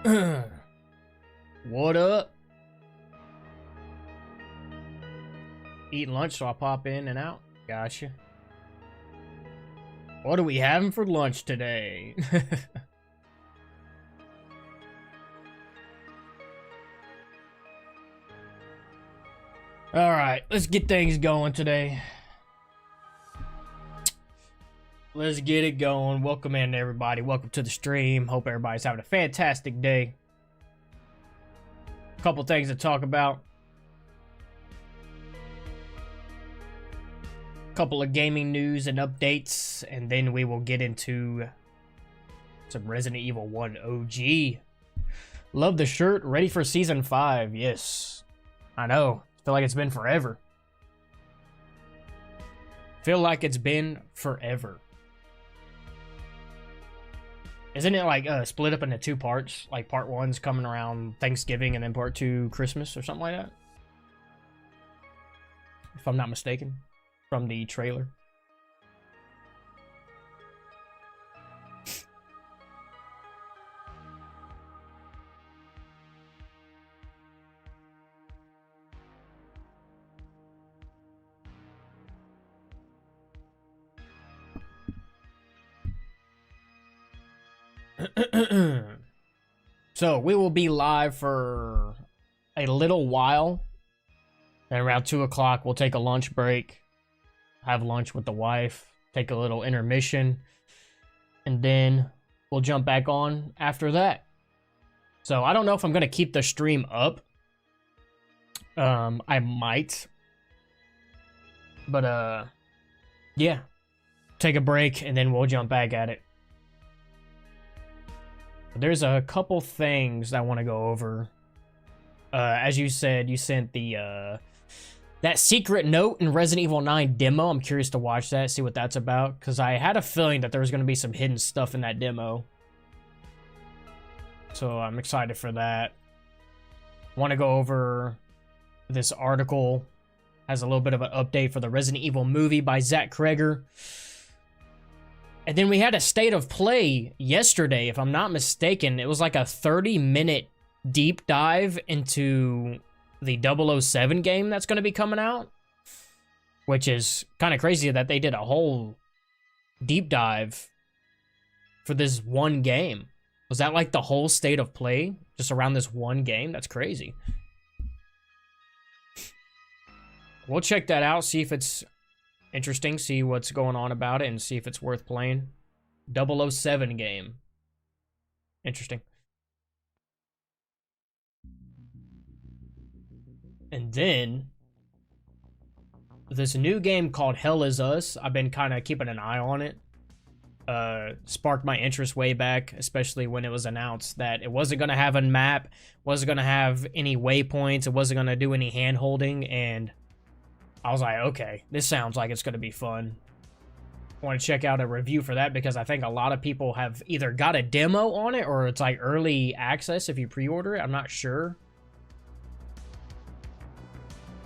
What up? Eating lunch, so I'll pop in and out. Gotcha. What are we having for lunch today? Alright, let's get things going today. Let's get it going. Welcome in, everybody. Welcome to the stream. Hope everybody's having a fantastic day. Couple things to talk about. Couple of gaming news and updates, and then we will get into some Resident Evil 1 OG. Love the shirt. Ready for Season 5. Yes. I know. Feel like it's been forever. Feel like it's been forever. Isn't it like split up into two parts? Like part one's coming around Thanksgiving and then part two Christmas or something like that? If I'm not mistaken. From the trailer. So we will be live for a little while. And around 2 o'clock we'll take a lunch break. Have lunch with the wife. Take a little intermission. And then we'll jump back on after that. So I don't know if I'm going to keep the stream up. I might. But yeah. Take a break and then we'll jump back at it. There's a couple things I want to go over. As you said, you sent the that secret note in Resident Evil 9 demo. I'm curious to watch that, see what that's about, because I had a feeling that there was going to be some hidden stuff in that demo. So I'm excited for that. Want to go over this article. Has a little bit of an update for the Resident Evil movie by Zach Kreger. And then we had a state of play yesterday, if I'm not mistaken. It was like a 30-minute deep dive into the 007 game that's going to be coming out. Which is kind of crazy that they did a whole deep dive for this one game. Was that like the whole state of play? Just around this one game? That's crazy. We'll check that out, see if it's interesting, see what's going on about it, and see if it's worth playing. 007 game. Interesting. And then this new game called Hell Is Us. I've been kind of keeping an eye on it. Sparked my interest way back, especially when it was announced that it wasn't going to have a map, wasn't going to have any waypoints, it wasn't going to do any hand-holding, and I was like, okay, this sounds like it's going to be fun. I want to check out a review for that because I think a lot of people have either got a demo on it or it's like early access if you pre-order it. I'm not sure.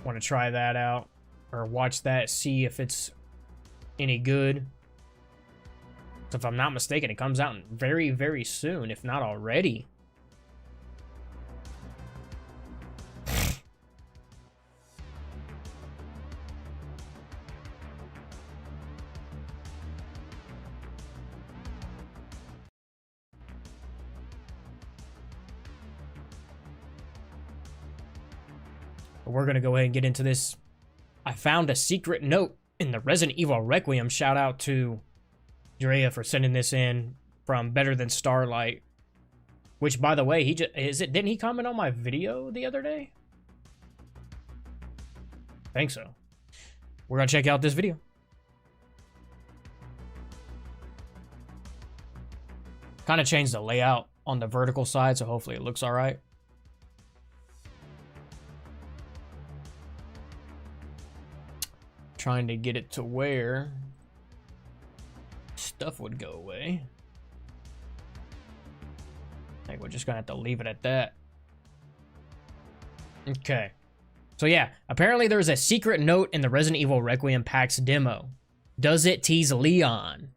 Want to try that out or watch that, see if it's any good. So if I'm not mistaken, it comes out very, very soon, if not already. We're going to go ahead and get into this. I found a secret note in the Resident Evil Requiem. Shout out to Drea for sending this in from Better Than Starlight. Which, by the way, didn't he comment on my video the other day? I think so. We're going to check out this video. Kind of changed the layout on the vertical side, so hopefully it looks all right. Trying to get it to where stuff would go away. I think we're just gonna have to leave it at that. Okay. So yeah, apparently there's a secret note in the Resident Evil Requiem PAX demo. Does it tease Leon?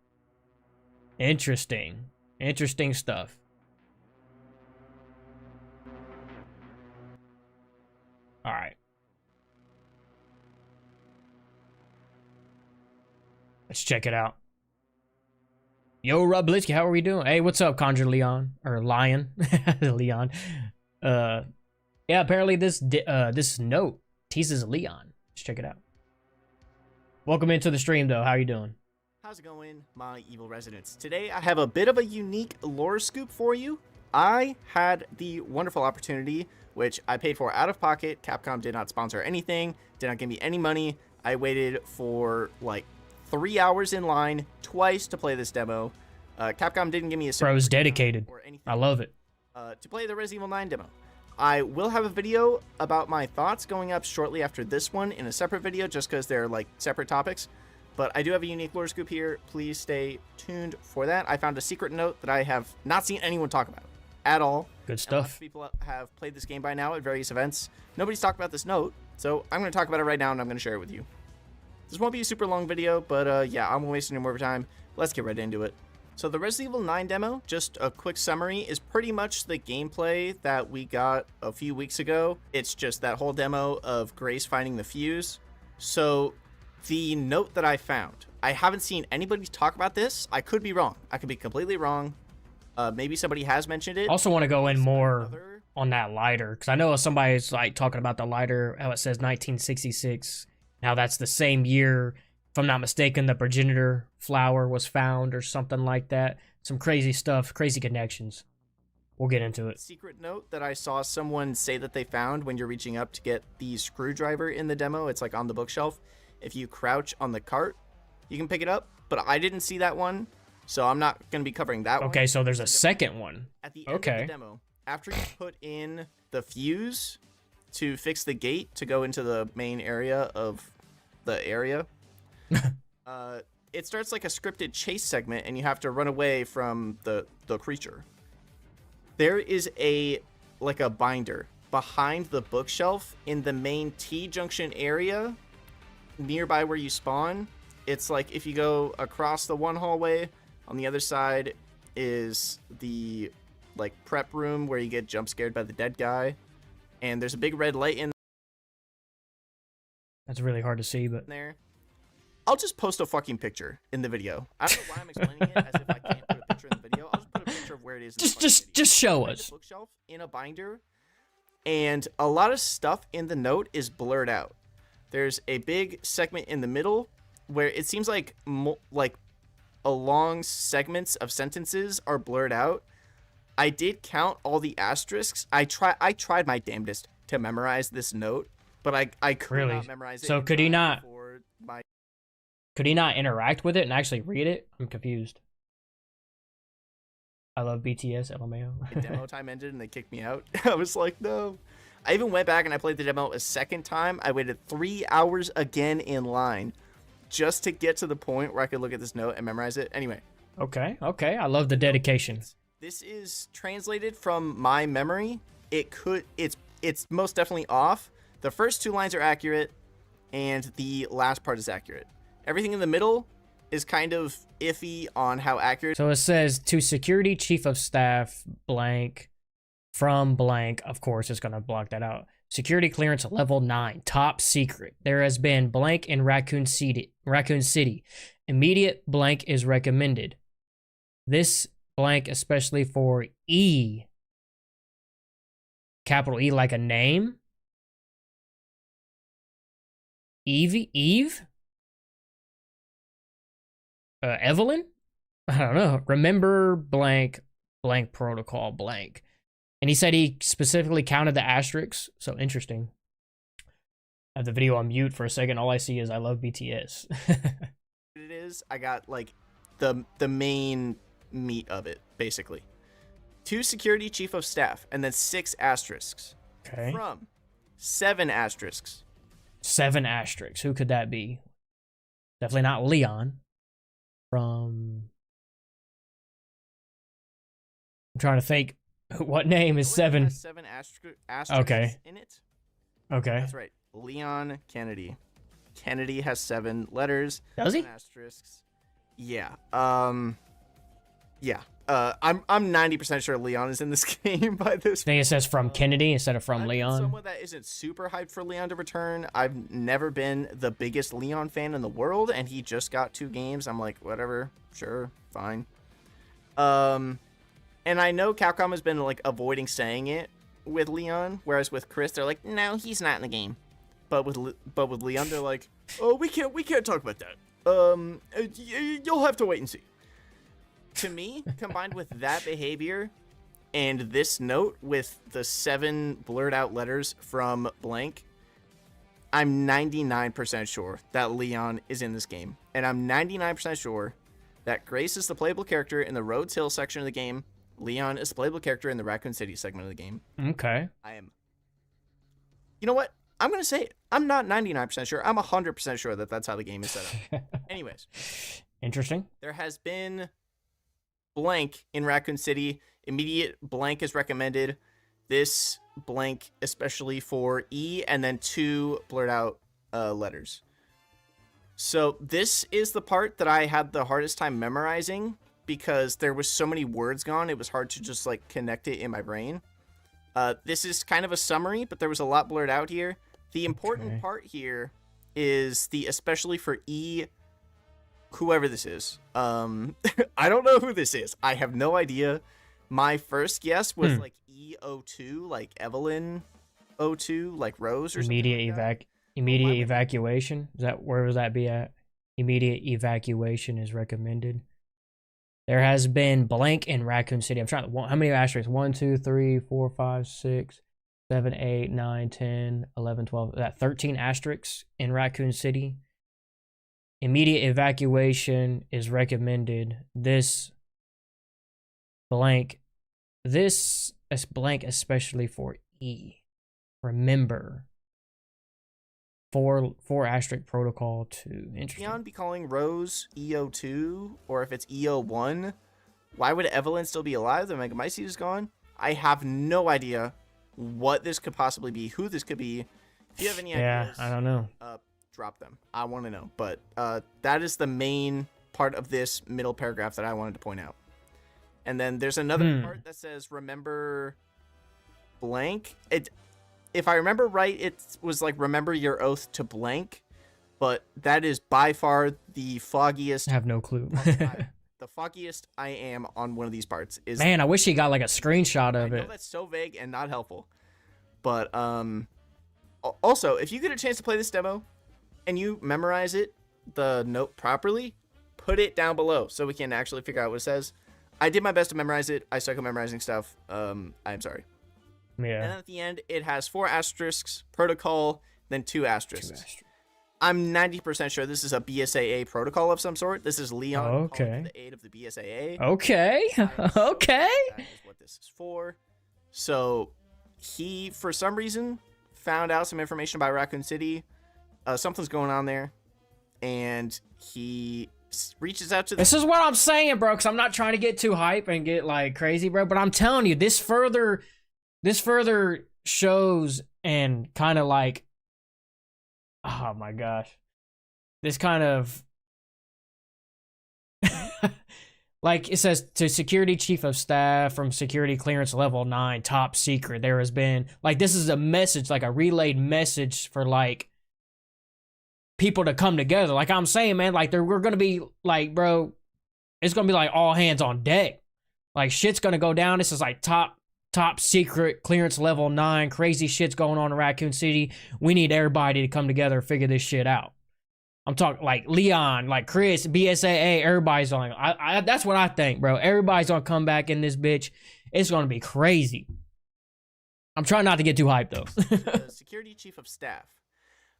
Interesting. Interesting stuff. All right. Let's check it out. Yo, Rob Blitzky, how are we doing? Hey, what's up, Conjure Leon? Or Lion. Leon. Yeah, apparently this note teases Leon. Let's check it out. Welcome into the stream, though. How are you doing? How's it going, my evil residents? Today, I have a bit of a unique lore scoop for you. I had the wonderful opportunity, which I paid for out of pocket. Capcom did not sponsor anything, did not give me any money. I waited for like 3 hours in line twice to play this demo. Capcom didn't give me a Bro's dedicated. or anything. I love it. To play the Resident Evil 9 demo. I will have a video about my thoughts going up shortly after this one in a separate video, just because they're like separate topics. But I do have a unique lore scoop here. Please stay tuned for that. I found a secret note that I have not seen anyone talk about at all. Good And lots stuff. of people have played this game by now at various events. Nobody's talked about this note, so I'm going to talk about it right now, and I'm going to share it with you. This won't be a super long video, but yeah, I'm wasting any more time. Let's get right into it. So the Resident Evil 9 demo, just a quick summary, is pretty much the gameplay that we got a few weeks ago. It's just that whole demo of Grace finding the fuse. So the note that I found, I haven't seen anybody talk about this. I could be wrong. I could be completely wrong. Maybe somebody has mentioned it. Also want to go in more Another- on that lighter, because I know somebody's like talking about the lighter, how it says 1966. Now that's the same year, if I'm not mistaken, the progenitor flower was found or something like that. Some crazy stuff, crazy connections. We'll get into it. Secret note that I saw someone say that they found when you're reaching up to get the screwdriver in the demo. It's like on the bookshelf. If you crouch on the cart, you can pick it up. But I didn't see that one, so I'm not going to be covering that one. Okay, so there's a second one. At the end of the demo, after you put in the fuse to fix the gate to go into the main area of the area, it starts like a scripted chase segment, and you have to run away from the creature. There is a binder behind the bookshelf in the main T-junction area nearby where you spawn. It's like if you go across the one hallway, on the other side is the like prep room where you get jump scared by the dead guy, and there's a big red light in That's really hard to see, but there. I'll just post a fucking picture in the video. I don't know why I'm explaining it as if I can't put a picture in the video. I'll just put a picture of where it is in the fucking video. just show Behind us. the bookshelf in a binder, and a lot of stuff in the note is blurred out. There's a big segment in the middle where it seems like long segments of sentences are blurred out. I did count all the asterisks. I tried my damnedest to memorize this note, but I could Really? not memorize it. So in could he time not- for my Could he not interact with it and actually read it? I'm confused. I love BTS, LMAO. demo time ended and they kicked me out? I was like, no. I even went back and I played the demo a second time. I waited 3 hours again in line just to get to the point where I could look at this note and memorize it. Anyway, Okay, I love the dedication. this is translated from my memory. It's most definitely off. The first 2 lines are accurate, and the last part is accurate. Everything in the middle is kind of iffy on how accurate. So it says to security chief of staff blank from blank. Of course, it's gonna block that out. Security clearance level 9, top secret. There has been blank in Raccoon City. Immediate blank is recommended. This blank especially for E. Capital E like a name. Eve? Evelyn? I don't know. Remember blank protocol blank. And he said he specifically counted the asterisks. So interesting. I have the video on mute for a second. All I see is I love BTS. It is. I got like the main meat of it, basically. 2 security chief of staff, and then 6 asterisks. Okay. From 7 asterisks. 7 asterisks. Who could that be? Definitely not Leon. From... I'm trying to think. What name is Leon 7? has 7 asterisks Okay. in it. Okay. That's right. Leon Kennedy. Kennedy has 7 letters. Does he? 7 asterisks. Yeah. Yeah. I'm 90% sure Leon is in this game by this I think it says from Kennedy instead of from I've been Leon. someone that isn't super hyped for Leon to return. I've never been the biggest Leon fan in the world, and he just got 2 games. I'm like, whatever, sure, fine. And I know Capcom has been like avoiding saying it with Leon, whereas with Chris, they're like, no, he's not in the game. But with Leon, they're like, oh, we can't talk about that. You'll have to wait and see. To me, combined with that behavior and this note with the 7 blurred out letters from blank, I'm 99% sure that Leon is in this game. And I'm 99% sure that Grace is the playable character in the Rhodes Hill section of the game. Leon is the playable character in the Raccoon City segment of the game. Okay. You know what? I'm going to say it. I'm not 99% sure. I'm 100% sure that that's how the game is set up. Anyways. Interesting. There has been blank in Raccoon City. Immediate blank is recommended. This blank especially for E, and then 2 blurred out letters. So this is the part that I had the hardest time memorizing because there was so many words gone. It was hard to just like connect it in my brain. This is kind of a summary, but there was a lot blurred out here. The important part here is the especially for E, whoever this is. I don't know who this is. I have no idea. My first guess was like E02, like Evelyn 02, like Rose or immediate something. Immediate evacuation. Is that where would that be at? Immediate evacuation is recommended. There has been blank in Raccoon City. I'm trying to, how many asterisks? 1, 2, 3, 4, 5, 6, 7, 8, 9, 10, 11, 12. That 13 asterisks in Raccoon City. Immediate evacuation is recommended. This blank especially for E. Remember. 4 asterisk protocol 2. Interesting. Beyond be calling Rose EO2, or if it's EO1, why would Evelyn still be alive? The Megamycete is gone. I have no idea what this could possibly be, who this could be. If you have any ideas, I don't know. Drop them. I want to know. But that is the main part of this middle paragraph that I wanted to point out. And then there's another part that says, remember blank. If I remember right, it was like, remember your oath to blank. But that is by far the foggiest. I have no clue. The foggiest I am on one of these parts is. Man, I wish he got like a screenshot of I know it. that's so vague and not helpful. But also, if you get a chance to play this demo and you memorize it, the note properly, put it down below so we can actually figure out what it says. I did my best to memorize it. I suck at memorizing stuff. I'm sorry. Yeah. And then at the end, it has 4 asterisks, protocol, then 2 asterisks. I'm 90% sure this is a BSAA protocol of some sort. This is Leon calling for the aid of the BSAA. Okay. Okay. That is what this is for. So he, for some reason, found out some information about Raccoon City. Something's going on there. And he reaches out to This is what I'm saying, bro, because I'm not trying to get too hype and get like crazy, bro. But I'm telling you, this further shows and kind of like, oh my gosh, this kind of like it says to security chief of staff from security clearance level 9, top secret. There has been like, this is a message, like a relayed message for like people to come together. Like I'm saying, man, like we're gonna be like, bro, it's gonna be like all hands on deck. Like shit's gonna go down. This is like top secret clearance level 9. Crazy shit's going on in Raccoon City. We need everybody to come together and figure this shit out. I'm talking like Leon, like Chris, BSAA, everybody's on. I that's what I think, bro. Everybody's gonna come back in this bitch. It's gonna be crazy. I'm trying not to get too hyped though. The security chief of staff.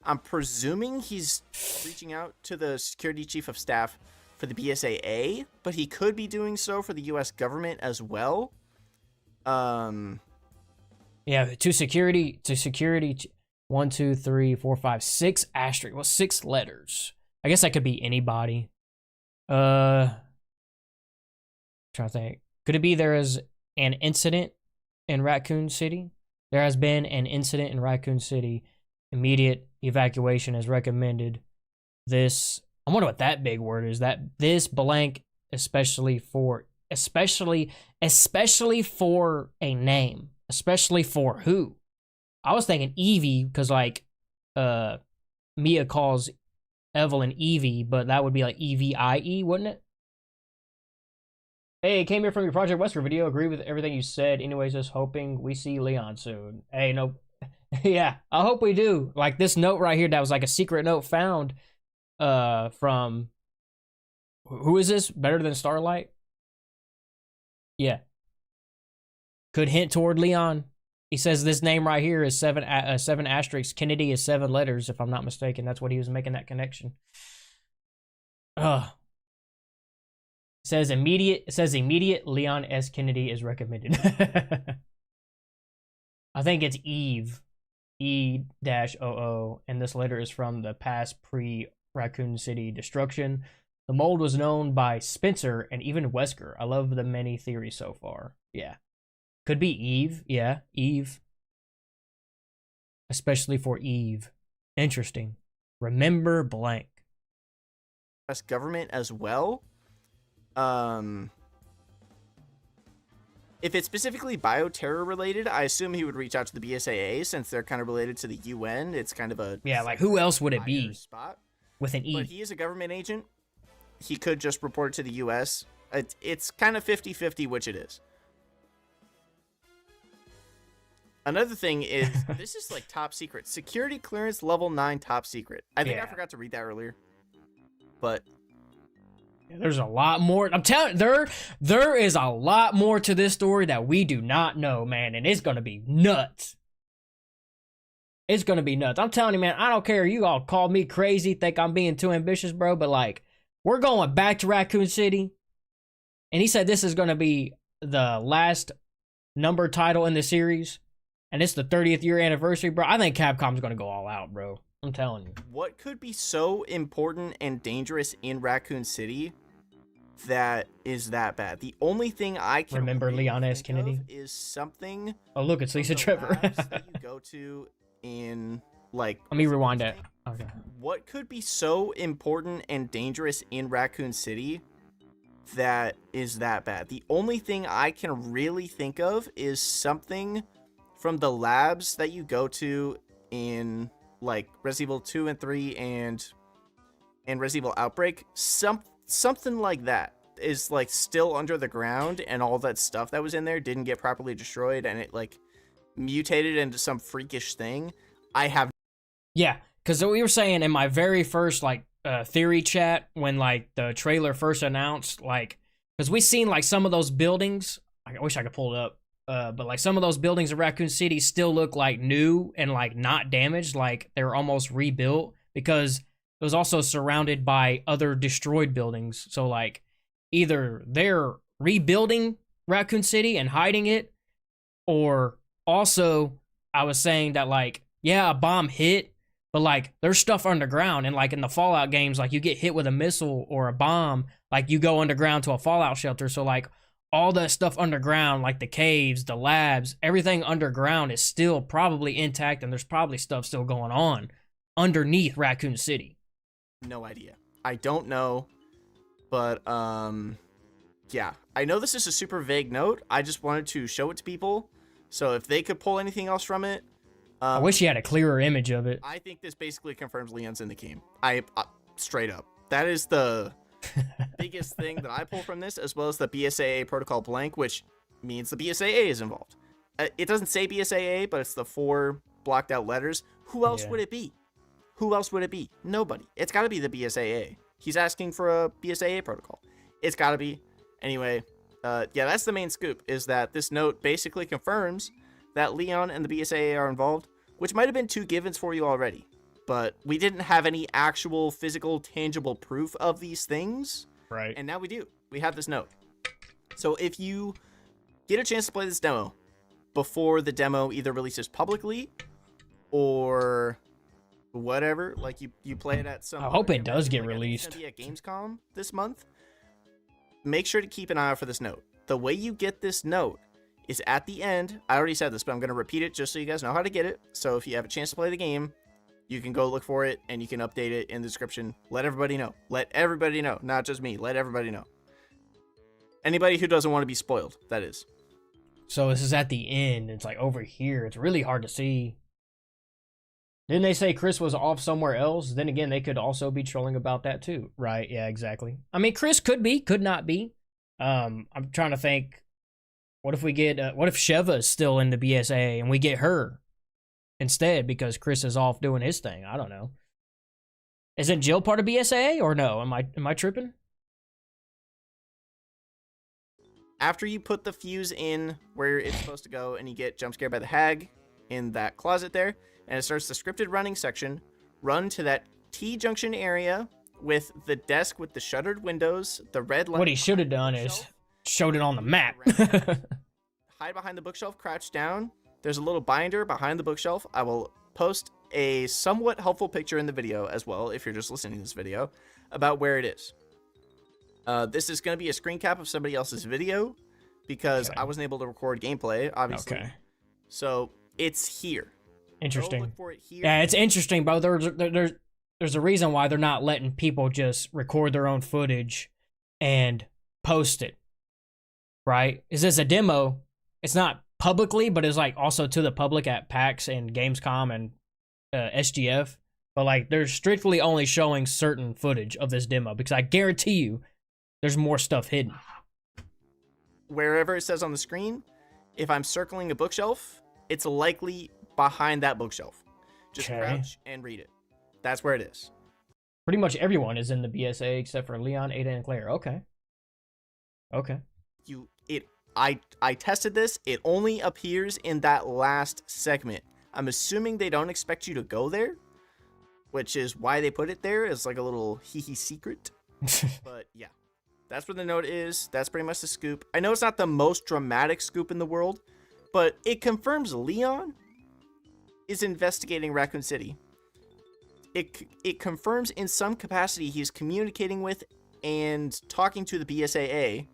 I'm presuming he's reaching out to the security chief of staff for the BSAA, but he could be doing so for the U.S. government as well. Yeah, to security 1, 2, 3, 4, 5, 6 asterisk. Well, 6 letters. I guess that could be anybody. Trying to think. Could it be there is an incident in Raccoon City? There has been an incident in Raccoon City. Immediate evacuation is recommended. This, I wonder what that big word is. That this blank, especially for especially for a name, especially for who. I was thinking Evie because like Mia calls Evelyn Evie, but that would be like Evie, wouldn't it? Hey, came here from your Project Wesker video. Agree with everything you said. Anyways, just hoping we see Leon soon. Hey, no. Yeah, I hope we do. Like this note right here that was like a secret note found from who is this? Better Than Starlight? Yeah. Could hint toward Leon. He says this name right here is seven asterisks. Kennedy is 7 letters, if I'm not mistaken. That's what he was making that connection. Says immediate Leon S. Kennedy is recommended. I think it's Eve. E-00, and this letter is from the past pre-Raccoon City destruction. The mold was known by Spencer and even Wesker. I love the many theories so far. Yeah. Could be Eve. Yeah, Eve. Especially for Eve. Interesting. Remember blank. US government as well. If it's specifically bioterror related, I assume he would reach out to the BSAA since they're kind of related to the UN. It's kind of a like who else would it be? Spot. With an E. But he is a government agent. He could just report it to the US. It's kind of 50-50 which it is. Another thing is, this is like top secret. Security clearance level 9 top secret. I think I forgot to read that earlier. But there's a lot more. I'm telling you, there is a lot more to this story that we do not know, man, and it's gonna be nuts. It's gonna be nuts. I'm telling you, man, I don't care. You all call me crazy, think I'm being too ambitious, bro, but like, we're going back to Raccoon City, and he said this is gonna be the last number title in the series, and it's the 30th year anniversary, bro. I think Capcom's gonna go all out, bro. I'm telling you. What could be so important and dangerous in Raccoon City that is that bad? The only thing I can remember really Leon S. Kennedy is something. Oh, look, it's Lisa Trevor. That you go to in like. Let me rewind it. Okay. What could be so important and dangerous in Raccoon City that is that bad? The only thing I can really think of is something from the labs that you go to in like Resident Evil 2 and 3 and Resident Evil Outbreak. Something like that is like still under the ground, and all that stuff that was in there didn't get properly destroyed, and it like mutated into some freakish thing. Yeah, because we were saying in my very first like theory chat when like the trailer first announced, like, because we seen like some of those buildings. I wish I could pull it up. But like some of those buildings in Raccoon City still look like new and like not damaged, like they were almost rebuilt, because it was also surrounded by other destroyed buildings. So like either they're rebuilding Raccoon City and hiding it, or also I was saying that like, yeah, a bomb hit, but like there's stuff underground, and like in the Fallout games, like you get hit with a missile or a bomb, like you go underground to a Fallout shelter. So like all that stuff underground, like the caves, the labs, everything underground is still probably intact, and there's probably stuff still going on underneath Raccoon City. No idea. I don't know. But, yeah. I know this is a super vague note. I just wanted to show it to people. So if they could pull anything else from it. I wish you had a clearer image of it. I think this basically confirms Leon's in the game. I straight up. That is the biggest thing that I pull from this, as well as the BSAA protocol blank, which means the BSAA is involved. It doesn't say BSAA, but it's the 4 blocked out letters. Who else would it be? Who else would it be? Nobody. It's got to be the BSAA. He's asking for a BSAA protocol. It's got to be. Anyway, yeah, that's the main scoop, is that this note basically confirms that Leon and the BSAA are involved, which might have been 2 givens for you already. But we didn't have any actual physical, tangible proof of these things. Right. And now we do. We have this note. So if you get a chance to play this demo before the demo either releases publicly or whatever, like you play it at some... I hope it does get released. It's going to be at Gamescom this month. Make sure to keep an eye out for this note. The way you get this note is at the end. I already said this, but I'm going to repeat it just so you guys know how to get it. So if you have a chance to play the game, you can go look for it, and you can update it in the description. Let everybody know. Let everybody know. Not just me. Let everybody know. Anybody who doesn't want to be spoiled, that is. So this is at the end. It's like over here. It's really hard to see. Didn't they say Chris was off somewhere else? Then again, they could also be trolling about that too. Right, yeah, exactly. I mean, Chris could be, could not be. I'm trying to think, what if we get, what if Sheva is still in the BSA and we get her instead because Chris is off doing his thing? I don't know. Isn't Jill part of BSA or no? Am I tripping? After you put the fuse in where it's supposed to go and you get jump scared by the hag in that closet there, and it starts the scripted running section, run to that T-junction area with the desk with the shuttered windows, the red light. What he should have done is showed it on the map. Hide behind the bookshelf, crouch down. There's a little binder behind the bookshelf. I will post a somewhat helpful picture in the video as well, if you're just listening to this video, about where it is. This is going to be a screen cap of somebody else's video because I wasn't able to record gameplay, obviously. Okay. So it's here. Interesting. Go look for it here. Yeah, it's interesting, bro. There's a reason why they're not letting people just record their own footage and post it. Right? Is this a demo? It's not publicly, but it's like also to the public at PAX and Gamescom and SGF. But like they're strictly only showing certain footage of this demo because I guarantee you there's more stuff hidden. Wherever it says on the screen, if I'm circling a bookshelf, it's likely behind that bookshelf. Just crouch and read it. That's where it is. Pretty much everyone is in the BSA except for Leon, Ada, and Claire. Okay. Okay. I tested this. It only appears in that last segment. I'm assuming they don't expect you to go there, which is why they put it there as like a little hee-hee secret. But yeah, that's where the note is. That's pretty much the scoop. I know it's not the most dramatic scoop in the world, but it confirms Leon is investigating Raccoon City. It confirms in some capacity he's communicating with and talking to the BSAA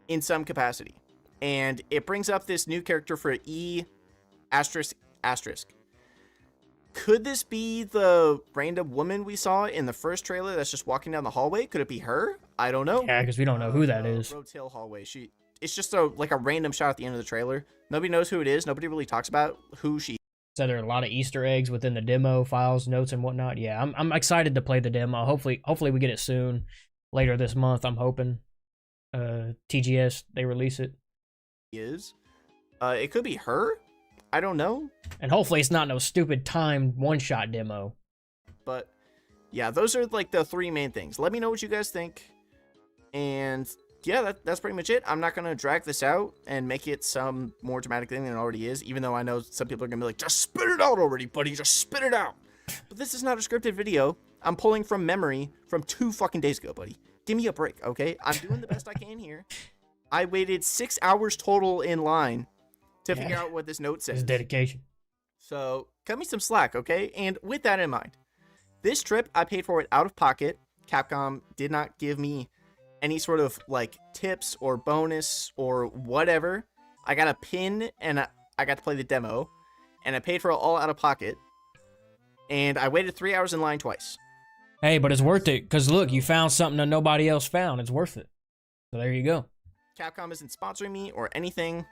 in some capacity. And it brings up this new character for E asterisk asterisk. Could this be the random woman we saw in the first trailer that's just walking down the hallway? Could it be her? I don't know. Yeah, because we don't know who that is. Rhodes Hill hallway. It's just a random shot at the end of the trailer. Nobody knows who it is. Nobody really talks about who she is. So there are a lot of Easter eggs within the demo files, notes, and whatnot. Yeah, I'm excited to play the demo. Hopefully we get it soon, later this month. I'm hoping. TGS they release it. It could be her. I don't know. And hopefully it's not no stupid timed one-shot demo. But yeah, those are like the three main things. Let me know what you guys think. And yeah, that's pretty much it. I'm not going to drag this out and make it some more dramatic thing than it already is, even though I know some people are going to be like, just spit it out already, buddy. Just spit it out. But this is not a scripted video. I'm pulling from memory from 2 fucking days ago, buddy. Give me a break, okay? I'm doing the best I can here. I waited 6 hours total in line to figure out what this note says. It's dedication. So cut me some slack, okay? And with that in mind, this trip, I paid for it out of pocket. Capcom did not give me any sort of like tips or bonus or whatever. I got a pin and I got to play the demo, and I paid for it all out of pocket. And I waited 3 hours in line twice. Hey, but it's worth it, because look, you found something that nobody else found. It's worth it. So there you go. Capcom isn't sponsoring me or anything,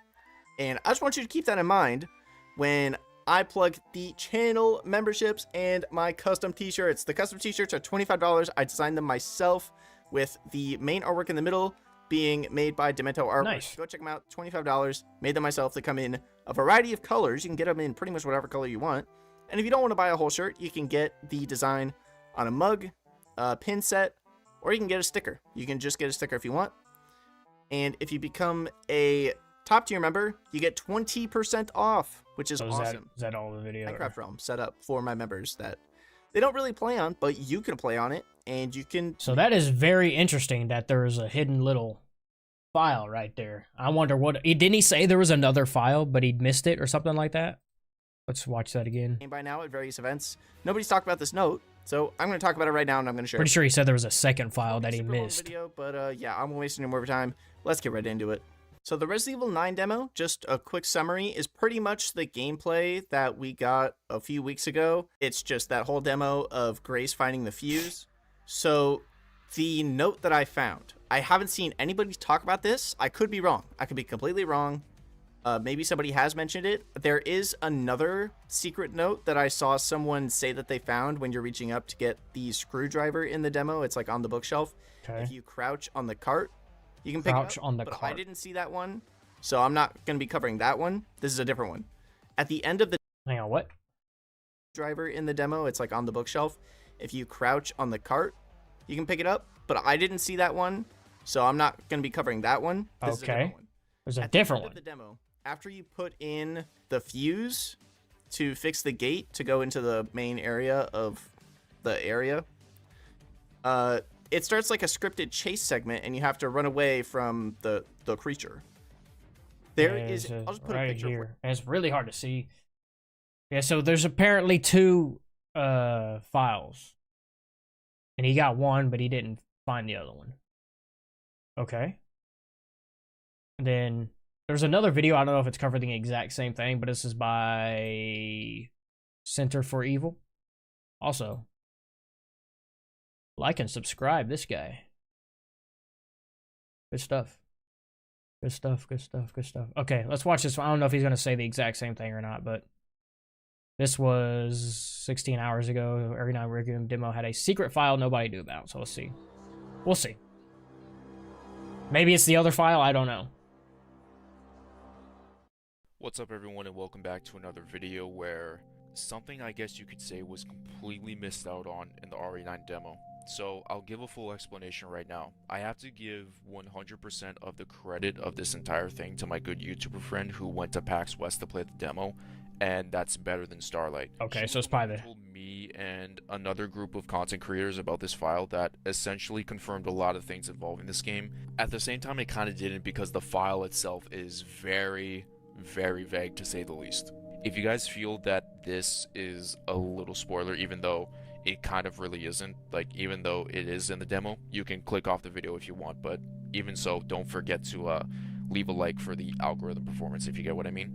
and I just want you to keep that in mind when I plug the channel memberships and my custom t-shirts. The custom t-shirts are $25. I designed them myself with the main artwork in the middle being made by Demento Artwork. Nice. Go check them out. $25. Made them myself. They come in a variety of colors. You can get them in pretty much whatever color you want. And if you don't want to buy a whole shirt, you can get the design on a mug, a pin set, or you can get a sticker. You can just get a sticker if you want. And if you become a top tier member, you get 20% off, which is awesome. Is that all the video? Minecraft Realm set up for my members that they don't really play on, but you can play on it, and you can... So that is very interesting that there is a hidden little file right there. I wonder what... Didn't he say there was another file, but he'd missed it or something like that? Let's watch that again. By now at various events. Nobody's talked about this note, so I'm going to talk about it right now, and I'm going to share Pretty sure he said there was a second file that he missed. Video, but yeah, I'm wasting more time. Let's get right into it. So the Resident Evil 9 demo, just a quick summary, is pretty much the gameplay that we got a few weeks ago. It's just that whole demo of Grace finding the fuse. So The note that I found, I haven't seen anybody talk about this. I could be wrong. I could be completely wrong. Maybe somebody has mentioned it. There is another secret note that I saw someone say that they found when you're reaching up to get the screwdriver in the demo. It's like on the bookshelf. Okay. If you crouch on the cart, you can pick Crouch it up. on the but cart. I didn't see that one, so I'm not going to be covering that one. This is a different one. At the end of the Hang on, what? driver in the demo, it's like on the bookshelf. If you crouch on the cart, you can pick it up, but I didn't see that one, so I'm not going to be covering that one. This is a Okay. different one. There's a At the different end one. of the demo, after you put in the fuse to fix the gate to go into the main area of the area, it starts like a scripted chase segment, and you have to run away from the creature. There is. I'll just put right a picture here. And it's really hard to see. Yeah, so there's apparently 2 files. And he got one, but he didn't find the other one. Okay. And then there's another video. I don't know if it's covering the exact same thing, but this is by Center for Evil. Also, like and subscribe this guy. Good stuff. Good stuff, good stuff, good stuff. Okay, let's watch this. I don't know if he's going to say the exact same thing or not, but this was 16 hours ago. Every Night Requiem demo had a secret file nobody knew about, so let's see. We'll see. Maybe it's the other file, I don't know. What's up everyone and welcome back to another video where something I guess you could say was completely missed out on in the RE9 demo. So I'll give a full explanation right now. I have to give 100% of the credit of this entire thing to my good YouTuber friend who went to PAX West to play the demo, and that's better than Starlight. Okay, She so it's was the one probably who told me and another group of content creators about this file that essentially confirmed a lot of things involving this game. At the same time, it kind of didn't because the file itself is very vague to say the least. If you guys feel that this is a little spoiler, even though it kind of really isn't, like even though it is in the demo, you can click off the video if you want, but even so, don't forget to leave a like for the algorithm performance, if you get what I mean.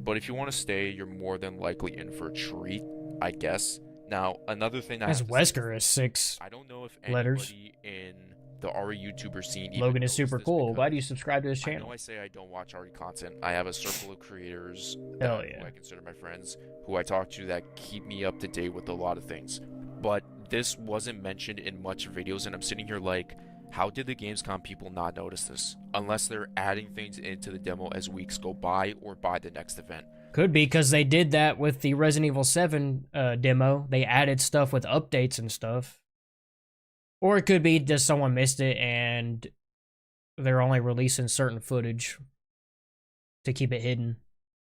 But if you want to stay, you're more than likely in for a treat, I guess. Now, another thing As Wesker is 6 I don't know if letters. anybody in the RE YouTuber scene even Logan is knows super this cool. because Glad you subscribed to his I channel. know I say I don't watch RE content. I have a circle of creators Hell that, yeah. who I consider my friends, who I talk to that keep me up to date with a lot of things. But this wasn't mentioned in much videos, and I'm sitting here like, how did the Gamescom people not notice this? Unless they're adding things into the demo as weeks go by or by the next event. Could be because they did that with the Resident Evil 7 demo. They added stuff with updates and stuff. Or it could be just someone missed it and they're only releasing certain footage to keep it hidden.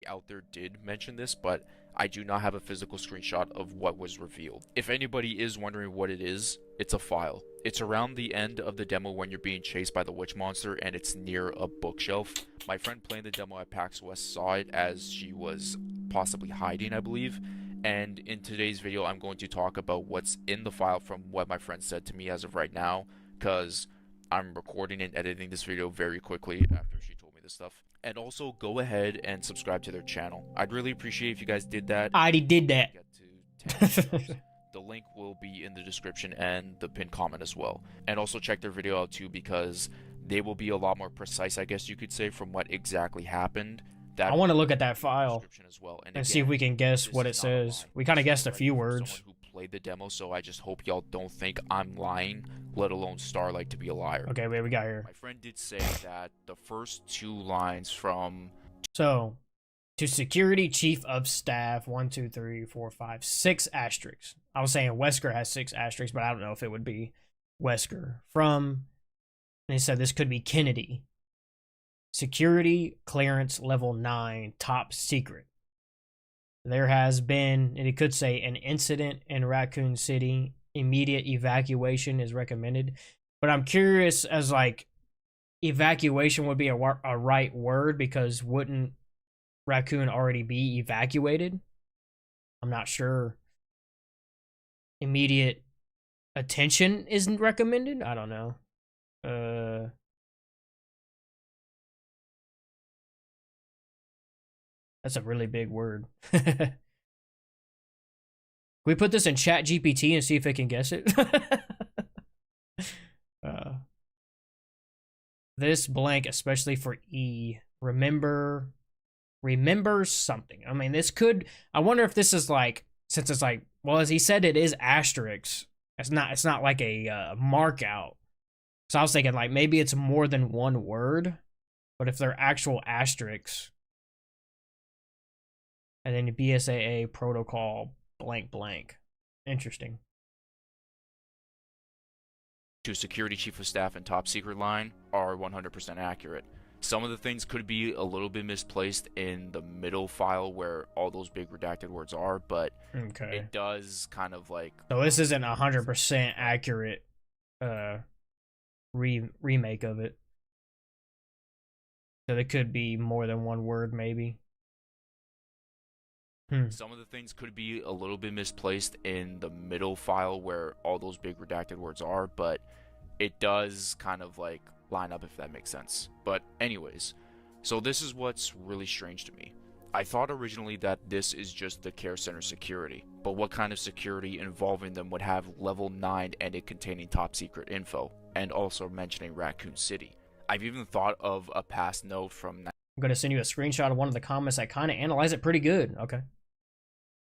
Out there did mention this, but I do not have a physical screenshot of what was revealed. If anybody is wondering what it is, it's a file. It's around the end of the demo when you're being chased by the witch monster and it's near a bookshelf. My friend playing the demo at PAX West saw it as she was possibly hiding, I believe. And in today's video, I'm going to talk about what's in the file from what my friend said to me as of right now, because I'm recording and editing this video very quickly after she told me this stuff. And also, go ahead and subscribe to their channel. I'd really appreciate if you guys did that. I already did that. Get to 10 views. The link will be in the description and the pinned comment as well. And also check their video out too, because they will be a lot more precise, I guess you could say, from what exactly happened. That I want to will look at be in that the file description as well. and see if we can guess this what it is not a says. lie. We kind of This is guessed a right few from words. someone who played the demo, so I just hope y'all don't think I'm lying, let alone Starlight to be a liar. Okay, wait, we got here. My friend did say that the first 2 lines from So, to Security Chief of Staff, 1, 2, 3, 4, 5, 6 asterisks. I was saying Wesker has 6 asterisks, but I don't know if it would be Wesker. From, and they said this could be Kennedy. Security clearance level 9, top secret. There has been, and it could say, an incident in Raccoon City. Immediate evacuation is recommended. But I'm curious as like, evacuation would be a right word, because wouldn't Raccoon already be evacuated? I'm not sure. Immediate attention isn't recommended? I don't know. That's a really big word. Can we put this in Chat GPT and see if it can guess it? this blank, especially for E. Remember something. I mean, this could. I wonder if this is like, since it's like, well, as he said, it is asterisks. It's not like a mark out. So I was thinking like maybe it's more than one word, but if they're actual asterisks, and then BSAA protocol blank blank. Interesting. To Security Chief of Staff and Top Secret line are 100% accurate. Some of the things could be a little bit misplaced in the middle file where all those big redacted words are, but Okay. it does kind of like... So this isn't 100% accurate remake of it. So it could be more than one word, maybe. Some of the things could be a little bit misplaced in the middle file where all those big redacted words are, but it does kind of like line up, if that makes sense. But anyways, so this is what's really strange to me. I thought originally that this is just the care center security, but what kind of security involving them would have level 9 and it containing top secret info, and also mentioning Raccoon City? I've even thought of a past note from I'm gonna send you a screenshot of one of the comments that kind of analyze it pretty good. Okay.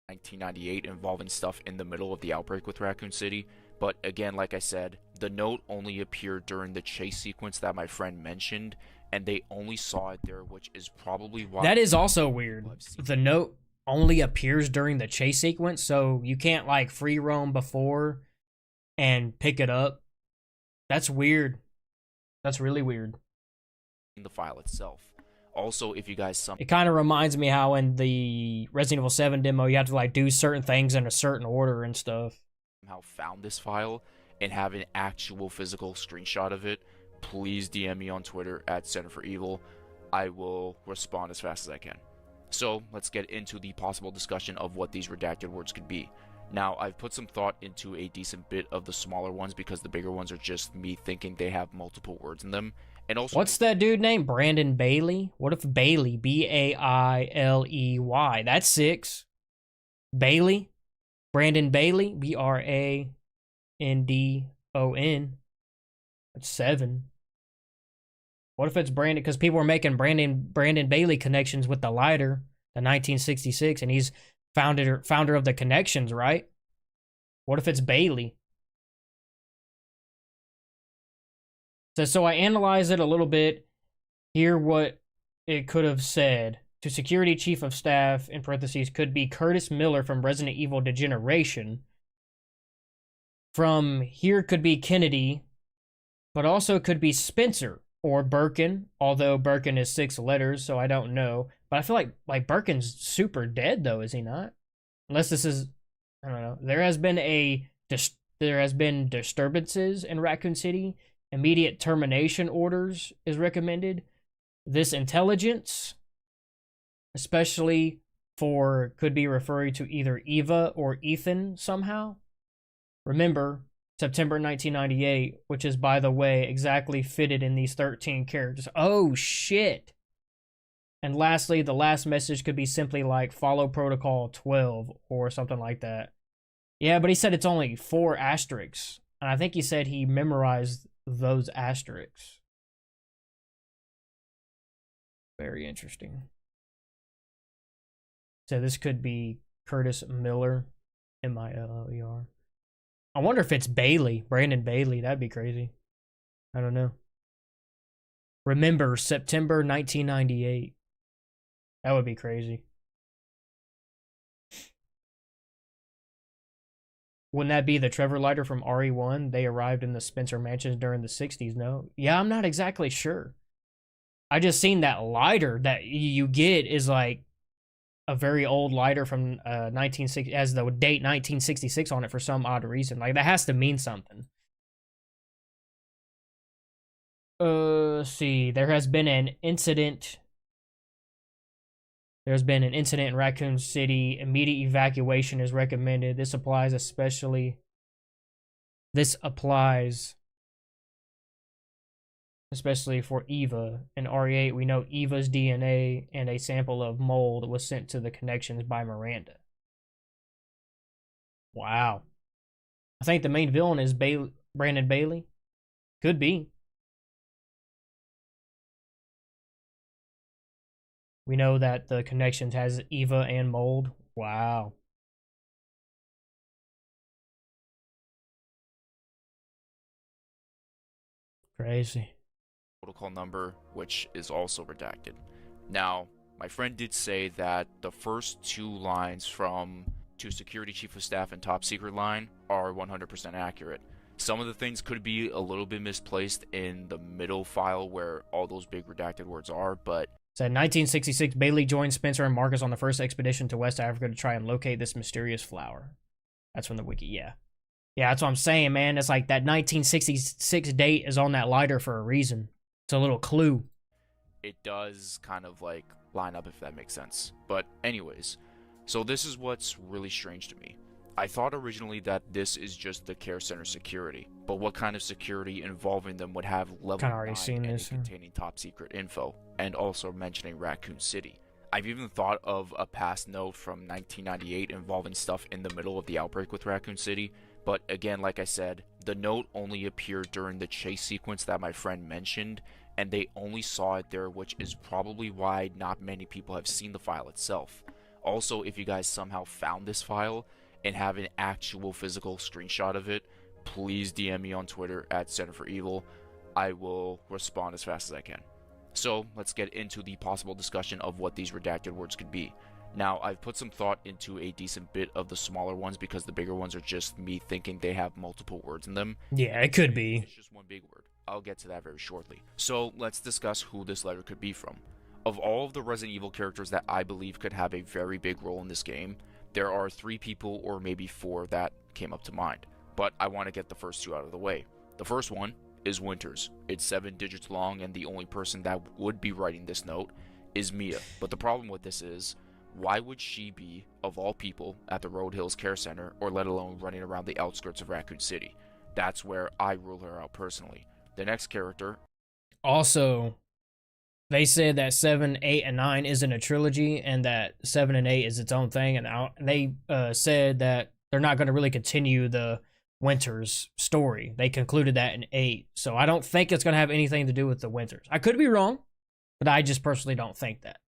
1998 involving stuff in the middle of the outbreak with Raccoon City, but again, like I said, the note only appeared during the chase sequence that my friend mentioned, and they only saw it there, which is probably why... That is also weird. The note only appears during the chase sequence, so you can't like free roam before and pick it up. That's weird. That's really weird. In the file itself. Also, if you guys it kind of reminds me how in the Resident Evil 7 demo you have to like do certain things in a certain order and stuff. Somehow found this file and have an actual physical screenshot of it, please DM me on Twitter at Center for Evil. I will respond as fast as I can. So let's get into the possible discussion of what these redacted words could be. Now, I've put some thought into a decent bit of the smaller ones because the bigger ones are just me thinking they have multiple words in them. And also, what's that dude named? Brandon Bailey? What if Bailey? B-A-I-L-E-Y. That's 6. Bailey? Brandon Bailey? B-R-A-N-D-O-N. That's 7. What if it's Brandon? Because people were making Brandon Bailey connections with the lighter, the 1966, and he's founder of the connections, right? What if it's Bailey? So I analyzed it a little bit. Here what it could have said. To Security Chief of Staff, in parentheses, could be Curtis Miller from Resident Evil Degeneration. From here could be Kennedy, but also could be Spencer or Birkin, although Birkin is 6 letters, so I don't know. But I feel like Birkin's super dead, though, is he not? Unless this is, I don't know. There has been disturbances in Raccoon City. Immediate termination orders is recommended. This intelligence, especially for, could be referring to either Eva or Ethan somehow. Remember, September 1998, which is, by the way, exactly fitted in these 13 characters. Oh, shit. And lastly, the last message could be simply like, follow protocol 12 or something like that. Yeah, but he said it's only 4 asterisks. And I think he said he memorized those asterisks. Very interesting. So this could be Curtis Miller, M-I-L-L-E-R. I wonder if it's Bailey, Brandon Bailey. That'd be crazy. I don't know. Remember, September 1998. That would be crazy. Wouldn't that be the Trevor lighter from RE1? They arrived in the Spencer Mansions during the 60s, no? Yeah, I'm not exactly sure. I just seen that lighter that you get is like a very old lighter from 1960, has the date 1966 on it for some odd reason. Like, that has to mean something. Let's see. There has been an incident. There's been an incident in Raccoon City. Immediate evacuation is recommended. This applies especially for Eva. In RE8, we know Eva's DNA and a sample of mold was sent to the connections by Miranda. Wow. I think the main villain is Brandon Bailey. Could be. We know that the connections has Eva and Mold. Wow. Crazy. Protocol number, which is also redacted. Now, my friend did say that the first two lines from to Security Chief of Staff and Top Secret line are 100% accurate. Some of the things could be a little bit misplaced in the middle file where all those big redacted words are, but Said 1966, Bailey joined Spencer and Marcus on the first expedition to West Africa to try and locate this mysterious flower. That's from the wiki, yeah. Yeah, that's what I'm saying, man. It's like that 1966 date is on that lighter for a reason. It's a little clue. it does kind of like line up if that makes sense. But anyways, so this is what's really strange to me. I thought originally that this is just the care center security, but what kind of security involving them would have level Kinda already 9 seen and this, containing top secret info, and also mentioning Raccoon City. I've even thought of a past note from 1998 involving stuff in the middle of the outbreak with Raccoon City, but again, like I said, the note only appeared during the chase sequence that my friend mentioned, and they only saw it there, which is probably why not many people have seen the file itself. Also, if you guys somehow found this file and have an actual physical screenshot of it, please DM me on Twitter at Center for Evil. I will respond as fast as I can. So let's get into the possible discussion of what these redacted words could be. Now, I've put some thought into a decent bit of the smaller ones because the bigger ones are just me thinking they have multiple words in them. Yeah, it could be. It's just one big word. I'll get to that very shortly. So let's discuss who this letter could be from. Of all of the Resident Evil characters that I believe could have a very big role in this game, there are 3 people or maybe 4 that came up to mind. But I want to get the first 2 out of the way. The first one is Winters. It's 7 digits long, and the only person that would be writing this note is Mia. But the problem with this is, why would she be, of all people, at the Road Hills Care Center, or let alone running around the outskirts of Raccoon City? That's where I rule her out personally. The next character... Also, they said that 7, 8, and 9 isn't a trilogy, and that 7 and 8 is its own thing, and they said that they're not going to really continue the Winters story. They concluded that in 8, so I don't think it's going to have anything to do with the Winters. I could be wrong, but I just personally don't think that.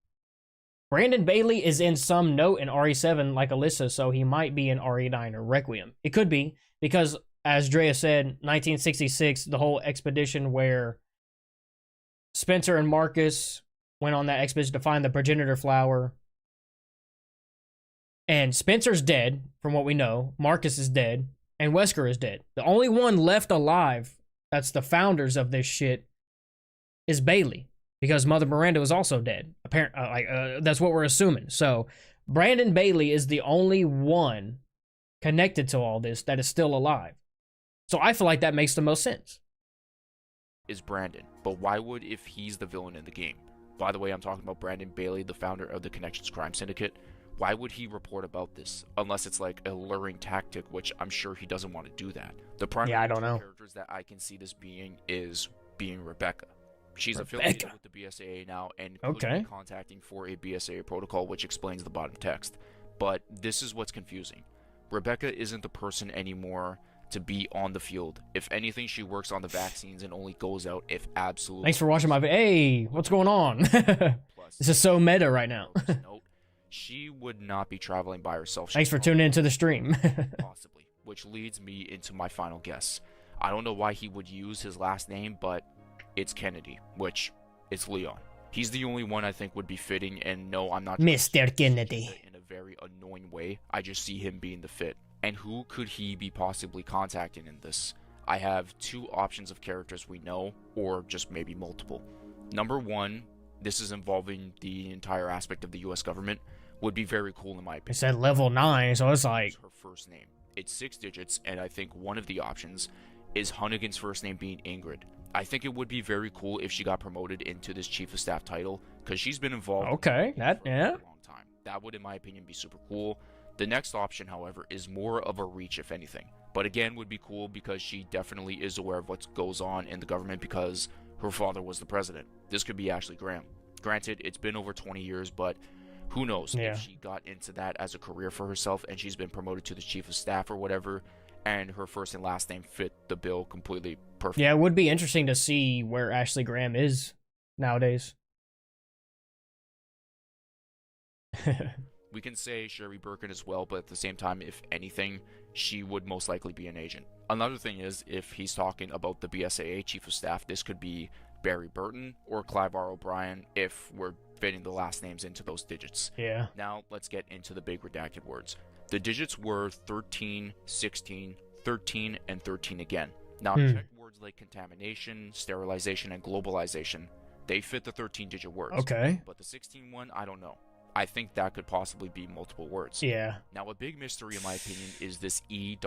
Brandon Bailey is in some note in RE7 like Alyssa, so he might be in RE9 or Requiem. It could be, because as Drea said, 1966, the whole expedition where Spencer and Marcus went on that expedition to find the progenitor flower. And Spencer's dead, from what we know. Marcus is dead. And Wesker is dead. The only one left alive, that's the founders of this shit, is Bailey. Because Mother Miranda was also dead. That's what we're assuming. So, Brandon Bailey is the only one connected to all this that is still alive. So I feel like that makes the most sense. Is Brandon, but why would if he's the villain in the game? By the way, I'm talking about Brandon Bailey, the founder of the Connections Crime Syndicate. Why would he report about this? Unless it's like a luring tactic, which I'm sure he doesn't want to do that. The primary I don't know. characters that I can see this being Rebecca. She's affiliated with the BSAA now and could be contacting for a BSAA protocol, which explains the bottom text. But this is what's confusing. Rebecca isn't the person anymore to be on the field. If anything, she works on the vaccines and only goes out if absolutely... Thanks for watching my video. Hey, what's going on? This is so meta right now. She would not be traveling by herself. Thanks for tuning into the stream. Possibly. Which leads me into my final guess. I don't know why he would use his last name, but it's Kennedy, which it's Leon. He's the only one I think would be fitting, and no, I'm not... Mr. Kennedy. In a very annoying way. I just see him being the fit. And who could he be possibly contacting in this? I have 2 options of characters we know, or just maybe multiple. Number 1, this is involving the entire aspect of the US government, would be very cool in my opinion. It said level 9, so it's like... Her first name. It's 6 digits, and I think one of the options is Hunnigan's first name being Ingrid. I think it would be very cool if she got promoted into this Chief of Staff title, because she's been involved for a long time. That would, in my opinion, be super cool. The next option, however, is more of a reach, if anything. But again, would be cool because she definitely is aware of what goes on in the government because her father was the president. This could be Ashley Graham. Granted, it's been over 20 years, but who knows if she got into that as a career for herself and she's been promoted to the Chief of Staff or whatever, and her first and last name fit the bill completely perfect. Yeah, it would be interesting to see where Ashley Graham is nowadays. We can say Sherry Birkin as well, but at the same time, if anything, she would most likely be an agent. Another thing is, if he's talking about the BSAA Chief of Staff, this could be Barry Burton or Clive R. O'Brien if we're fitting the last names into those digits. Yeah. Now, let's get into the big redacted words. The digits were 13, 16, 13, and 13 again. Now, I've checked words like contamination, sterilization, and globalization. They fit the 13-digit words. Okay. But the 16 one, I don't know. I think that could possibly be multiple words. Yeah. Now, a big mystery, in my opinion, is this E ...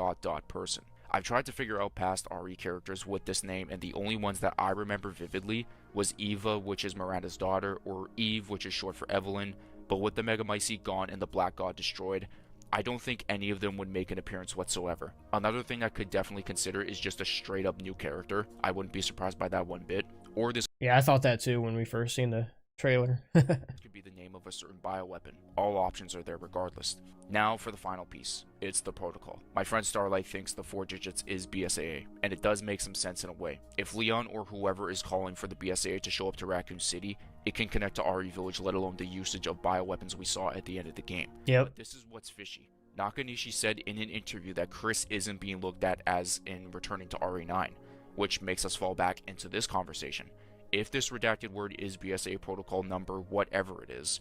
person. I've tried to figure out past RE characters with this name, and the only ones that I remember vividly was Eva, which is Miranda's daughter, or Eve, which is short for Evelyn. But with the Megamycete gone and the Black God destroyed, I don't think any of them would make an appearance whatsoever. Another thing I could definitely consider is just a straight up new character. I wouldn't be surprised by that one bit. Or this Yeah, I thought that too when we first seen the trailer. could be the name of a certain bioweapon. All options are there regardless. Now for the final piece. It's the protocol. My friend Starlight thinks the 4 digits is BSAA, and it does make some sense in a way. If Leon or whoever is calling for the BSAA to show up to Raccoon City, it can connect to RE Village, let alone the usage of bioweapons we saw at the end of the game. Yep. But this is what's fishy. Nakanishi said in an interview that Chris isn't being looked at as in returning to RE9, which makes us fall back into this conversation. If this redacted word is BSA protocol number whatever it is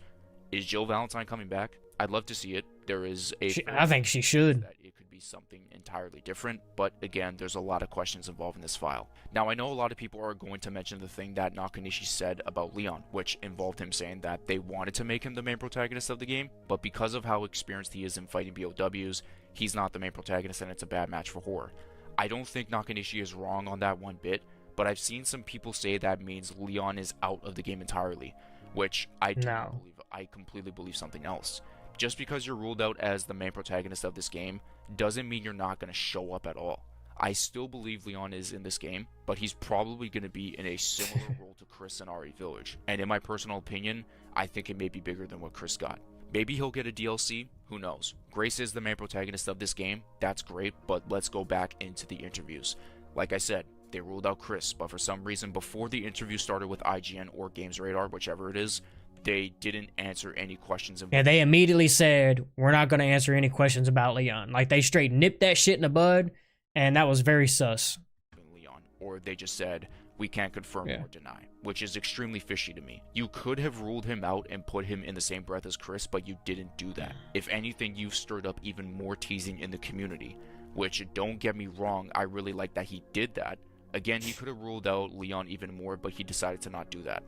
Jill Valentine coming back? I'd love to see it. There is a I think she should. that it could be something entirely different, but again, there's a lot of questions involved in this file. Now, I know a lot of people are going to mention the thing that Nakanishi said about Leon, which involved him saying that they wanted to make him the main protagonist of the game, but because of how experienced he is in fighting BOWs, he's not the main protagonist and it's a bad match for horror. I don't think Nakanishi is wrong on that one bit, but I've seen some people say that means Leon is out of the game entirely, which I do not believe. I completely believe something else. Just because you're ruled out as the main protagonist of this game doesn't mean you're not going to show up at all. I still believe Leon is in this game, but he's probably going to be in a similar role to Chris in RE Village. And in my personal opinion, I think it may be bigger than what Chris got. Maybe he'll get a DLC, who knows. Grace is the main protagonist of this game, that's great, but let's go back into the interviews. Like I said, they ruled out Chris, but for some reason before the interview started with IGN or Games Radar, whichever it is, they didn't answer any questions. Yeah, they immediately said, we're not going to answer any questions about Leon. Like, they straight nipped that shit in the bud, and that was very sus. Leon, or they just said, we can't confirm or deny, which is extremely fishy to me. You could have ruled him out and put him in the same breath as Chris, but you didn't do that. If anything, you've stirred up even more teasing in the community, which, don't get me wrong, I really like that he did that. Again, he could have ruled out Leon even more, but he decided to not do that.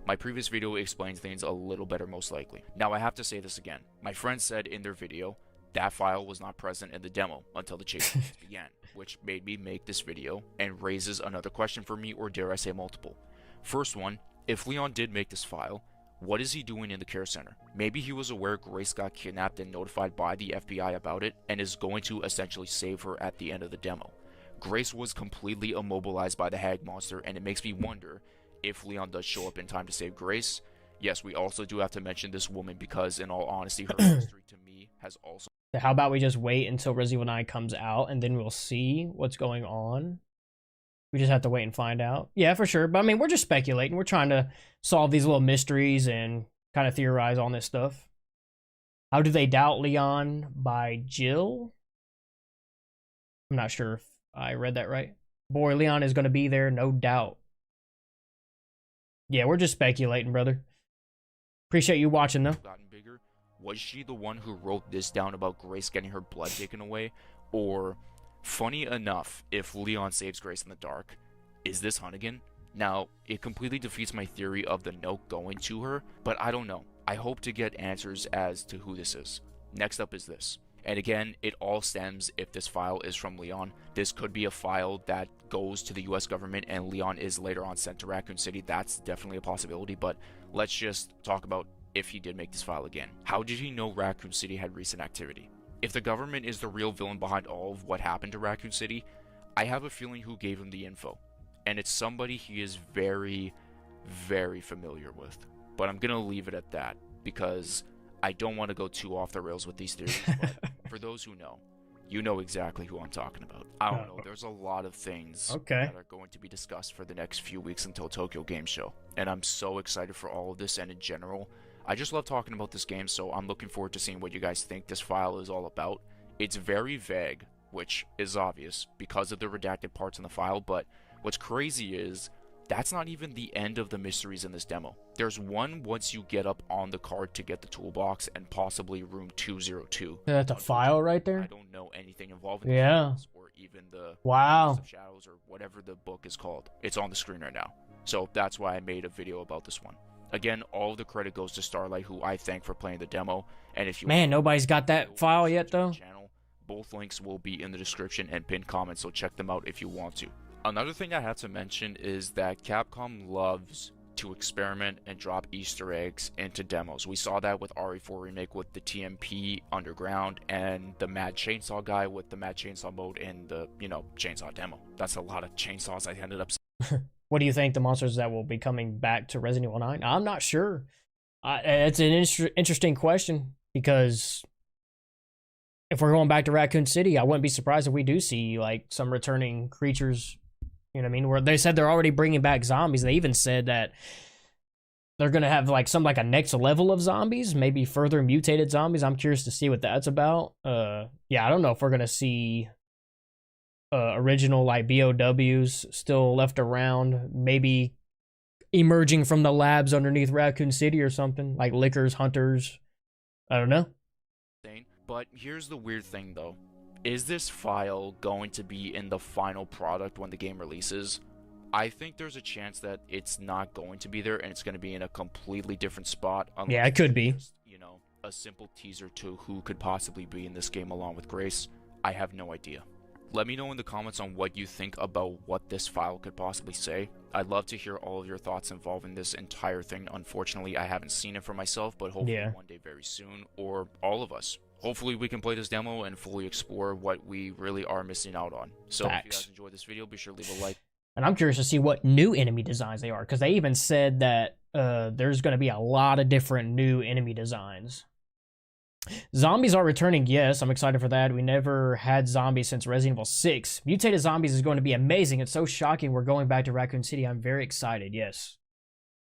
My previous video explains things a little better most likely. Now I have to say this again. My friend said in their video, that file was not present in the demo until the chase began, which made me make this video and raises another question for me, or dare I say multiple. First one, if Leon did make this file, what is he doing in the care center? Maybe he was aware Grace got kidnapped and notified by the FBI about it and is going to essentially save her at the end of the demo. Grace was completely immobilized by the hag monster, and it makes me wonder if Leon does show up in time to save Grace. Yes, we also do have to mention this woman because, in all honesty, her history to me has also... How about we just wait until Resident Evil 9 comes out, and then we'll see what's going on? We just have to wait and find out. Yeah, for sure. But, I mean, we're just speculating. We're trying to solve these little mysteries and kind of theorize on this stuff. How Do They Doubt Leon by Jill? I'm not sure if I read that right. Boy, Leon is going to be there, no doubt. Yeah, we're just speculating, brother. Appreciate you watching, though. Gotten bigger. Was she the one who wrote this down about Grace getting her blood taken away? Or, funny enough, if Leon saves Grace in the dark, is this Hunnigan? Now, it completely defeats my theory of the note going to her, but I don't know. I hope to get answers as to who this is. Next up is this. And again, it all stems if this file is from Leon. This could be a file that goes to the US government and Leon is later on sent to Raccoon City. That's definitely a possibility, but let's just talk about if he did make this file again. How did he know Raccoon City had recent activity? If the government is the real villain behind all of what happened to Raccoon City, I have a feeling who gave him the info. And it's somebody he is very, very familiar with. But I'm gonna leave it at that because I don't want to go too off the rails with these theories, but for those who know, you know exactly who I'm talking about. I don't know, there's a lot of things that are going to be discussed for the next few weeks until Tokyo Game Show, and I'm so excited for all of this, and in general, I just love talking about this game, so I'm looking forward to seeing what you guys think this file is all about. It's very vague, which is obvious because of the redacted parts in the file, but what's crazy is that's not even the end of the mysteries in this demo. There's one once you get up on the card to get the toolbox and possibly room 202. That's a file right I there? don't know anything involving the Yeah. files or even the Wow. House of Shadows or whatever the book is called. It's on the screen right now. So that's why I made a video about this one. Again, all of the credit goes to Starlight, who I thank for playing the demo. And if you Man, nobody's got that file yet, though. channel, both links will be in the description and pinned comments, so check them out if you want to. Another thing I have to mention is that Capcom loves to experiment and drop Easter eggs into demos. We saw that with RE4 Remake with the TMP Underground and the Mad Chainsaw guy with the Mad Chainsaw mode in the, chainsaw demo. That's a lot of chainsaws I ended up What do you think the monsters that will be coming back to Resident Evil 9? I'm not sure. It's an interesting question because if we're going back to Raccoon City, I wouldn't be surprised if we do see like some returning creatures. You know what I mean? Where they said they're already bringing back zombies. They even said that they're gonna have like a next level of zombies, maybe further mutated zombies. I'm curious to see what that's about. Yeah, I don't know if we're gonna see original like BOWs still left around, maybe emerging from the labs underneath Raccoon City or something, like Lickers, Hunters. I don't know. But here's the weird thing though. Is this file going to be in the final product when the game releases? I think there's a chance that it's not going to be there and it's going to be in a completely different spot. Yeah, it could be. Just, a simple teaser to who could possibly be in this game along with Grace. I have no idea. Let me know in the comments on what you think about what this file could possibly say. I'd love to hear all of your thoughts involving this entire thing. Unfortunately, I haven't seen it for myself, but hopefully one day very soon, or all of us. Hopefully we can play this demo and fully explore what we really are missing out on. So if you guys enjoyed this video, be sure to leave a like. And I'm curious to see what new enemy designs they are, because they even said that there's going to be a lot of different new enemy designs. Zombies are returning, yes. I'm excited for that. We never had zombies since Resident Evil 6. Mutated zombies is going to be amazing. It's so shocking we're going back to Raccoon City. I'm very excited, yes.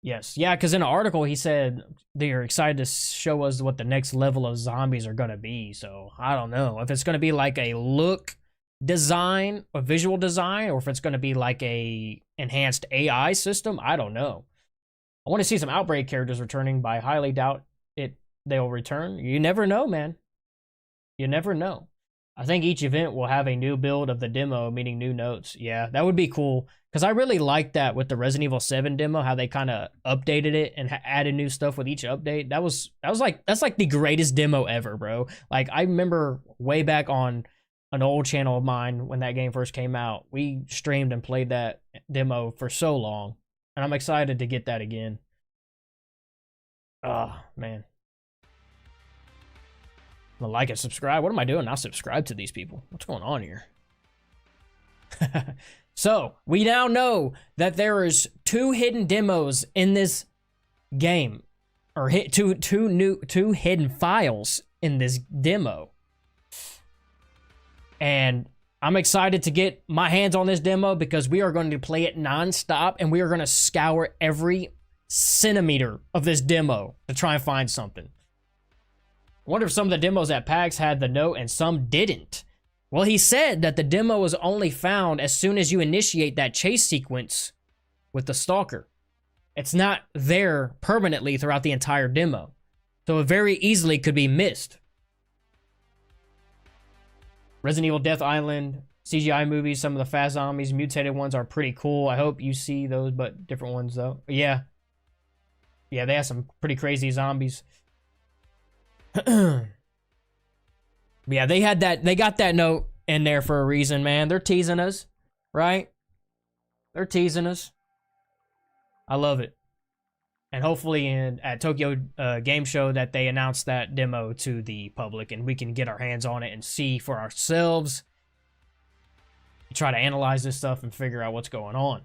Yes, yeah, because in an article he said they're excited to show us what the next level of zombies are going to be. So, I don't know. If it's going to be like a look design, a visual design, or if it's going to be like a enhanced AI system, I don't know. I want to see some Outbreak characters returning, but I highly doubt they'll return. You never know, man. You never know. I think each event will have a new build of the demo, meaning new notes. Yeah, that would be cool. Because I really liked that with the Resident Evil 7 demo, how they kind of updated it and added new stuff with each update. That's like the greatest demo ever, bro. Like, I remember way back on an old channel of mine when that game first came out, we streamed and played that demo for so long. And I'm excited to get that again. Oh, man. Like and subscribe. What am I doing? Not subscribe to these people. What's going on here? So, we now know that there is 2 hidden demos in this game. Or two hidden files in this demo. And I'm excited to get my hands on this demo because we are going to play it non-stop and we are going to scour every centimeter of this demo to try and find something. I wonder if some of the demos at PAX had the note and some didn't. Well, he said that the demo was only found as soon as you initiate that chase sequence with the stalker. It's not there permanently throughout the entire demo. So it very easily could be missed. Resident Evil Death Island, CGI movies, some of the fast zombies, mutated ones are pretty cool. I hope you see those, but different ones though. Yeah. Yeah, they have some pretty crazy zombies. Yeah, they got that note in there for a reason, man. They're teasing us, right? They're teasing us. I love it. And hopefully at Tokyo Game Show that they announce that demo to the public and we can get our hands on it and see for ourselves. Try to analyze this stuff and figure out what's going on.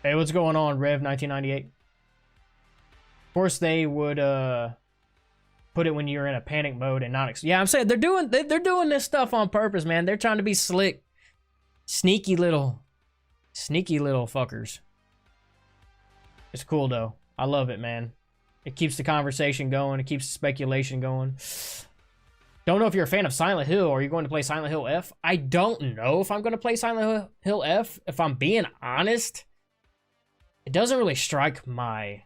Hey, what's going on, Rev 1998? Of course, they would put it when you're in a panic mode and not. Yeah, I'm saying they're doing this stuff on purpose, man. They're trying to be slick, sneaky little fuckers. It's cool though. I love it, man. It keeps the conversation going. It keeps the speculation going. Don't know if you're a fan of Silent Hill or you're going to play Silent Hill F. I don't know if I'm going to play Silent Hill F. If I'm being honest, it doesn't really strike my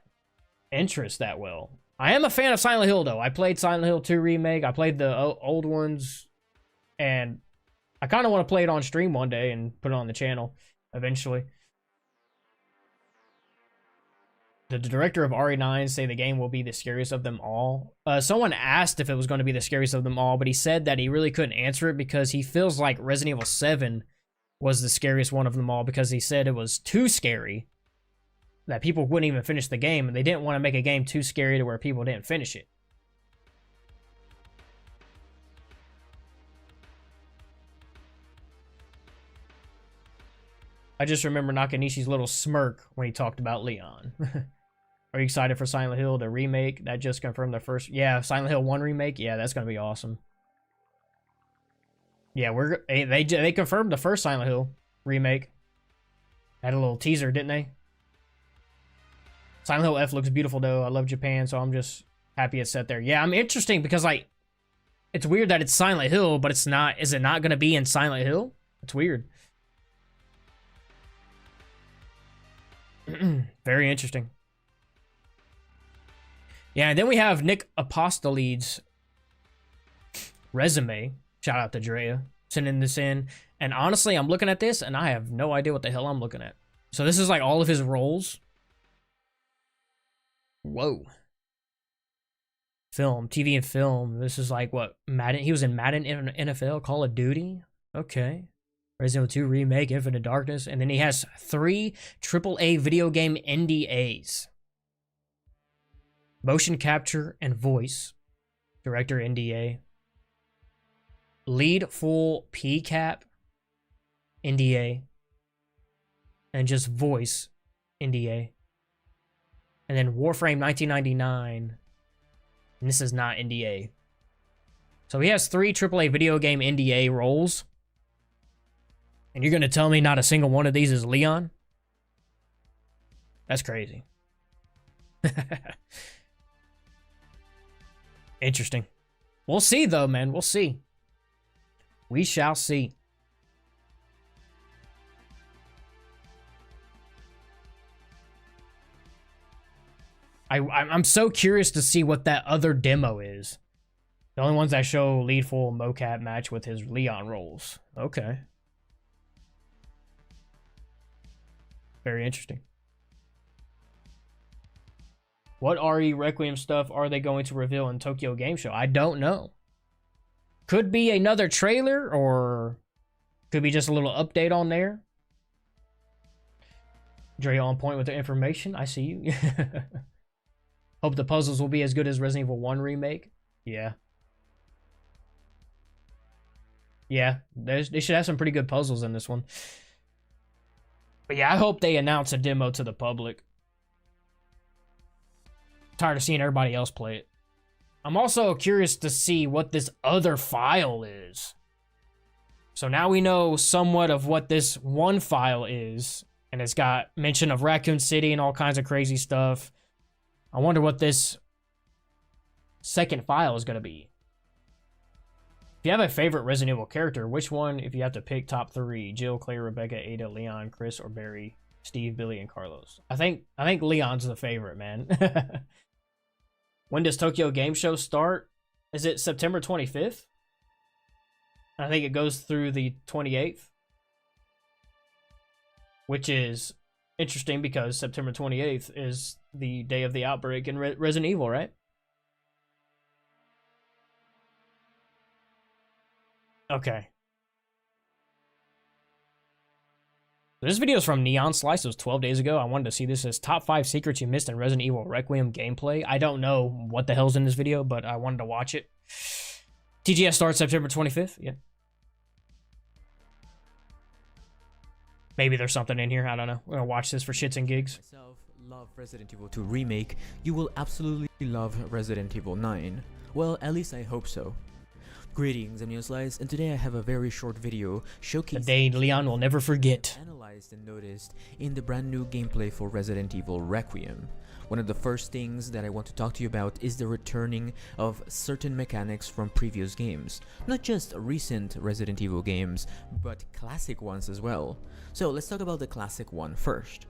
interest that well. I am a fan of Silent Hill, though. I played Silent Hill 2 Remake. I played the old ones. And I kind of want to play it on stream one day and put it on the channel eventually. The director of RE9 say the game will be the scariest of them all. Someone asked if it was going to be the scariest of them all, but he said that he really couldn't answer it because he feels like Resident Evil 7 was the scariest one of them all because he said it was too scary that people wouldn't even finish the game, and they didn't want to make a game too scary to where people didn't finish it. I just remember Nakanishi's little smirk when he talked about Leon. Are you excited for Silent Hill, the remake? That just confirmed the first... Yeah, Silent Hill 1 remake? Yeah, that's going to be awesome. Yeah, they confirmed the first Silent Hill remake. Had a little teaser, didn't they? Silent Hill F looks beautiful, though. I love Japan, so I'm just happy it's set there. Yeah, I'm interesting because, like, it's weird that it's Silent Hill, but it's not... Is it not going to be in Silent Hill? It's weird. Very interesting. Yeah, and then we have Nick Apostolides' resume. Shout out to Drea sending this in. And honestly, I'm looking at this and I have no idea what the hell I'm looking at. So this is like all of his roles. Whoa. Film, TV and film. This is like what? Madden. He was in Madden NFL, Call of Duty. Okay. Resident Evil 2 Remake, Infinite Darkness. And then he has 3 AAA video game NDAs. Motion capture and voice. Director NDA. Lead full PCAP NDA. And just voice NDA. And then Warframe 1999. And this is not NDA. So he has 3 AAA video game NDA roles. And you're going to tell me not a single one of these is Leon? That's crazy. Interesting. We'll see, though, man. We'll see. We shall see. I'm so curious to see what that other demo is. The only ones that show lead full mocap match with his Leon roles. Okay. Very interesting. What RE Requiem stuff are they going to reveal in Tokyo Game Show? I don't know. Could be another trailer or could be just a little update on there. Dre on point with the information. I see you. Hope the puzzles will be as good as Resident Evil 1 Remake. Yeah. Yeah, they should have some pretty good puzzles in this one. But yeah, I hope they announce a demo to the public. Tired of seeing everybody else play it. I'm also curious to see what this other file is. So now we know somewhat of what this one file is. And it's got mention of Raccoon City and all kinds of crazy stuff. I wonder what this second file is going to be. If you have a favorite Resident Evil character, which one, if you have to pick top 3? Jill, Claire, Rebecca, Ada, Leon, Chris, or Barry, Steve, Billy, and Carlos? I think Leon's the favorite, man. When does Tokyo Game Show start? Is it September 25th? I think it goes through the 28th. Which is interesting because September 28th is the day of the outbreak in Resident Evil, right? Okay. This video is from Neon Slice. It was 12 days ago. I wanted to see this as top 5 secrets you missed in Resident Evil Requiem gameplay. I don't know what the hell's in this video, but I wanted to watch it. TGS starts September 25th. Yeah. Maybe there's something in here. I don't know. We're gonna watch this for shits and gigs. Myself love Resident Evil 2 Remake. You will absolutely love Resident Evil 9. Well, at least I hope so. Greetings, I'm NeoSlice, and today I have a very short video The showcasing day Leon will never forget. analyzed and noticed in the brand new gameplay for Resident Evil Requiem. One of the first things that I want to talk to you about is the returning of certain mechanics from previous games. Not just recent Resident Evil games, but classic ones as well. So let's talk about the classic one first.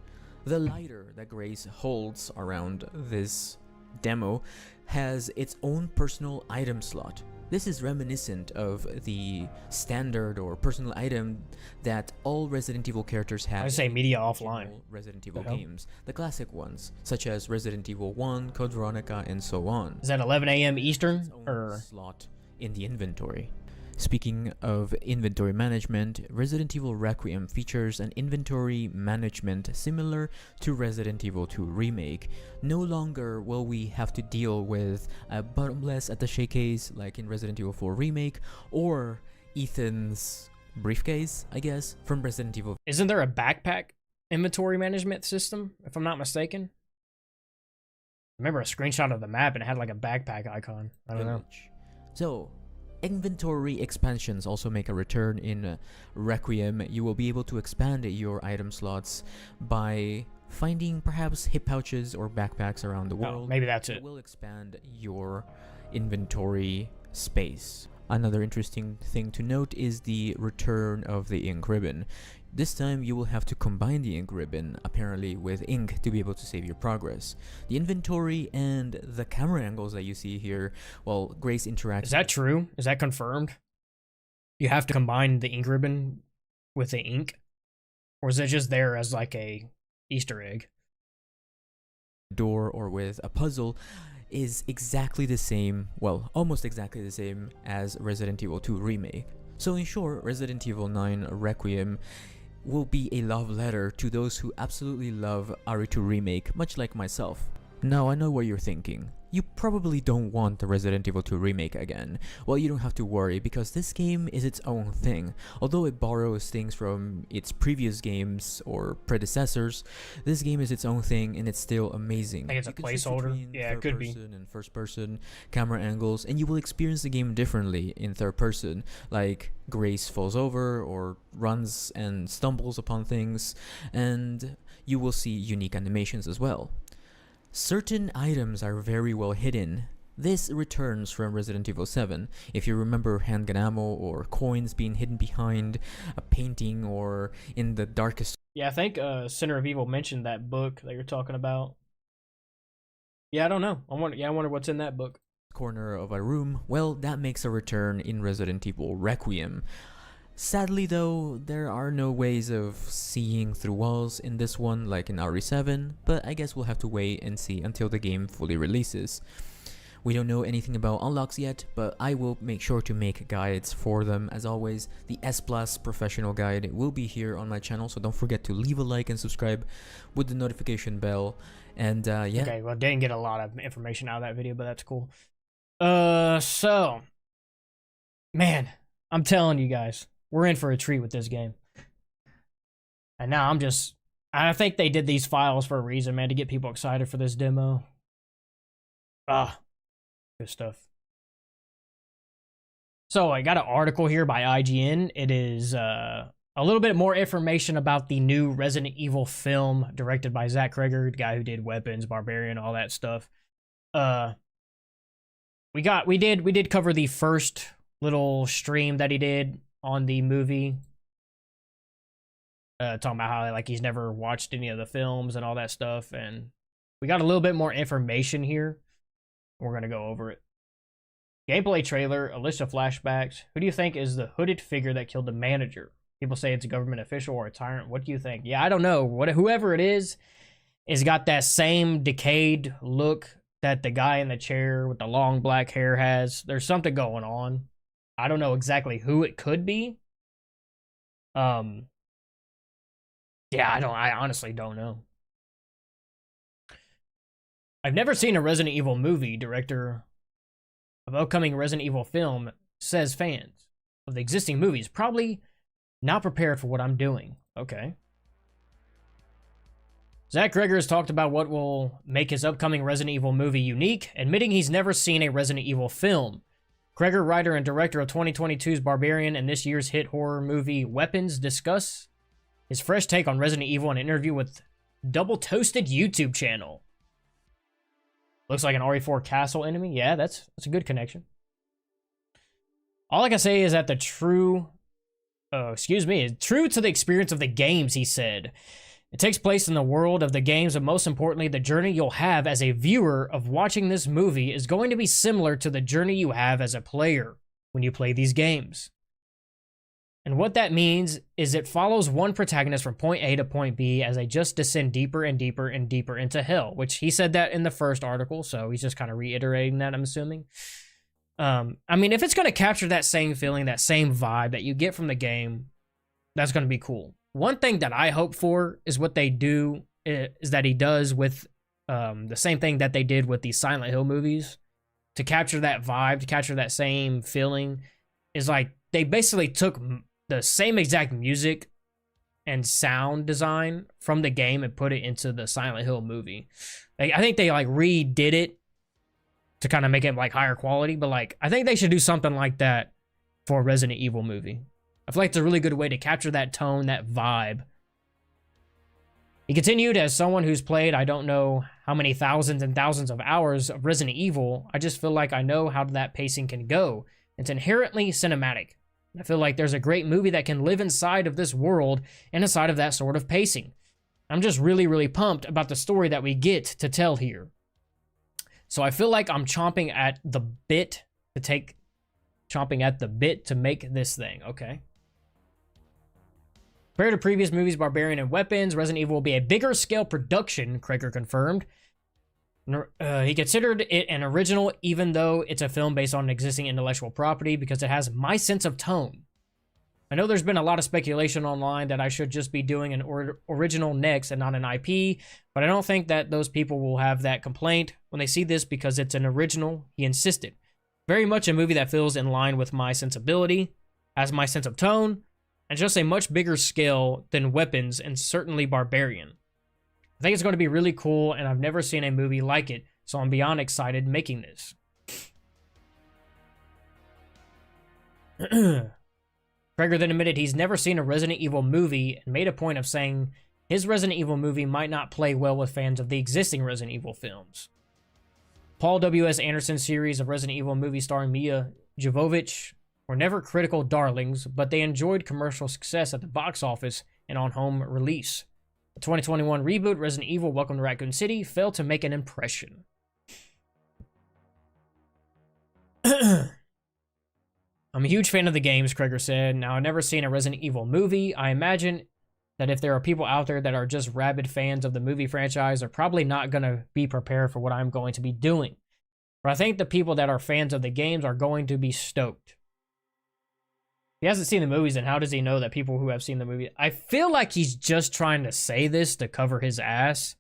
The lighter that Grace holds around this demo has its own personal item slot. This is reminiscent of the standard or personal item that all Resident Evil characters have. I say in media the offline. original Resident Evil The hell? games, the classic ones, such as Resident Evil 1, Code Veronica, and so on. Is that 11 a.m. Eastern? Its own Or slot in the inventory. Speaking of inventory management, Resident Evil Requiem features an inventory management similar to Resident Evil 2 Remake. No longer will we have to deal with a bottomless attaché case like in Resident Evil 4 Remake, or Ethan's briefcase, I guess, from Resident Evil isn't there a backpack inventory management system, if I'm not mistaken? I remember a screenshot of the map and it had like a backpack icon. I don't know. Village. So, inventory expansions also make a return in Requiem. You will be able to expand your item slots by finding perhaps hip pouches or backpacks around the Oh, world. maybe that's It it. will expand your inventory space. Another interesting thing to note is the return of the ink ribbon. This time you will have to combine the ink ribbon, apparently with ink, to be able to save your progress. The inventory and the camera angles that you see here, well, Grace interacts. Is that true? Is that confirmed? You have to combine the ink ribbon with the ink? Or is it just there as like a Easter egg? Door or with a puzzle is exactly the same, well, almost exactly the same as Resident Evil 2 Remake. So in short, Resident Evil 9 Requiem will be a love letter to those who absolutely love RE2 Remake, much like myself. Now I know what you're thinking. You probably don't want the Resident Evil 2 Remake again. Well, you don't have to worry, because this game is its own thing. Although it borrows things from its previous games or predecessors, this game is its own thing and it's still amazing. I think it's a You can switch placeholder. between Yeah, it third could be. person and first person camera angles, and you will experience the game differently in third person, like Grace falls over or runs and stumbles upon things, and you will see unique animations as well. Certain items are very well hidden. This returns from Resident Evil 7. If you remember handgun ammo or coins being hidden behind a painting or in the darkest Yeah, I think Center of Evil mentioned that book that you're talking about. Yeah, I don't know. I wonder what's in that book. corner of a room, well, that makes a return in Resident Evil Requiem. Sadly though, there are no ways of seeing through walls in this one like in RE7, but I guess we'll have to wait and see until the game fully releases. We don't know anything about unlocks yet, but I will make sure to make guides for them. As always, the S Plus professional guide will be here on my channel, so don't forget to leave a like and subscribe with the notification bell. And yeah. Okay, well, didn't get a lot of information out of that video, but that's cool. So, man, I'm telling you guys, we're in for a treat with this game. And now I think they did these files for a reason, man, to get people excited for this demo. Ah, good stuff. So I got an article here by IGN. It is a little bit more information about the new Resident Evil film directed by Zach Kreger, the guy who did Weapons, Barbarian, all that stuff. We did cover the first little stream that he did on the movie. Talking about how like he's never watched any of the films and all that stuff, and we got a little bit more information here. We're gonna go over it. Gameplay trailer, a list of flashbacks. Who do you think is the hooded figure that killed the manager? People say it's a government official or a tyrant. What do you think? Yeah, I don't know. Whoever it is got that same decayed look that the guy in the chair with the long black hair has. There's something going on. I don't know exactly who it could be. Yeah, I honestly don't know. I've never seen a Resident Evil movie. Director of upcoming Resident Evil film says fans of the existing movies probably not prepared for what I'm doing. Okay. Zach Kreger has talked about what will make his upcoming Resident Evil movie unique, admitting he's never seen a Resident Evil film. Kreger, writer and director of 2022's Barbarian and this year's hit horror movie Weapons, discuss his fresh take on Resident Evil in an interview with Double Toasted YouTube channel. Looks like an RE4 castle enemy. Yeah, that's a good connection. All I can say is that true to the experience of the games, he said. It takes place in the world of the games, and most importantly, the journey you'll have as a viewer of watching this movie is going to be similar to the journey you have as a player when you play these games. And what that means is it follows one protagonist from point A to point B as they just descend deeper and deeper and deeper into hell, which he said that in the first article, so he's just kind of reiterating that, I'm assuming. I mean, if it's going to capture that same feeling, that same vibe that you get from the game, that's going to be cool. One thing that I hope for is what they do is that he does with the same thing that they did with the Silent Hill movies to capture that vibe, to capture that same feeling, is like they basically took the same exact music and sound design from the game and put it into the Silent Hill movie. Like, I think they like redid it to kind of make it like higher quality, but like I think they should do something like that for a Resident Evil movie. I feel like it's a really good way to capture that tone, that vibe. He continued, as someone who's played I don't know how many thousands and thousands of hours of Resident Evil, I just feel like I know how that pacing can go. It's inherently cinematic. I feel like there's a great movie that can live inside of this world and inside of that sort of pacing. I'm just really, really pumped about the story that we get to tell here. So I feel like I'm chomping at the bit to make this thing. Okay. Compared to previous movies, Barbarian and Weapons, Resident Evil will be a bigger scale production, Kreger confirmed. He considered it an original, even though it's a film based on an existing intellectual property, because it has my sense of tone. I know there's been a lot of speculation online that I should just be doing an original next and not an IP, but I don't think that those people will have that complaint when they see this because it's an original, he insisted. Very much a movie that feels in line with my sensibility, has my sense of tone, and just a much bigger scale than Weapons and certainly Barbarian. I think it's going to be really cool, and I've never seen a movie like it, so I'm beyond excited making this. Kreger then admitted he's never seen a Resident Evil movie and made a point of saying his Resident Evil movie might not play well with fans of the existing Resident Evil films. Paul W.S. Anderson's series of Resident Evil movies starring Mia Jovovich were never critical darlings, but they enjoyed commercial success at the box office and on home release. The 2021 reboot, Resident Evil Welcome to Raccoon City, failed to make an impression. I'm a huge fan of the games, Kreger said. Now, I've never seen a Resident Evil movie. I imagine that if there are people out there that are just rabid fans of the movie franchise, are probably not going to be prepared for what I'm going to be doing. But I think the people that are fans of the games are going to be stoked. He hasn't seen the movies, and how does he know that people who have seen the movie? I feel like he's just trying to say this to cover his ass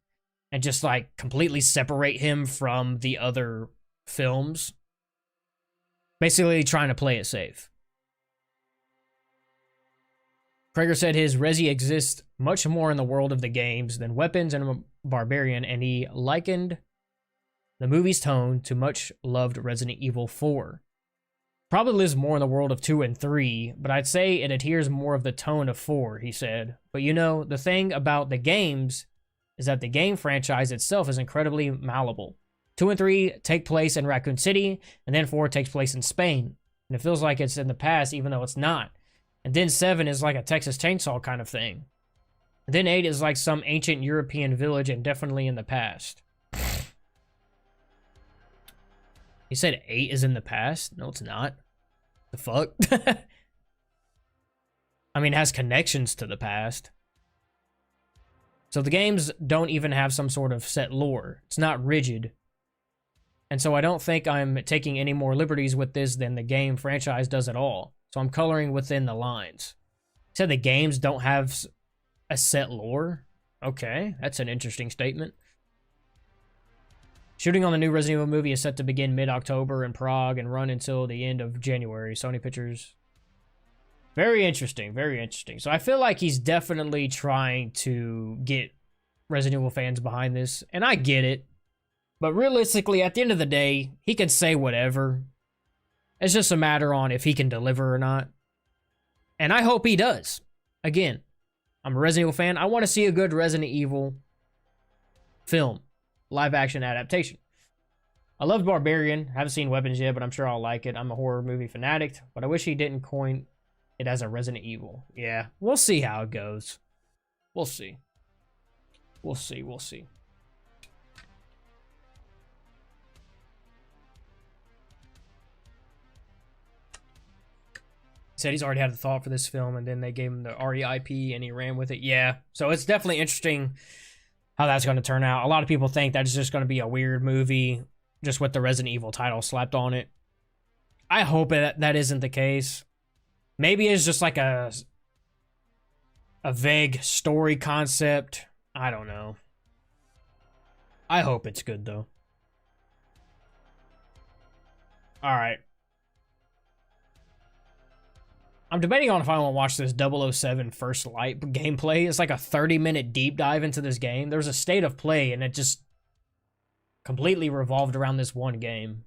and just like completely separate him from the other films. Basically trying to play it safe. Kreger said his Resi exists much more in the world of the games than Weapons and Barbarian, and he likened the movie's tone to much loved Resident Evil 4. Probably lives more in the world of 2 and 3, but I'd say it adheres more of the tone of 4, he said. But you know, the thing about the games is that the game franchise itself is incredibly malleable. 2 and 3 take place in Raccoon City, and then 4 takes place in Spain. And it feels like it's in the past, even though it's not. And then 7 is like a Texas Chainsaw kind of thing. And then 8 is like some ancient European village and definitely in the past. He said 8 is in the past? No, it's not. The fuck? I mean, it has connections to the past. So the games don't even have some sort of set lore. It's not rigid. And so I don't think I'm taking any more liberties with this than the game franchise does at all. So I'm coloring within the lines. He said the games don't have a set lore? Okay, that's an interesting statement. Shooting on the new Resident Evil movie is set to begin mid-October in Prague and run until the end of January. Sony Pictures. Very interesting, very interesting. So I feel like he's definitely trying to get Resident Evil fans behind this, and I get it. But realistically, at the end of the day, he can say whatever. It's just a matter on if he can deliver or not. And I hope he does. Again, I'm a Resident Evil fan. I want to see a good Resident Evil film, live action adaptation. I loved Barbarian. Haven't seen Weapons yet, but I'm sure I'll like it. I'm a horror movie fanatic, but I wish he didn't coin it as a Resident Evil. Yeah, we'll see how it goes. We'll see. We'll see. We'll see. He said he's already had the thought for this film, and then they gave him the REIP, and he ran with it. Yeah, so it's definitely interesting how that's going to turn out. A lot of people think that it's just going to be a weird movie, just with the Resident Evil title slapped on it. I hope that isn't the case. Maybe it's just like a vague story concept. I don't know. I hope it's good, though. Alright. I'm debating on if I want to watch this 007 First Light gameplay. It's like a 30-minute deep dive into this game. There's a state of play, and it just completely revolved around this one game.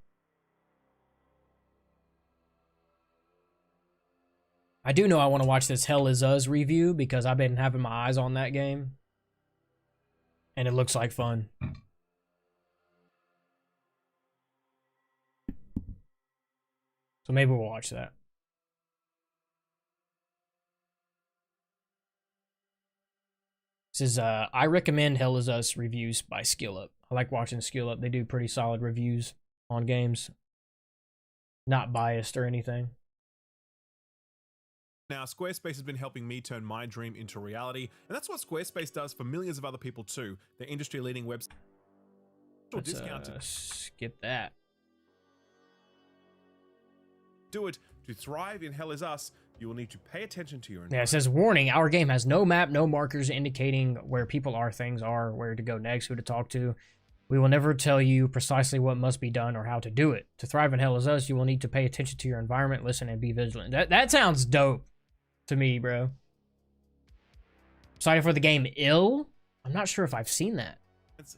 I do know I want to watch this Hell Is Us review because I've been having my eyes on that game. And it looks like fun. So maybe we'll watch that. This is, I recommend Hell Is Us reviews by SkillUp. I like watching SkillUp. They do pretty solid reviews on games. Not biased or anything. Now, Squarespace has been helping me turn my dream into reality, and that's what Squarespace does for millions of other people too. Their industry-leading website. Let's skip that. Do it. To thrive in Hell Is Us, you will need to pay attention to your Yeah, it says, warning, our game has no map, no markers indicating where people are, things are, where to go next, who to talk to. We will never tell you precisely what must be done or how to do it. To thrive in Hell Is Us, you will need to pay attention to your environment, listen, and be vigilant. That sounds dope to me, bro. Excited for the game Ill? I'm not sure if I've seen that.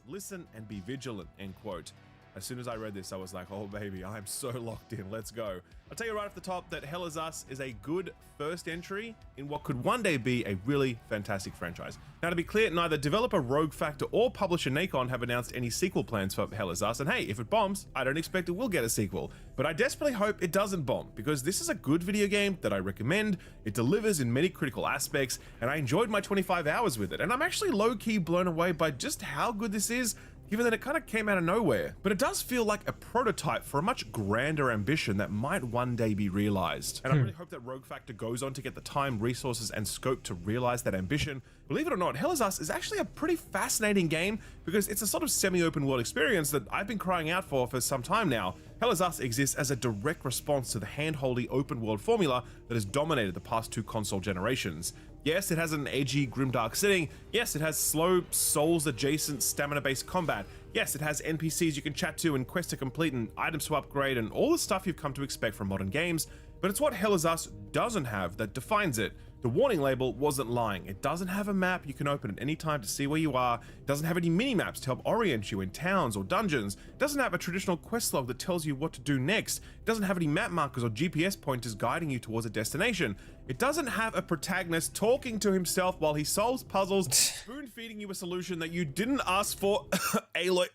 Listen and be vigilant, end quote. As soon as I read this, I was like, oh baby, I'm so locked in, let's go. I'll tell you right off the top that Hell Is Us is a good first entry in what could one day be a really fantastic franchise. Now, to be clear, neither developer Rogue Factor or publisher Nacon have announced any sequel plans for Hell Is Us, and hey, if it bombs, I don't expect it will get a sequel. But I desperately hope it doesn't bomb, because this is a good video game that I recommend, it delivers in many critical aspects, and I enjoyed my 25 hours with it, and I'm actually low-key blown away by just how good this is, given that it kind of came out of nowhere. But it does feel like a prototype for a much grander ambition that might one day be realized. And I really hope that Rogue Factor goes on to get the time, resources, and scope to realize that ambition. Believe it or not, Hell Is Us is actually a pretty fascinating game because it's a sort of semi-open world experience that I've been crying out for some time now. Hell Is Us exists as a direct response to the hand-holdy open world formula that has dominated the past two console generations. Yes, it has an edgy, grimdark setting. Yes, it has slow, souls-adjacent, stamina-based combat. Yes, it has NPCs you can chat to and quests to complete and items to upgrade and all the stuff you've come to expect from modern games. But it's what Hell Is Us doesn't have that defines it. The warning label wasn't lying. It doesn't have a map you can open at any time to see where you are. It doesn't have any mini-maps to help orient you in towns or dungeons. It doesn't have a traditional quest log that tells you what to do next. It doesn't have any map markers or GPS pointers guiding you towards a destination. It doesn't have a protagonist talking to himself while he solves puzzles, spoon-feeding you a solution that you didn't ask for. Aloy.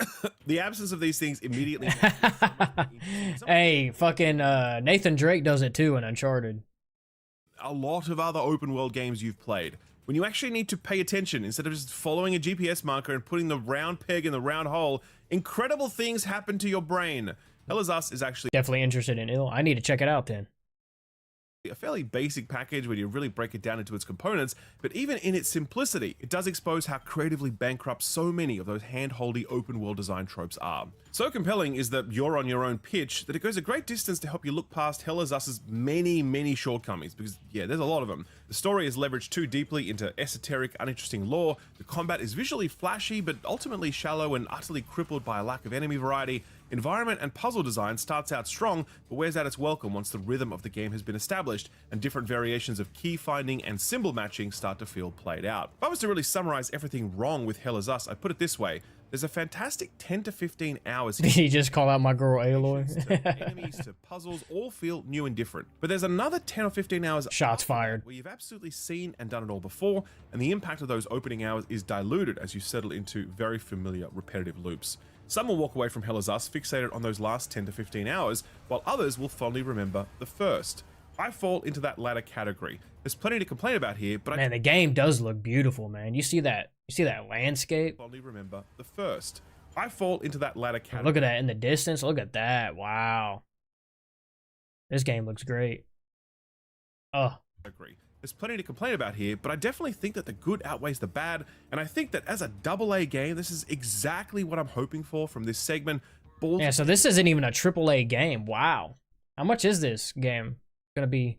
The absence of these things immediately... Hey, fucking Nathan Drake does it too in Uncharted. A lot of other open world games you've played, when you actually need to pay attention instead of just following a GPS marker and putting the round peg in the round hole, incredible things happen to your brain. Hell Is Us is actually Definitely interested in Ill. I need to check it out then. a fairly basic package when you really break it down into its components, but even in its simplicity, it does expose how creatively bankrupt so many of those hand-holdy open world design tropes are. So compelling is that you're on your own pitch that it goes a great distance to help you look past Hell Is Us's many shortcomings, because yeah, there's a lot of them. The story is leveraged too deeply into esoteric, uninteresting lore, the combat is visually flashy but ultimately shallow and utterly crippled by a lack of enemy variety. Environment and puzzle design starts out strong, but wears out its welcome once the rhythm of the game has been established, and different variations of key finding and symbol matching start to feel played out. If I was to really summarize everything wrong with Hell Is Us, I'd put it this way. there's a fantastic 10 to 15 hours Did he just call out my girl missions to Aloy? enemies to puzzles all feel new and different. But there's another 10 or 15 hours Shots after that fired. where you've absolutely seen and done it all before, and the impact of those opening hours is diluted as you settle into very familiar repetitive loops. Some will walk away from Hell Is Us fixated on those last 10 to 15 hours, while others will fondly remember the first. I fall into that latter category. There's plenty to complain about here, but Man, the game does look beautiful, man. You see that? You see that I landscape? fondly remember the first. I fall into that latter category. Look at that in the distance. Look at that. Wow. This game looks great. Oh, Agree. There's plenty to complain about here, but I definitely think that the good outweighs the bad, and I think that as a AA game, this is exactly what I'm hoping for from this segment. Balls yeah. So this isn't even a AAA game. Wow. How much is this game gonna be?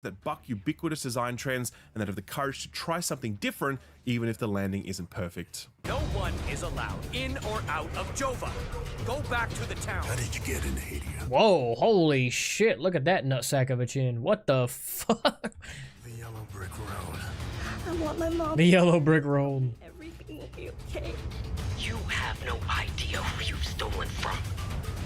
that buck ubiquitous design trends and that have the courage to try something different, even if the landing isn't perfect. No one is allowed in or out of Jova. Go back to the town. How did you get into Hadia? Whoa! Holy shit! Look at that nutsack of a chin. What the fuck? The yellow brick road. I want my mom. The yellow brick road. Everything will be okay. You have no idea who you've stolen from.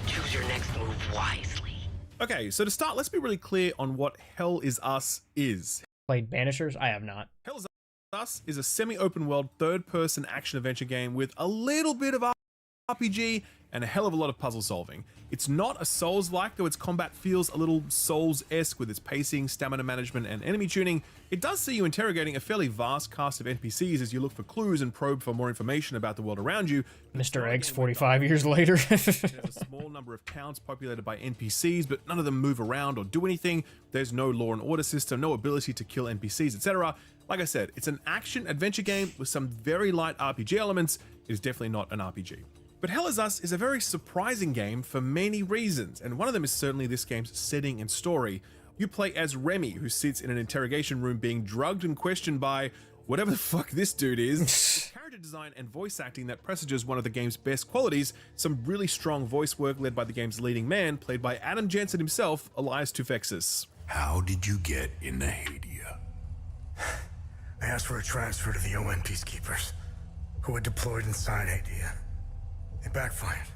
Choose your next move wisely. Okay, so to start, let's be really clear on what Hell Is Us is. Played Banishers? I have not. Hell Is Us is a semi-open world third-person action-adventure game with a little bit of RPG and a hell of a lot of puzzle solving. It's not a Souls-like, though its combat feels a little Souls-esque with its pacing, stamina management, and enemy tuning. It does see you interrogating a fairly vast cast of NPCs as you look for clues and probe for more information about the world around you. Mr. X 45 years later. There's a small number of towns populated by NPCs, but none of them move around or do anything. There's no law and order system, no ability to kill NPCs, etc. Like I said, it's an action-adventure game with some very light RPG elements. It is definitely not an RPG. But Hell Is Us is a very surprising game for many reasons, and one of them is certainly this game's setting and story. You play as Remy, who sits in an interrogation room being drugged and questioned by whatever the fuck this dude is. With character design and voice acting that presages one of the game's best qualities, some really strong voice work led by the game's leading man, played by Adam Jensen himself, Elias Tufexis. How did you get into Hadia? I asked for a transfer to the UN peacekeepers, who were deployed inside Hadia. It backfired.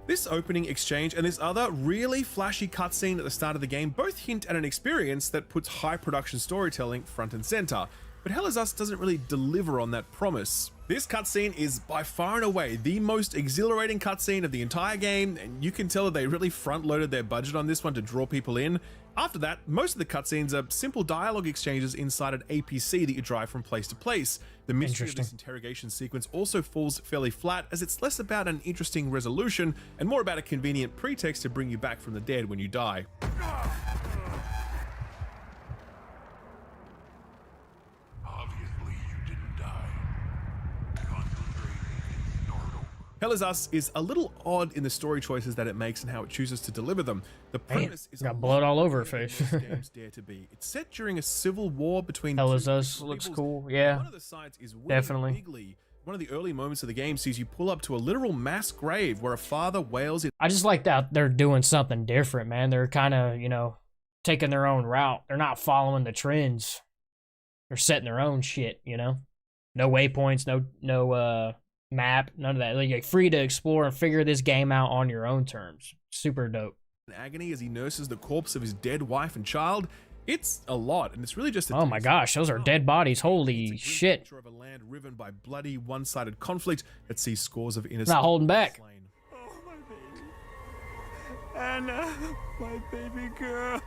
This opening exchange and this other really flashy cutscene at the start of the game both hint at an experience that puts high production storytelling front and center, but Hell Is Us doesn't really deliver on that promise. This cutscene is by far and away the most exhilarating cutscene of the entire game, and you can tell that they really front-loaded their budget on this one to draw people in. After that, most of the cutscenes are simple dialogue exchanges inside an APC that you drive from place to place. The mystery of this interrogation sequence also falls fairly flat, as it's less about an interesting resolution and more about a convenient pretext to bring you back from the dead when you die. Obviously, you didn't die. Concentrate and start over. Hell Is Us is a little odd in the story choices that it makes and how it chooses to deliver them. The premise is got a blood lot all over her bigger than face. most games dare to be. It's set during a civil war between Hell two Is Us different looks peoples, cool. and Yeah. one of the sides is winning Definitely. bigly. One of the early moments of the game sees you pull up to a literal mass grave where a father wails in I just like that they're doing something different, man. They're kind of, taking their own route. They're not following the trends. They're setting their own shit, No waypoints, no map, none of that. Like, you're free to explore and figure this game out on your own terms. Super dope. agony as he nurses the corpse of his dead wife and child. It's a lot, and it's really just a Oh my gosh, those are dead bodies. It's Holy a grim shit. picture of a land riven by bloody, one-sided conflict that sees scores of innocent Not holding back. slain. Anna, my baby girl.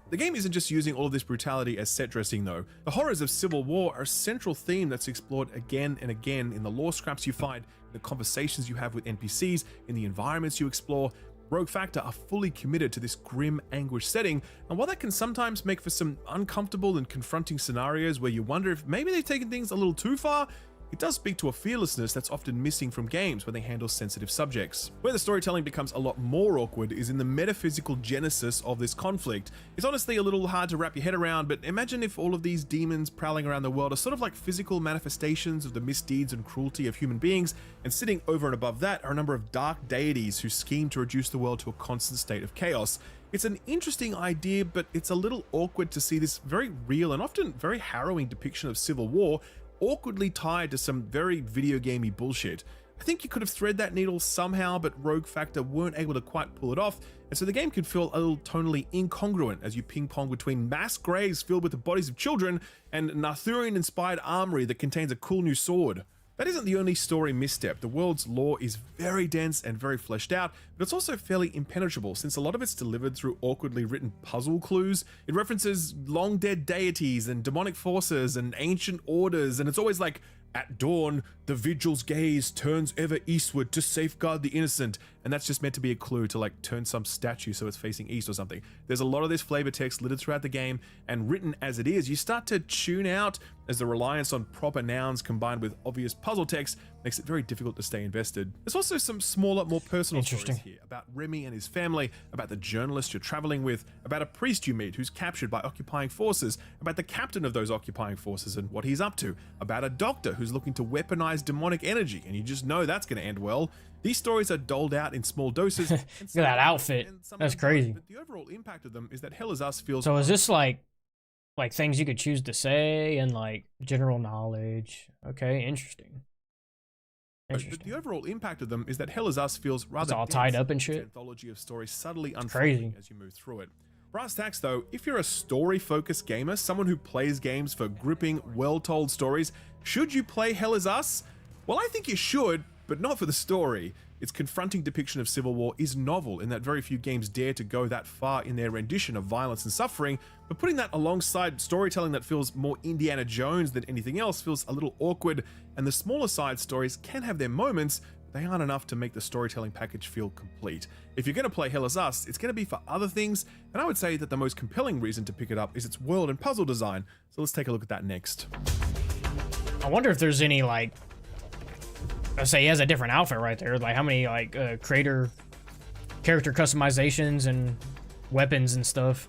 The game isn't just using all of this brutality as set dressing though. The horrors of civil war are a central theme that's explored again and again in the lore scraps you find, in the conversations you have with NPCs, in the environments you explore. Rogue Factor are fully committed to this grim anguish setting, and while that can sometimes make for some uncomfortable and confronting scenarios where you wonder if maybe they've taken things a little too far, it does speak to a fearlessness that's often missing from games when they handle sensitive subjects. Where the storytelling becomes a lot more awkward is in the metaphysical genesis of this conflict. It's honestly a little hard to wrap your head around, but imagine if all of these demons prowling around the world are sort of like physical manifestations of the misdeeds and cruelty of human beings, and sitting over and above that are a number of dark deities who scheme to reduce the world to a constant state of chaos. It's an interesting idea, but it's a little awkward to see this very real and often very harrowing depiction of civil war awkwardly tied to some very video gamey bullshit. I think you could have threaded that needle somehow, but Rogue Factor weren't able to quite pull it off, and so the game could feel a little tonally incongruent as you ping-pong between mass graves filled with the bodies of children and an Arthurian-inspired armory that contains a cool new sword. That isn't the only story misstep. The world's lore is very dense and very fleshed out, but it's also fairly impenetrable since a lot of it's delivered through awkwardly written puzzle clues. It references long dead deities and demonic forces and ancient orders, and it's always like, at dawn, the vigil's gaze turns ever eastward to safeguard the innocent, and that's just meant to be a clue to like turn some statue so it's facing east or something. There's a lot of this flavor text littered throughout the game, and written as it is, you start to tune out as the reliance on proper nouns combined with obvious puzzle text makes it very difficult to stay invested. There's also some smaller, more personal stories here about Remy and his family, about the journalist you're traveling with, about a priest you meet who's captured by occupying forces, about the captain of those occupying forces and what he's up to, about a doctor who's looking to weaponize demonic energy, and you just know that's going to end well. These stories are doled out in small doses. Look at that outfit. That's crazy. But the overall impact of them is that Hell Is Us feels... So is this like things you could choose to say and like general knowledge? Okay, interesting. But the overall impact of them is that Hell Is Us feels rather it's all tied up and shit. Anthology of stories subtly unfolding Crazy. as you move through it. Brass tacks though, if you're a story-focused gamer, someone who plays games for gripping, well-told stories, should you play Hell Is Us? Well, I think you should, but not for the story. Its confronting depiction of civil war is novel in that very few games dare to go that far in their rendition of violence and suffering, but putting that alongside storytelling that feels more Indiana Jones than anything else feels a little awkward, and the smaller side stories can have their moments, but they aren't enough to make the storytelling package feel complete. If you're going to play Hell Is Us, it's going to be for other things, and I would say that the most compelling reason to pick it up is its world and puzzle design, so let's take a look at that next. I wonder if there's any like, let's say he has a different outfit right there. Like how many like character customizations and weapons and stuff.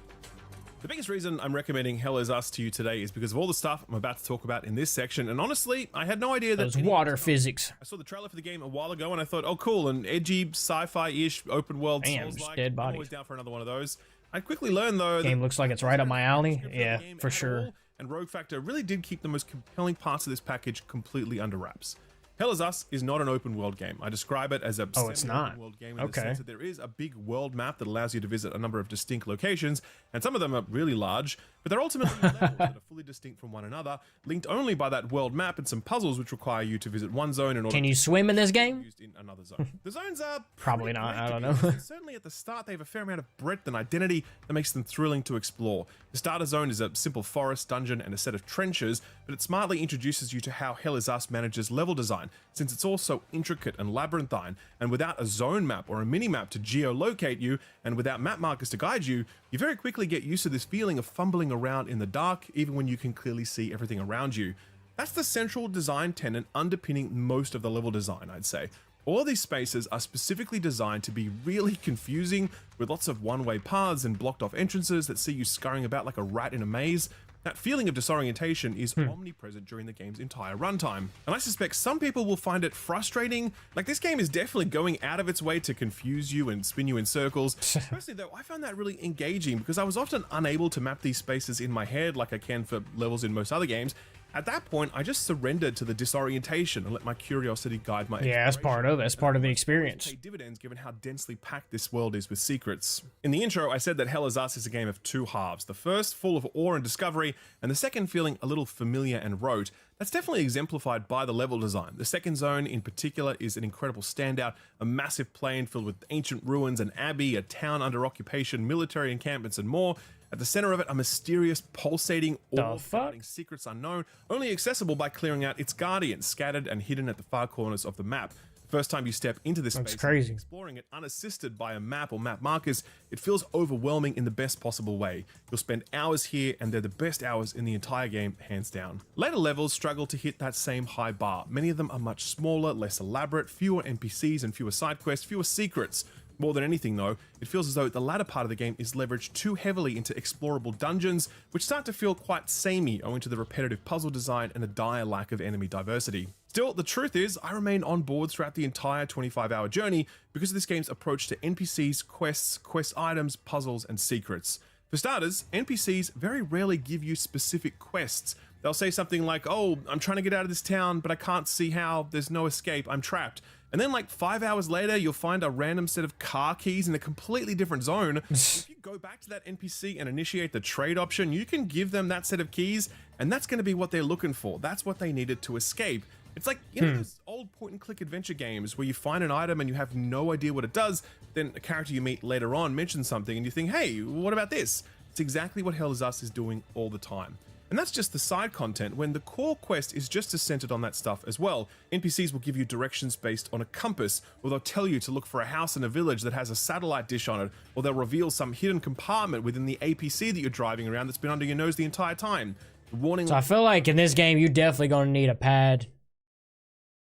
The biggest reason I'm recommending Hell Is Us to you today is because of all the stuff I'm about to talk about in this section, and honestly, I had no idea that... Those water physics. I saw the trailer for the game a while ago and I thought, oh cool, an edgy sci-fi-ish open world Damn, Souls-like. dead I'm bodies. always down for another one of those. I quickly learned though... Game looks like it's right up my alley. Yeah, for at sure. all, and Rogue Factor really did keep the most compelling parts of this package completely under wraps. Hell Is Us is not an open world game. I describe it as a it's not. world game in the sense that there is a big world map that allows you to visit a number of distinct locations, and some of them are really large, but they're ultimately levels that are fully distinct from one another, linked only by that world map and some puzzles which require you to visit one zone in order Can you swim in this game? used in another zone. The zones are Probably pretty not, great I to don't be know. honest, and certainly at the start they have a fair amount of breadth and identity that makes them thrilling to explore. The starter zone is a simple forest, dungeon, and a set of trenches, but it smartly introduces you to how Hell Is Us manages level design, since it's all so intricate and labyrinthine, and without a zone map or a mini-map to geolocate you, and without map markers to guide you, you very quickly get used to this feeling of fumbling around in the dark, even when you can clearly see everything around you. That's the central design tenet underpinning most of the level design, I'd say. All of these spaces are specifically designed to be really confusing, with lots of one-way paths and blocked off entrances that see you scurrying about like a rat in a maze. That feeling of disorientation is omnipresent during the game's entire runtime, and I suspect some people will find it frustrating. Like, this game is definitely going out of its way to confuse you and spin you in circles. Personally though, I found that really engaging because I was often unable to map these spaces in my head like I can for levels in most other games. At that point, I just surrendered to the disorientation and let my curiosity guide my Yeah, that's part of it. That's part of the experience. Pay dividends given how densely packed this world is with secrets. In the intro, I said that Hell Is Us is a game of two halves. The first, full of awe and discovery, and the second feeling a little familiar and rote. That's definitely exemplified by the level design. The second zone in particular is an incredible standout, a massive plain filled with ancient ruins, an abbey, a town under occupation, military encampments, and more. At the center of it, a mysterious, pulsating orb guarding secrets unknown, only accessible by clearing out its guardians, scattered and hidden at the far corners of the map. The first time you step into this space, crazy. Exploring it unassisted by a map or map markers, it feels overwhelming in the best possible way. You'll spend hours here, and they're the best hours in the entire game, hands down. Later levels struggle to hit that same high bar. Many of them are much smaller, less elaborate, fewer NPCs and fewer side quests, fewer secrets. More than anything though, it feels as though the latter part of the game is leveraged too heavily into explorable dungeons, which start to feel quite samey owing to the repetitive puzzle design and a dire lack of enemy diversity. Still, the truth is, I remain on board throughout the entire 25-hour journey because of this game's approach to NPCs, quests, quest items, puzzles, and secrets. For starters, NPCs very rarely give you specific quests. They'll say something like, oh, I'm trying to get out of this town, but I can't see how, there's no escape, I'm trapped. And then like 5 hours later, you'll find a random set of car keys in a completely different zone. If you go back to that NPC and initiate the trade option, you can give them that set of keys, and that's going to be what they're looking for. That's what they needed to escape. It's like, you know, those old point-and-click adventure games where you find an item and you have no idea what it does, then a character you meet later on mentions something and you think, hey, what about this? It's exactly what Hell Is Us is doing all the time. And that's just the side content, when the core quest is just as centered on that stuff as well. NPCs will give you directions based on a compass, or they'll tell you to look for a house in a village that has a satellite dish on it, or they'll reveal some hidden compartment within the APC that you're driving around that's been under your nose the entire time. Warning. So I feel like in this game, you're definitely going to need a pad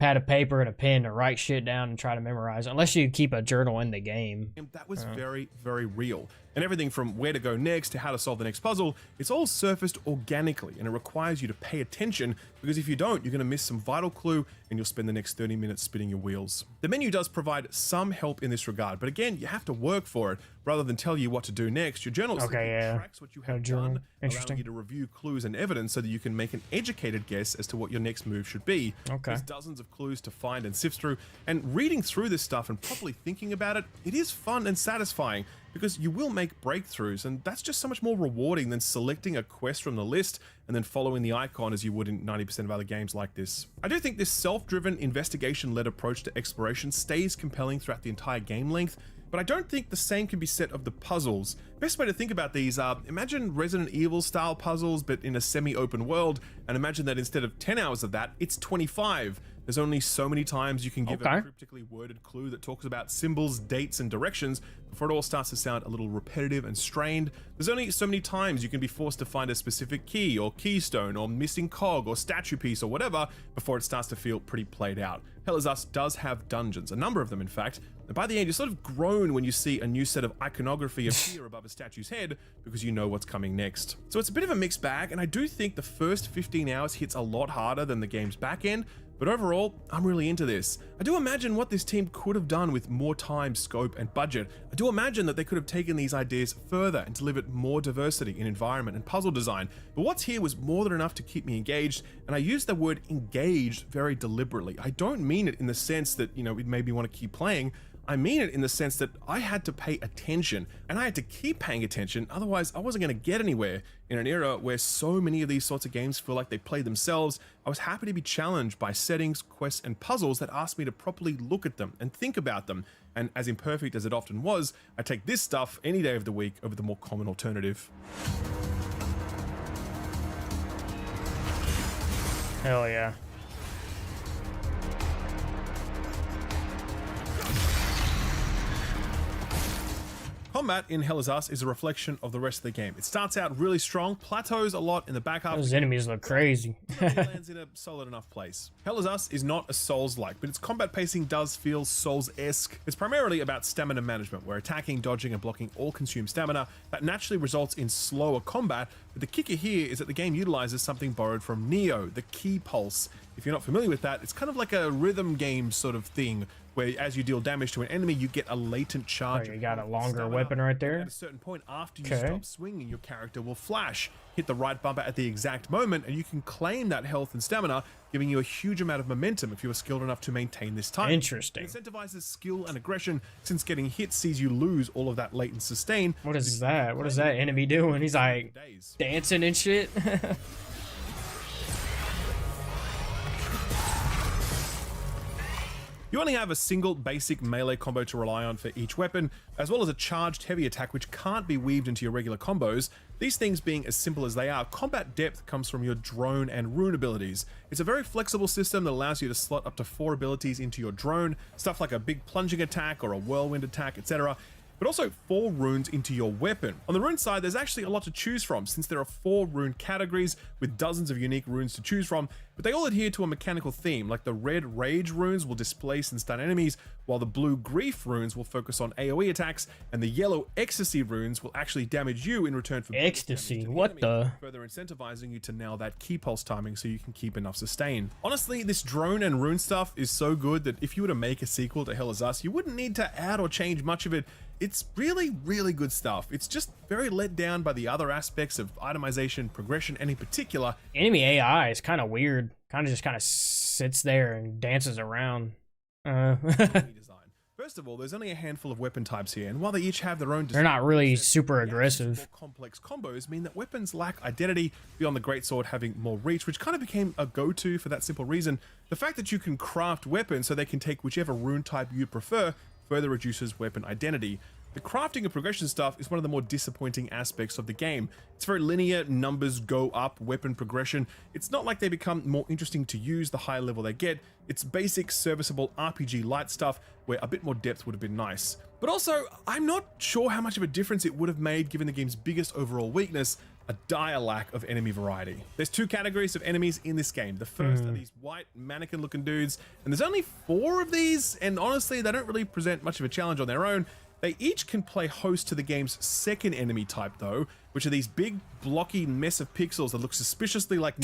of paper and a pen to write shit down and try to memorize, unless you keep a journal in the game. That was very, very real. And everything from where to go next to how to solve the next puzzle, it's all surfaced organically, and it requires you to pay attention, because if you don't, you're going to miss some vital clue and you'll spend the next 30 minutes spinning your wheels. The menu does provide some help in this regard, but again, you have to work for it rather than tell you what to do next. Your journal tracks what you have done, allowing you to review clues and evidence so that you can make an educated guess as to what your next move should be. There's dozens of clues to find and sift through, and reading through this stuff and properly thinking about it, it is fun and satisfying, because you will make breakthroughs, and that's just so much more rewarding than selecting a quest from the list and then following the icon as you would in 90% of other games like this. I do think this self-driven, investigation-led approach to exploration stays compelling throughout the entire game length, but I don't think the same can be said of the puzzles. Best way to think about these are, imagine Resident Evil style puzzles but in a semi-open world, and imagine that instead of 10 hours of that, it's 25. There's only so many times you can give a cryptically worded clue that talks about symbols, dates, and directions before it all starts to sound a little repetitive and strained. There's only so many times you can be forced to find a specific key or keystone or missing cog or statue piece or whatever before it starts to feel pretty played out. Hell Is Us does have dungeons, a number of them in fact, and by the end you sort of groan when you see a new set of iconography appear above a statue's head because you know what's coming next. So it's a bit of a mixed bag, and I do think the first 15 hours hits a lot harder than the game's back end, but overall, I'm really into this. I do imagine what this team could have done with more time, scope, and budget. I do imagine that they could have taken these ideas further and delivered more diversity in environment and puzzle design, but what's here was more than enough to keep me engaged, and I use the word engaged very deliberately. I don't mean it in the sense that, you know, it made me want to keep playing. I mean it in the sense that I had to pay attention, and I had to keep paying attention, otherwise I wasn't going to get anywhere. In an era where so many of these sorts of games feel like they play themselves, I was happy to be challenged by settings, quests, and puzzles that asked me to properly look at them and think about them. And as imperfect as it often was, I take this stuff any day of the week over the more common alternative. Hell yeah. Combat in Hell Is Us is a reflection of the rest of the game. It starts out really strong, plateaus a lot in the back half. Those enemies look crazy. Lands in a solid enough place. Hell Is Us is not a Souls-like, but its combat pacing does feel Souls-esque. It's primarily about stamina management, where attacking, dodging, and blocking all consume stamina. That naturally results in slower combat, but the kicker here is that the game utilizes something borrowed from Nioh, the Ki Pulse. If you're not familiar with that, it's kind of like a rhythm game sort of thing, where as you deal damage to an enemy, you get a latent charge. Oh, you got a longer weapon right there. At a certain point, after you stop swinging, your character will flash, hit the right bumper at the exact moment, and you can claim that health and stamina, giving you a huge amount of momentum if you are skilled enough to maintain this time. Interesting. It incentivizes skill and aggression, since getting hit sees you lose all of that latent sustain. What is that? What is that enemy doing? He's like dancing and shit. You only have a single basic melee combo to rely on for each weapon, as well as a charged heavy attack which can't be weaved into your regular combos. These things being as simple as they are, combat depth comes from your drone and rune abilities. It's a very flexible system that allows you to slot up to 4 abilities into your drone, stuff like a big plunging attack or a whirlwind attack, etc., but also 4 runes into your weapon. On the rune side, there's actually a lot to choose from, since there are 4 rune categories with dozens of unique runes to choose from, but they all adhere to a mechanical theme, like the red Rage runes will displace and stun enemies, while the blue Grief runes will focus on AoE attacks, and the yellow Ecstasy runes will actually damage you in return for Ecstasy, what the? Further incentivizing you to nail that key pulse timing so you can keep enough sustain. Honestly, this drone and rune stuff is so good that if you were to make a sequel to Hell Is Us, you wouldn't need to add or change much of it. It's really, really good stuff. It's just very let down by the other aspects of itemization, progression, and in particular, Enemy AI is kind of weird. Kind of sits there and dances around. design. First of all, there's only a handful of weapon types here, and while they each have their own, They're not really sets, super the absence of aggressive. more complex combos mean that weapons lack identity beyond the greatsword having more reach, which kind of became a go-to for that simple reason. The fact that you can craft weapons so they can take whichever rune type you prefer further reduces weapon identity. The crafting and progression stuff is one of the more disappointing aspects of the game. It's very linear, numbers go up, weapon progression. It's not like they become more interesting to use the higher level they get. It's basic, serviceable RPG light stuff where a bit more depth would have been nice. But also, I'm not sure how much of a difference it would have made given the game's biggest overall weakness, a dire lack of enemy variety. There's two categories of enemies in this game. The first are these white mannequin looking dudes, and there's only 4 of these, and honestly, they don't really present much of a challenge on their own. They each can play host to the game's second enemy type though, which are these big blocky mess of pixels that look suspiciously like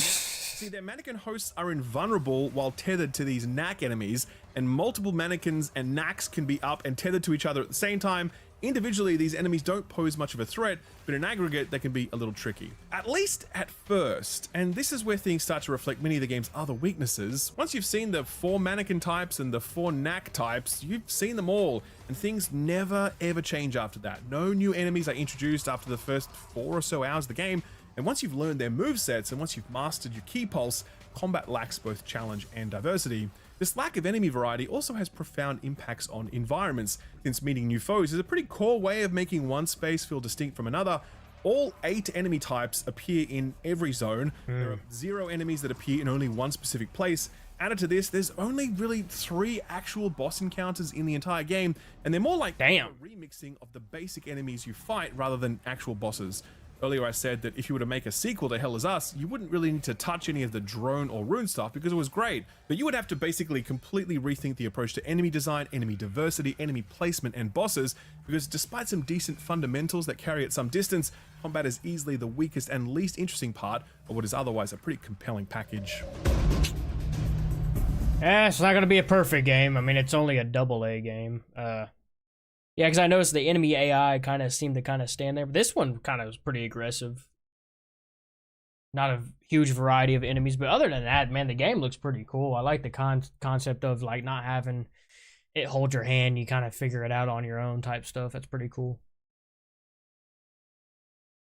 See, their mannequin hosts are invulnerable while tethered to these knack enemies, and multiple mannequins and knacks can be up and tethered to each other at the same time. Individually, these enemies don't pose much of a threat, but in aggregate, they can be a little tricky. At least at first, and this is where things start to reflect many of the game's other weaknesses. Once you've seen the 4 mannequin types and the 4 knack types, you've seen them all, and things never ever change after that. No new enemies are introduced after the first 4 or so hours of the game, and once you've learned their movesets and once you've mastered your key pulse, combat lacks both challenge and diversity. This lack of enemy variety also has profound impacts on environments, since meeting new foes is a pretty core way of making one space feel distinct from another. All 8 enemy types appear in every zone. There are 0 enemies that appear in only one specific place. Added to this, there's only really 3 actual boss encounters in the entire game, and they're more like a remixing of the basic enemies you fight rather than actual bosses. Earlier I said that if you were to make a sequel to Hell Is Us, you wouldn't really need to touch any of the drone or rune stuff because it was great, but you would have to basically completely rethink the approach to enemy design, enemy diversity, enemy placement, and bosses, because despite some decent fundamentals that carry at some distance, combat is easily the weakest and least interesting part of what is otherwise a pretty compelling package. Yeah, it's not gonna be a perfect game. I mean, it's only a AA game. Yeah, because I noticed the enemy AI kind of seemed to kind of stand there, but this one kind of was pretty aggressive. Not a huge variety of enemies, but other than that, man, the game looks pretty cool. I like the concept of like not having it hold your hand, you kind of figure it out on your own type stuff. That's pretty cool.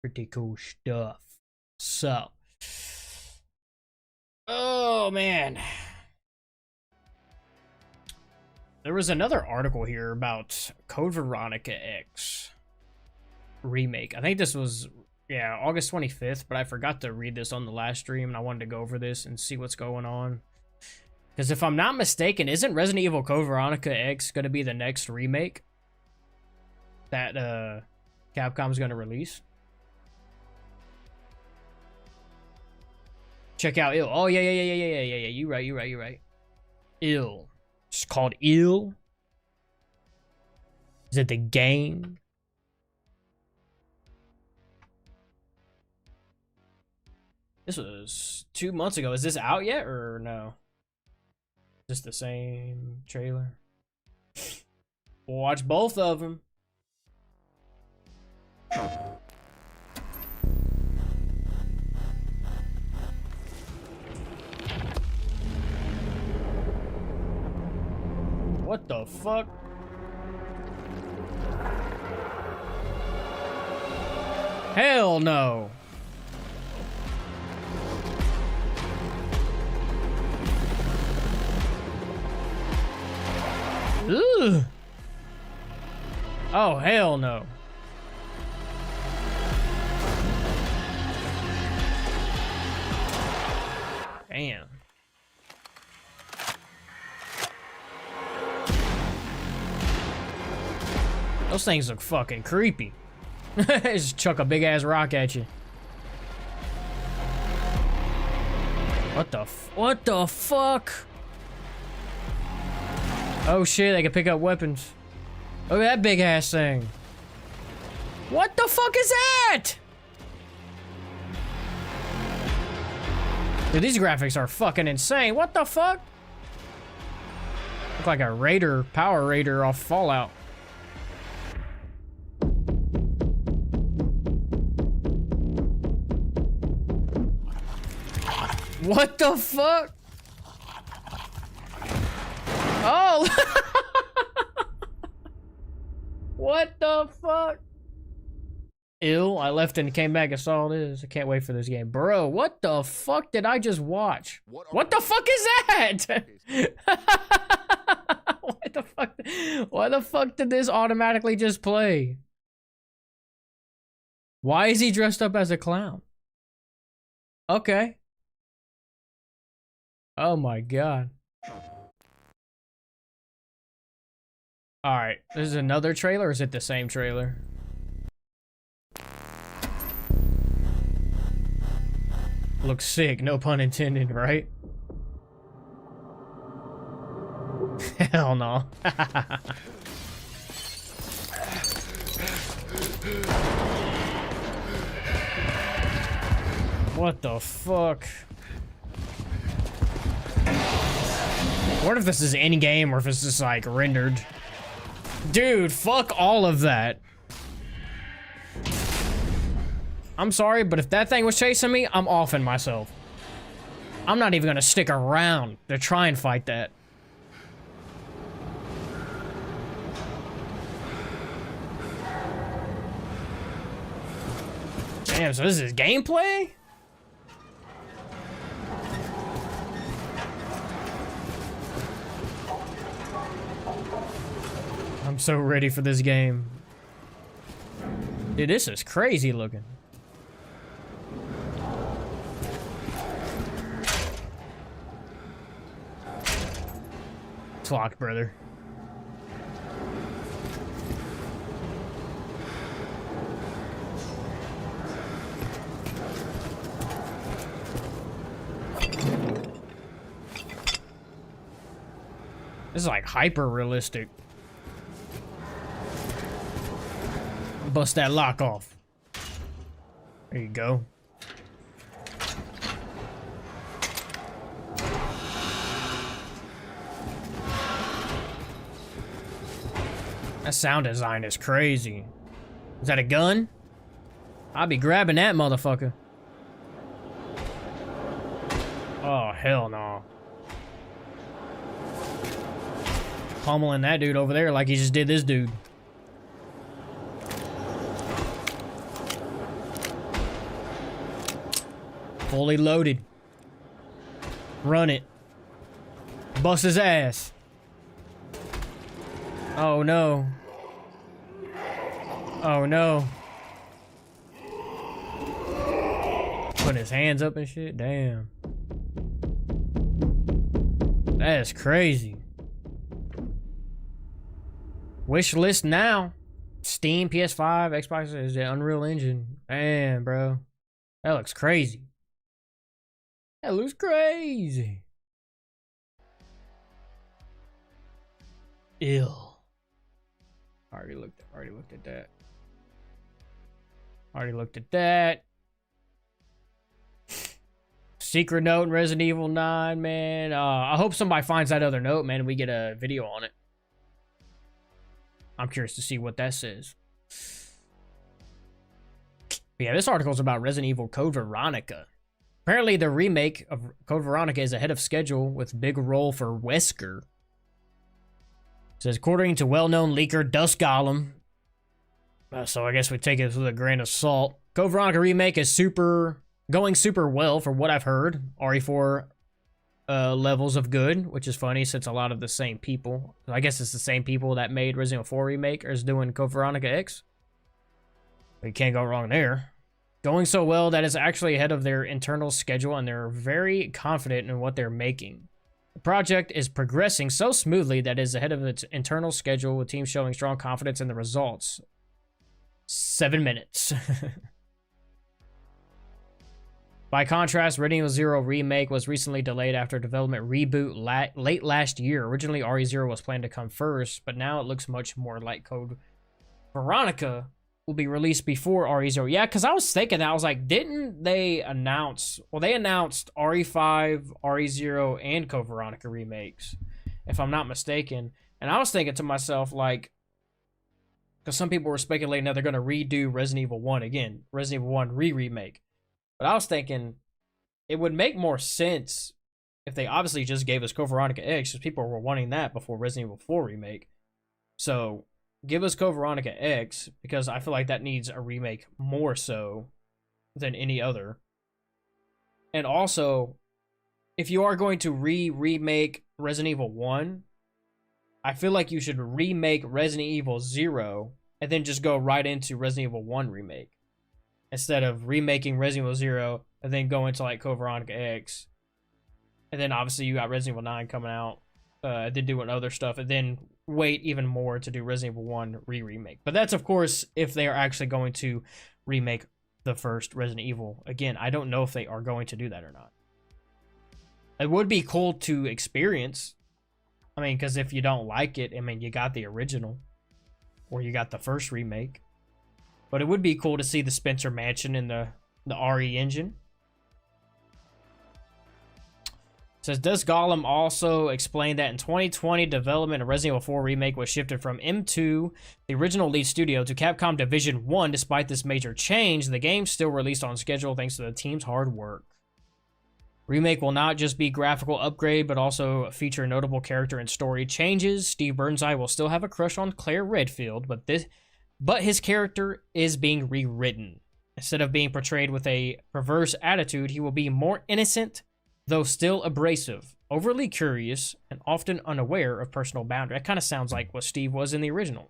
Pretty cool stuff. So, oh man. There was another article here about Code Veronica X remake. I think this was, yeah, August 25th, but I forgot to read this on the last stream, and I wanted to go over this and see what's going on. Because if I'm not mistaken, isn't Resident Evil Code Veronica X going to be the next remake that Capcom's going to release? Check out Ill. Oh, yeah. You right. Ill. It's called Ill. Is it the game? This was 2 months ago. Is this out yet or no? Is this the same trailer? We'll watch both of them. What the fuck? Hell no. Ugh. Oh, hell no. Damn. Those things look fucking creepy. Just chuck a big ass rock at you. What the fuck? Oh shit, they can pick up weapons. Look at that big ass thing. What the fuck is that? Dude, these graphics are fucking insane. What the fuck? Look like a Raider, Power Raider off Fallout. What the fuck? Oh! What the fuck? Ill, I left and came back and saw this. I can't wait for this game. Bro, what the fuck did I just watch? What the fuck is that? What the fuck? Why the fuck did this automatically just play? Why is he dressed up as a clown? Okay. Oh my god. Alright, this is another trailer, or is it the same trailer? Looks sick, no pun intended, right? Hell no. What the fuck? What if this is in-game or if it's just like rendered? Dude, fuck all of that. I'm sorry, but if that thing was chasing me, I'm offing myself. I'm not even gonna stick around to try and fight that. Damn, so this is gameplay? I'm so ready for this game. Dude, this is crazy looking. It's locked, brother. This is like hyper realistic. Bust that lock off. There you go. That sound design is crazy. Is that a gun? I'll be grabbing that motherfucker. Oh, hell no. Pummeling that dude over there like he just did this dude. Fully loaded. Run it. Bust his ass. Oh no. Oh no. Putting his hands up and shit. Damn. That is crazy. Wish list now. Steam, PS5, Xbox is the Unreal Engine. Damn, bro. That looks crazy. That looks crazy. Ill. Already looked at that. Already looked at that. Secret note in Resident Evil 9, man. I hope somebody finds that other note, man, and we get a video on it. I'm curious to see what that says. But yeah, this article is about Resident Evil Code Veronica. Apparently, the remake of Code Veronica is ahead of schedule with big role for Wesker. It says, according to well-known leaker Dusk Golem. So I guess we take it with a grain of salt. Code Veronica remake is going super well for what I've heard. RE4 levels of good, which is funny since a lot of the same people. I guess it's the same people that made Resident Evil 4 remake is doing Code Veronica X. But you can't go wrong there. Going so well that it's actually ahead of their internal schedule, and they're very confident in what they're making. The project is progressing so smoothly that it is ahead of its internal schedule, with teams showing strong confidence in the results. 7 minutes. By contrast, Resident Evil 0 Remake was recently delayed after a development reboot late last year. Originally, RE0 was planned to come first, but now it looks much more like Code Veronica will be released before RE0. Yeah, because I was thinking that. I was like, didn't they announce... Well, they announced RE5, RE0, and Code Veronica remakes, if I'm not mistaken. And I was thinking to myself, like... Because some people were speculating that they're going to redo Resident Evil 1 again. Resident Evil 1 remake. But I was thinking it would make more sense if they obviously just gave us Code Veronica X, because people were wanting that before Resident Evil 4 remake. So give us Code Veronica X, because I feel like that needs a remake more so than any other. And also, if you are going to remake Resident Evil 1, I feel like you should remake Resident Evil 0 and then just go right into Resident Evil 1 remake, instead of remaking Resident Evil 0 and then go into like Code Veronica X. And then obviously you got Resident Evil 9 coming out, then doing other stuff, and then wait even more to do Resident Evil 1 remake. But that's, of course, if they are actually going to remake the first Resident Evil. Again, I don't know if they are going to do that or not. It would be cool to experience. I mean, because if you don't like it, I mean, you got the original, or you got the first remake. But it would be cool to see the Spencer Mansion in the RE engine. It says, does Gollum also explain that in 2020, development of Resident Evil 4 Remake was shifted from M2, the original lead studio, to Capcom Division 1. Despite this major change, the game still released on schedule thanks to the team's hard work. Remake will not just be graphical upgrade, but also feature notable character and story changes. Steve Burnside will still have a crush on Claire Redfield, but his character is being rewritten. Instead of being portrayed with a perverse attitude, he will be more innocent, though still abrasive, overly curious, and often unaware of personal boundaries. That kind of sounds like what Steve was in the original.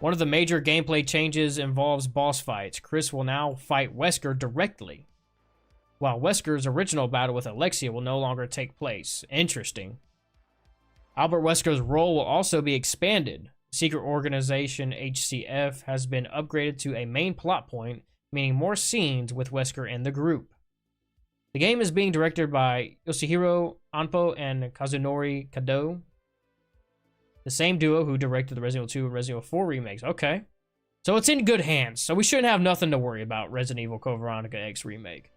One of the major gameplay changes involves boss fights. Chris will now fight Wesker directly, while Wesker's original battle with Alexia will no longer take place. Interesting. Albert Wesker's role will also be expanded. Secret Organization HCF has been upgraded to a main plot point, meaning more scenes with Wesker and the group. The game is being directed by Yoshihiro Anpo and Kazunori Kado, the same duo who directed the Resident Evil 2 and Resident Evil 4 remakes. Okay. So it's in good hands. So we shouldn't have nothing to worry about Resident Evil Code Veronica X remake.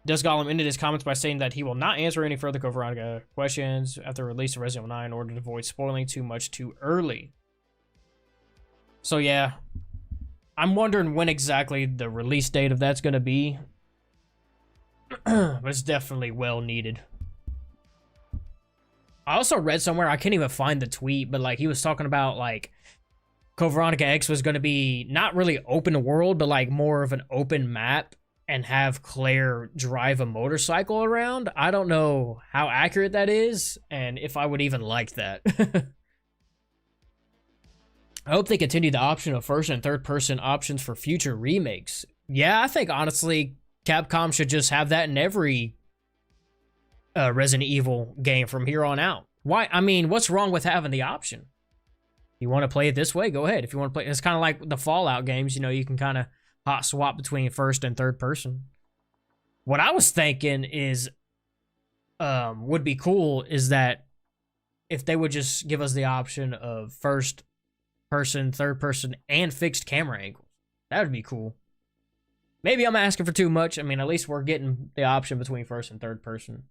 Does Gollum ended his comments by saying that he will not answer any further Code Veronica questions after the release of Resident Evil 9 in order to avoid spoiling too much too early. So yeah, I'm wondering when exactly the release date of that's going to be. But it's definitely well needed. I also read somewhere, I can't even find the tweet, but like he was talking about like Code Veronica X was going to be not really open world, but like more of an open map and have Claire drive a motorcycle around. I don't know how accurate that is and if I would even like that. I hope they continue the option of first and third person options for future remakes. Yeah, I think honestly Capcom should just have that in every Resident Evil game from here on out. Why? I mean, what's wrong with having the option? You want to play it this way? Go ahead. If you want to play, it's kind of like the Fallout games. You know, you can kind of hot swap between first and third person. What I was thinking is, would be cool is that if they would just give us the option of first person, third person, and fixed camera angles. That would be cool. Maybe I'm asking for too much. I mean, at least we're getting the option between first and third person.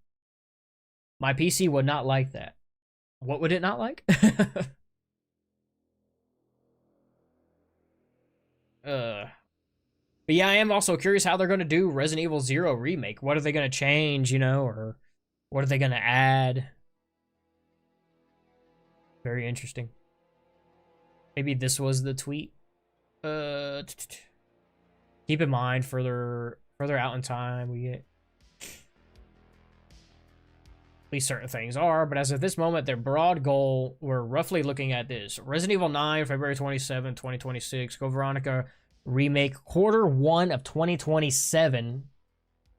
My PC would not like that. What would it not like? But yeah, I am also curious how they're going to do Resident Evil 0 remake. What are they going to change, you know, or what are they going to add? Very interesting. Maybe this was the tweet. Keep in mind, further out in time, we get at least certain things are, but as of this moment, their broad goal, we're roughly looking at this. Resident Evil 9, February 27, 2026. Code Veronica remake, Q1 of 2027.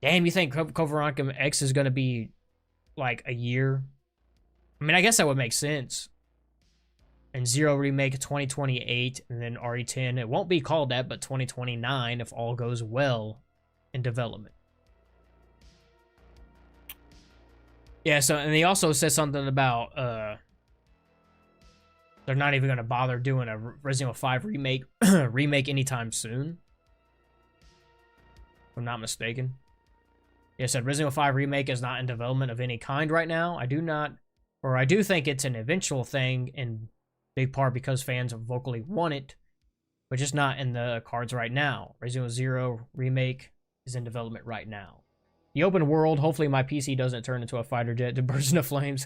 Damn, you think Code Veronica X is going to be like a year? I mean, I guess that would make sense. and Zero Remake 2028, and then RE10. It won't be called that, but 2029 if all goes well in development. Yeah, so, and he also said something about, they're not even going to bother doing a Resident Evil 5 remake anytime soon. If I'm not mistaken. Yeah, it said Resident Evil 5 remake is not in development of any kind right now. I do think it's an eventual thing in big part because fans vocally want it, but just not in the cards right now. Resident Evil 0 remake is in development right now. The open world, hopefully my PC doesn't turn into a fighter jet to burst into flames.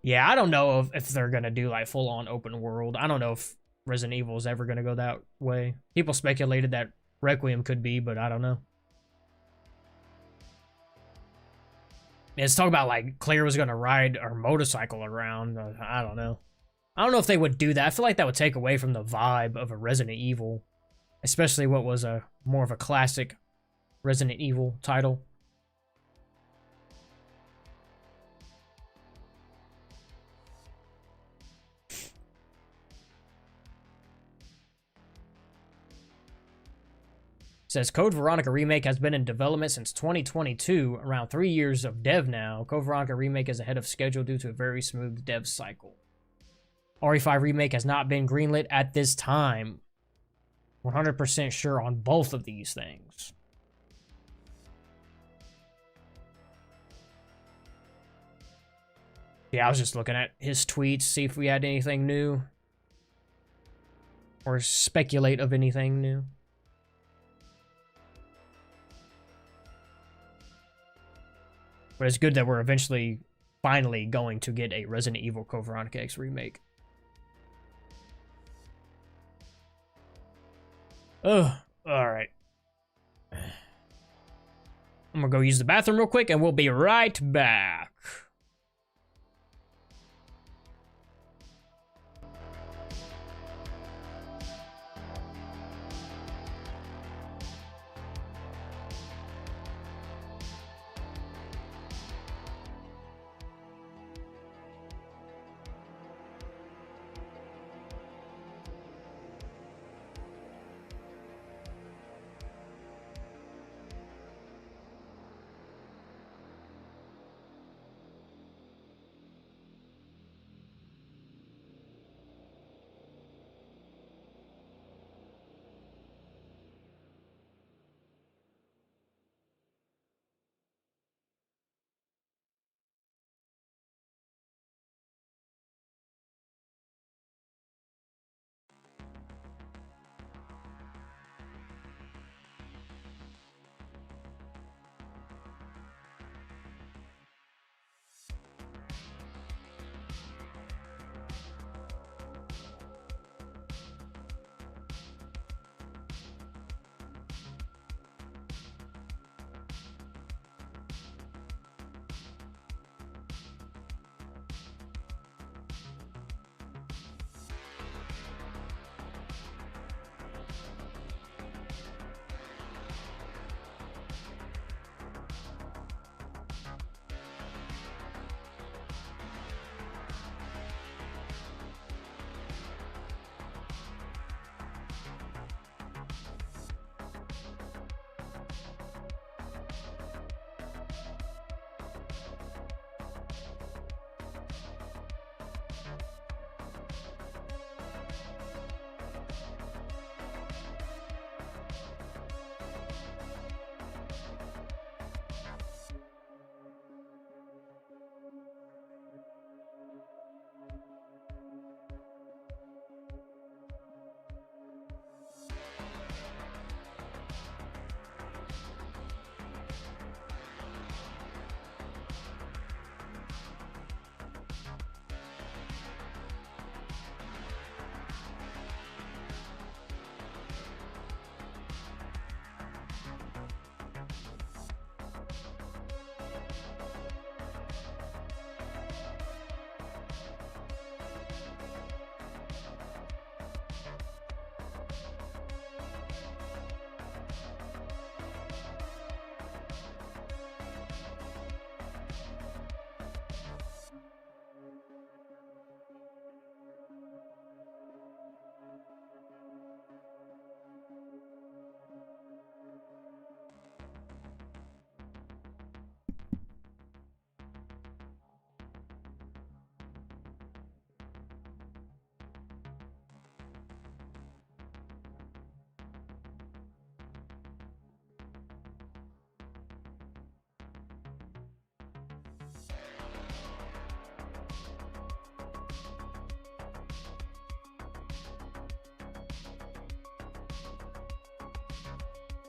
Yeah, I don't know if they're going to do like full-on open world. I don't know if Resident Evil is ever going to go that way. People speculated that Requiem could be, but I don't know. It's talking about like Claire was going to ride her motorcycle around. I don't know. I don't know if they would do that. I feel like that would take away from the vibe of a Resident Evil, especially what was a more of a classic Resident Evil title. Says Code Veronica Remake has been in development since 2022, around 3 years of dev now. Code Veronica Remake is ahead of schedule due to a very smooth dev cycle. RE5 Remake has not been greenlit at this time. 100% sure on both of these things. Yeah, I was just looking at his tweets, see if we had anything new. Or speculate of anything new. But it's good that we're eventually, finally going to get a Resident Evil Code Veronica X remake. Ugh, alright. I'm gonna go use the bathroom real quick and we'll be right back.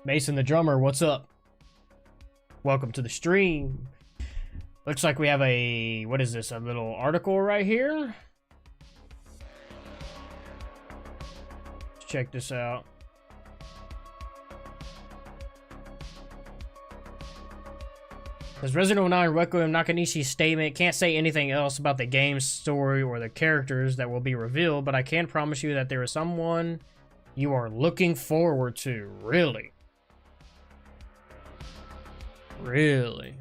Mason the drummer, what's up? Welcome to the stream. Looks like we have a, what is this, a little article right here? Let's check this out. Says Resident Evil 9 Requiem Nakanishi's statement can't say anything else about the game's story or the characters that will be revealed, but I can promise you that there is someone you are looking forward to. Really? Really?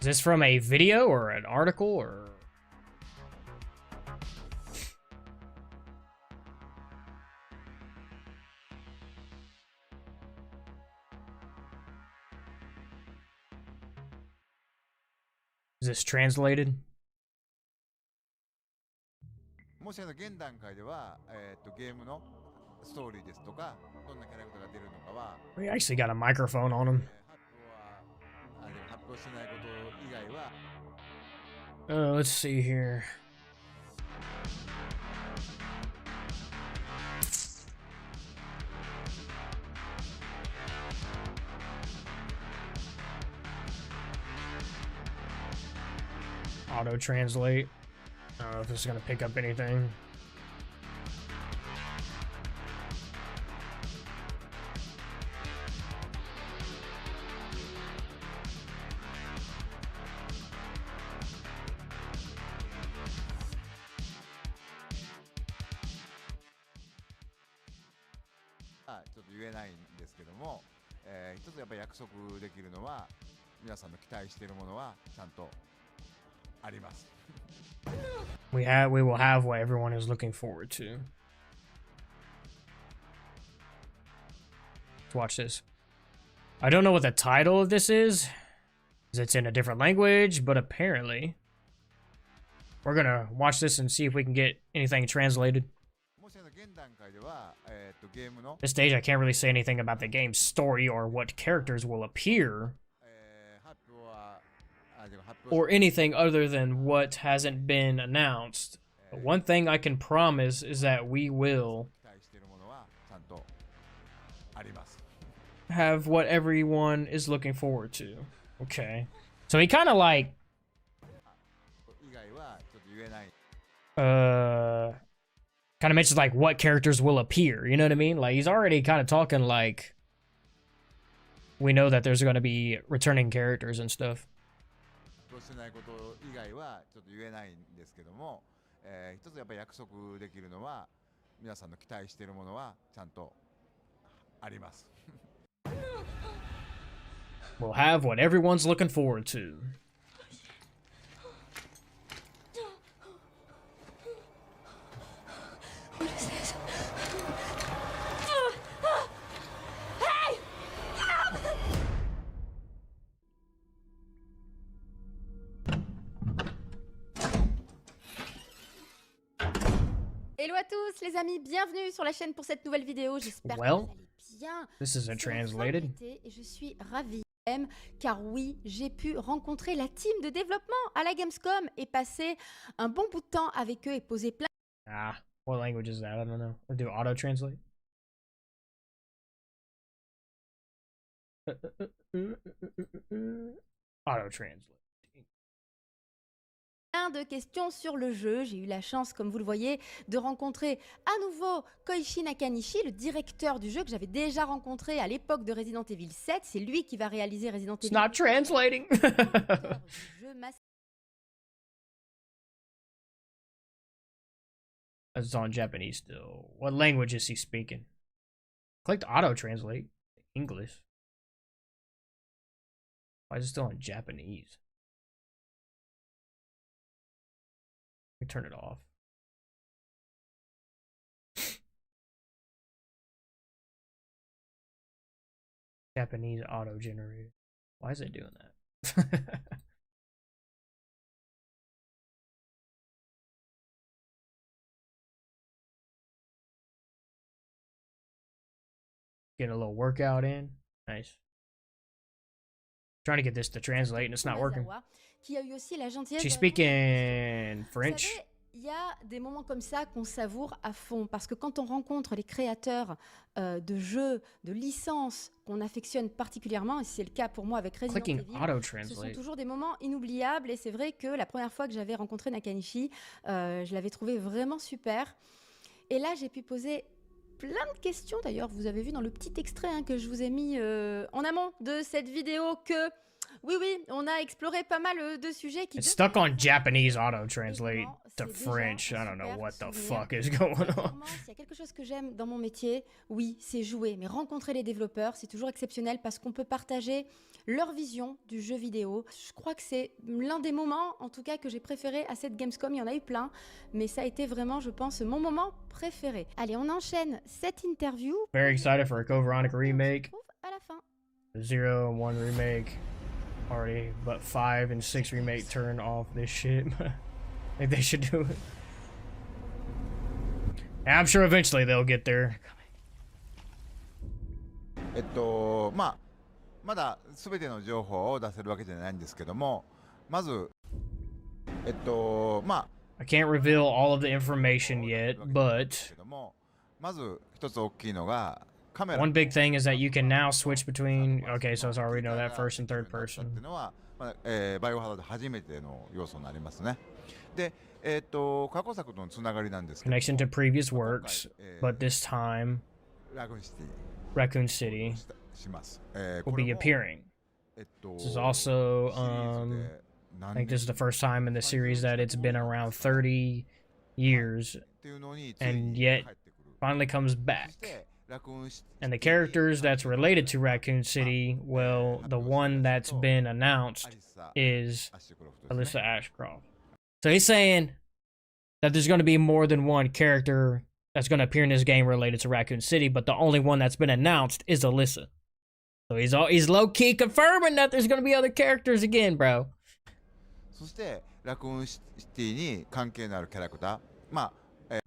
Is this from a video or an article or? Is this translated? もし現段階では、ゲームのストーリーですとか、どんなキャラクターが出るのかは、We actually got a microphone on him. 発表しないこと以外は、Let's see here. Auto translate. I don't know if this is gonna pick up anything. Ah, ちょっと言えないんですけども、一つやっぱり約束できるのは、皆さんの期待しているものはちゃんとあります。We will have what everyone is looking forward to. Let's watch this. I don't know what the title of this is. It's in a different language, but apparently we're gonna watch this and see if we can get anything translated. This stage, I can't really say anything about the game's story or what characters will appear, or anything other than what hasn't been announced. But one thing I can promise is that we will have what everyone is looking forward to. Okay. So he kind of like... kind of mentions like what characters will appear, you know what I mean? Like he's already kind of talking like we know that there's going to be returning characters and stuff. してないこと以外はちょっと言えないんですけども、一つやっぱり約束できるのは皆さんの期待しているものはちゃんとあります。We'll have what everyone's looking forward to. What is this? Hello à tous les amis, bienvenue sur la chaîne pour cette nouvelle vidéo, j'espère que vous allez bien. This isn't translated. Et je suis ravie, car oui, j'ai pu rencontrer la team de développement à la Gamescom et passer un bon bout de temps avec eux et poser plein... Ah, what language is that? I don't know. I'll do auto translate. Auto translate. De questions sur le jeu. J'ai eu la chance, comme vous le voyez, de rencontrer à nouveau Koichi Nakanishi, le directeur du jeu que j'avais déjà rencontré à l'époque de Resident Evil 7. C'est lui qui va réaliser Resident Evil. It's not translating. It's on Japanese still. What language is he speaking? Clicked auto translate. English. Why is it still in Japanese? Turn it off. Japanese auto generator. Why is it doing that? Getting a little workout in. Nice. Trying to get this to translate and it's not working. qui a eu aussi la gentillesse She de speak in Vous French. savez, il y a des moments comme ça qu'on savoure à fond parce que quand on rencontre les créateurs de jeux, de licences qu'on affectionne particulièrement, et c'est le cas pour moi avec Resident Clicking Evil, auto ce sont translate. toujours des moments inoubliables et c'est vrai que la première fois que j'avais rencontré Nakanishi, je l'avais trouvé vraiment super. Et là, j'ai pu poser plein de questions. D'ailleurs, vous avez vu dans le petit extrait que je vous ai mis en amont de cette vidéo que, oui, on a exploré pas mal de sujets qui... It's stuck on Japanese auto translate Évidemment, to c'est déjà French. I un don't know super what the souvenir. fuck is going on. Clairement, s'il y a quelque chose que j'aime dans mon métier, oui, c'est jouer. Mais rencontrer les développeurs, c'est toujours exceptionnel parce qu'on peut partager leur vision du jeu vidéo. Je crois que c'est l'un des moments, en tout cas, que j'ai préféré à cette Gamescom. Il y en a eu plein, mais ça a été vraiment, je pense, mon moment préféré. Allez, on enchaîne cette interview. Very excited for a Code Veronica remake. On se retrouve à la fin. 0 and 1 remake already, but 5 and 6 remake turned off this shit. I think they should do it. And I'm sure eventually they'll get there. まあまだ全ての情報を出せるわけじゃないんですけども、まずまあ I can't reveal all of the information yet, but まず一つ大きいのがカメラ。 one big thing is that you can now switch between. Okay, so it's already know that first and third っていう person. のは、バイオハザード初めての要素になりますね。で、過去作とのつながりなんですけども、 Connection to previous works, but this time ラグーンシティ Raccoon City します。 will be appearing. This is also, I think this is the first time in the series that it's been around 30 years and yet finally comes back. And the characters that's related to Raccoon City, well, the one that's been announced is Alyssa Ashcroft. So he's saying that there's going to be more than one character that's going to appear in this game related to Raccoon City, but the only one that's been announced is Alyssa. So he's low-key confirming that there's going to be other characters again, bro. そしてラクーンシティに関係のあるキャラクター、まあ、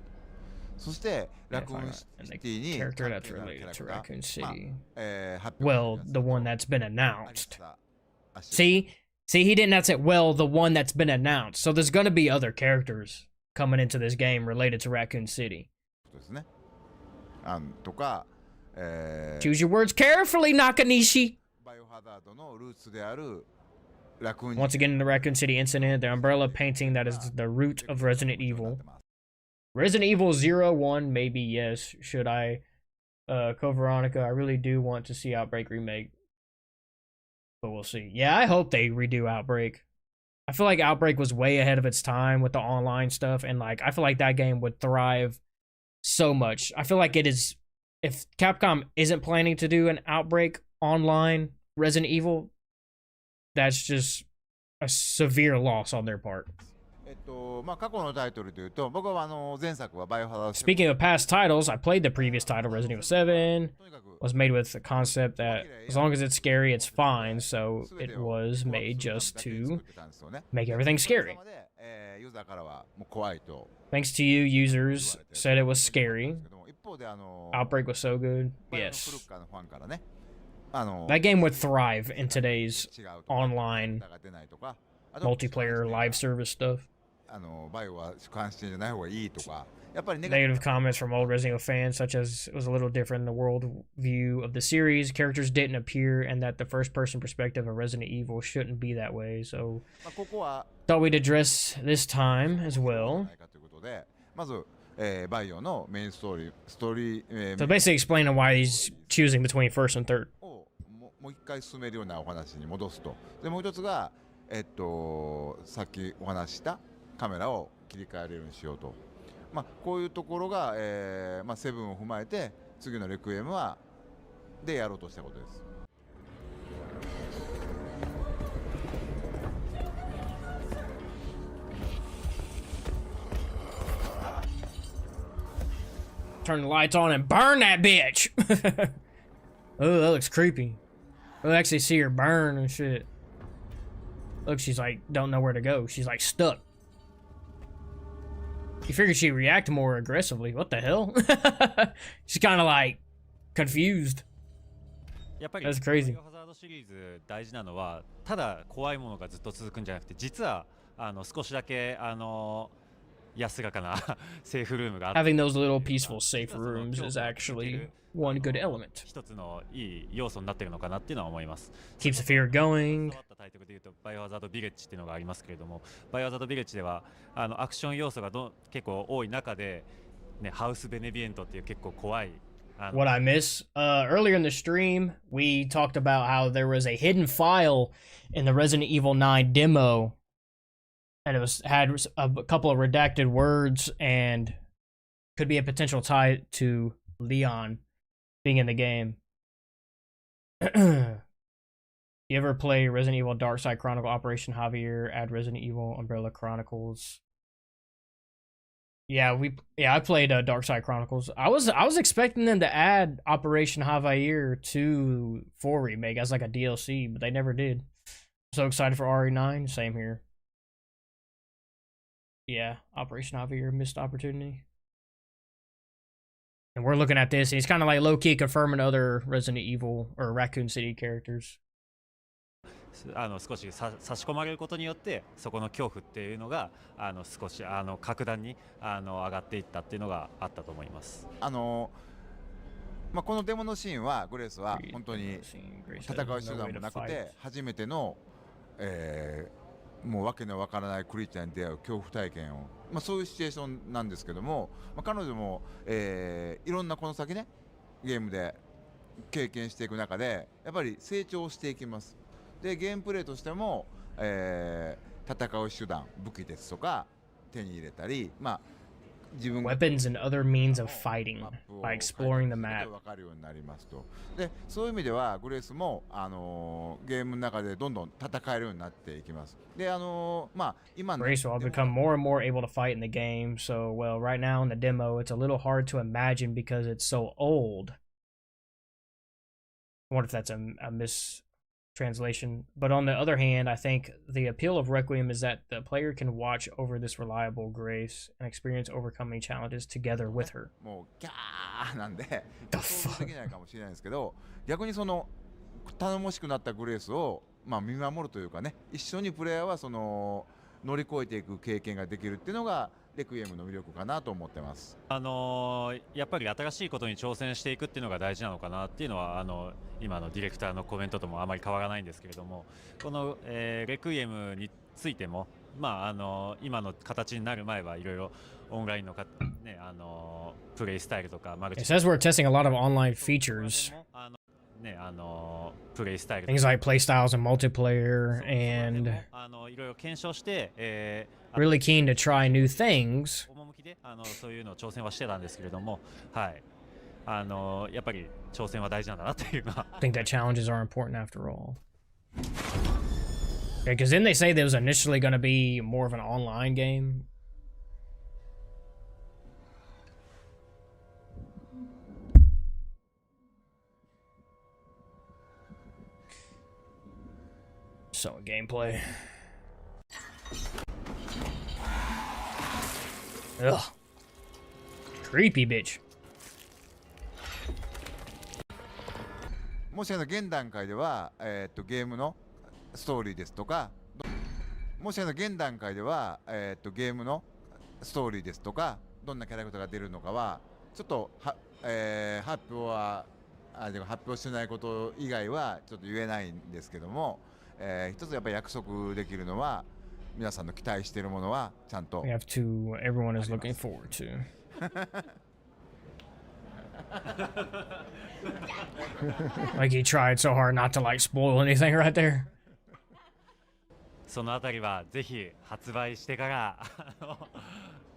そしてラクーンシティに character 関 that's 係のあるキャ related ラ to クター、 Raccoon City. 発表 Well, the one that's been announced. See, he didn't have to say, well, the one that's been announced. So there's going to be other characters coming into this game related to Raccoon City. ですね。とか、Choose your words carefully, Nakanishi. バイオハザードのルーツであるラクーン Once again, in the Raccoon City incident, the umbrella painting that is the root of Resident Evil. Resident Evil 0, 1, maybe yes. Should I? Code Veronica, I really do want to see Outbreak remake. But we'll see. Yeah, I hope they redo Outbreak. I feel like Outbreak was way ahead of its time with the online stuff, and like I feel like that game would thrive so much. I feel like it is, if Capcom isn't planning to do an Outbreak online Resident Evil, that's just a severe loss on their part. まあ過去のタイトルというと、僕は前作はバイオハザード Speaking of past titles, I played the previous title, Resident Evil 7. Was made with the concept that as long as it's scary, it's fine. So it was made just to make everything scary. ユーザーからはもう怖いと。 Thanks to you, users said it was scary. 一方でOutbreak was so good. 古 Yes. くからのファンからね、 That game would thrive in today's 違うとか online が出ないとか、あと multiplayer live service stuff. バイオは主観視点じゃない方がいいとか、やっぱりネガティブ Negative comments from old Resident Evil fans, such as it was a little different in the world view of the series. Characters didn't appear, and that the first-person perspective of Resident Evil shouldn't be that way. So, まあここは thought we'd address this time as well. ということで、まず、バイオのメインストーリー、 So basically, explaining why he's choosing between first and third. をもう一回進めるようなお話に戻すと。でもう一つが、さっきお話ししたカメラを切り替えれるようにしようと。まあこういうところが、まあセブンを踏まえて次のレクイエムはでやろうとしたことです。 Turn the lights on and burn that bitch. Oh, that looks creepy. We'll actually see her burn and shit. Look, she's like, don't know where to go. She's like stuck. You figured she'd react more aggressively. What the hell? She's kind of like confused. That's crazy. ドシリーズ大事なのはただ怖いものがずっと続くんじゃなくて、実は少しだけ安らかなセーフルームがあって、 Having those little peaceful safe rooms is actually one good element. 一つのいい要素になってるのかなっていうのは思います。 Keeps the fear going. 触ったタイトルでいうとバイオハザードビレッジっていうのがありますけれども、バイオハザードビレッジではアクション要素が結構多い中で、ね、ハウスベネビエントっていう結構怖い What I miss? Earlier in the stream, we talked about how there was a hidden file in the Resident Evil 9 demo, and it had a couple of redacted words and could be a potential tie to Leon being in the game. You ever play Resident Evil Dark Side Chronicle Operation Javier, add Resident Evil Umbrella Chronicles? Yeah, I played Dark Side Chronicles. I was expecting them to add Operation Javier to 4 Remake as like a DLC, but they never did. So excited for RE9, same here. Yeah, Operation Javier, missed opportunity. And we're looking at this, and he's kind of like low-key confirming other Resident Evil or Raccoon City characters. 少し差し込まれることによってそこの恐怖っていうのが少し格段に上がっていったっていうのがあったと思います。まあ、このデモのシーンはグレースは本当に戦う手段もなくて初めての、もう訳のわからないクリーチャーに出会う恐怖体験を、まあ、そういうシチュエーションなんですけども、まあ、彼女も、いろんなこの先ねゲームで経験していく中でやっぱり成長していきます。でゲームプレイとしても、戦う手段武器ですとか手に入れたり、まあ、自分が weapons and other means of fighting by exploring the map. 分かるようになりますと。でそういう意味ではグレースも、ゲームの中でどんどん戦えるようになっていきます。でまあ今の Grace will become more and more able to fight in the game. So well, right now in the demo, it's a little hard to imagine because it's so old. I wonder if that's a mistranslation. But on the other hand, I think the appeal of Requiem is that the player can watch over this reliable Grace and experience overcoming challenges together with her. もうキャーなんで想像できないかもしれないんですけど、逆にその頼もしくなったグレースを、まあ、見守るというかね、一緒にプレイヤーはその乗り越えていく経験ができるっていうのがレクイエムの魅力かなと思ってます。やっぱり新しいことに挑戦していくっていうのが大事なのかなっていうのは今のディレクターのコメントともあまり変わらないんですけれども、この、レクイエムについても、まあ、今の形になる前はいろいろオンラインのね、プレイスタイルとかマルチ It says we're testing a lot of online features. ね、プレイスタイル Things like playstyles and multiplayer, and いろいろ検証して、really keen to try new things. 趣でそういうのを挑戦はしてたんですけれども、はい、やっぱり挑戦は大事なんだなっていうのは I think that challenges are important after all. Because then they say there was initially going to be more of an online game. So gameplay. Ugh. Creepy bitch. もし現段階では、ゲームのストーリーですとか、もし現段階では、ゲームのストーリーですとか、どんなキャラクターが出るのかはちょっと発表しないこと以外はちょっと言えないんですけども、一つやっぱり約束できるのは皆さんの期待しているものはちゃんと We have to, everyone is looking forward to. Like he tried so hard not to like spoil anything right there. そのあたりはぜひ発売してから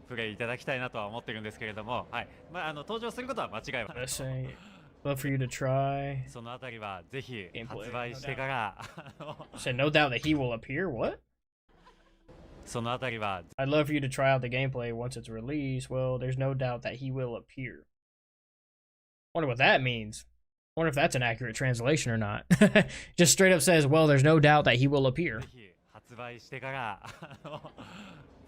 プレイいただきたいなとは思ってるんですけれども、はい、まあ登場することは間違いはない。Love for you to try. そのあたりはぜひ発売してから。Said no doubt that he will appear. What? そのあたりは I'd love for you to try out the gameplay once it's released. Well, there's no doubt that he will appear. Wonder what that means. Wonder if that's an accurate translation or not. Just straight up says, well, there's no doubt that he will appear. ぜひ発売してから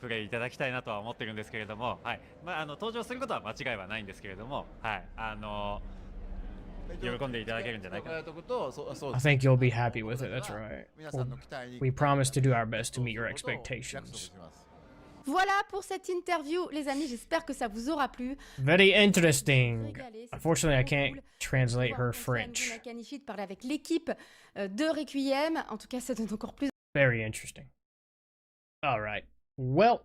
プレイいただきたいなとは思ってるんですけれども、はい、まあ登場することは間違いはないんですけれども、はい、喜んでいただけるんじゃないかな。 I think you'll be happy with it. That's right. We promise to do our best to meet your expectations. Voilà pour cette interview, les amis. J'espère que ça vous aura plu. Very interesting. Unfortunately, I can't translate her French. Nakanishi de parler avec l'équipe de Requiem. En tout cas, ça donne encore plus. Very interesting. All right. Well.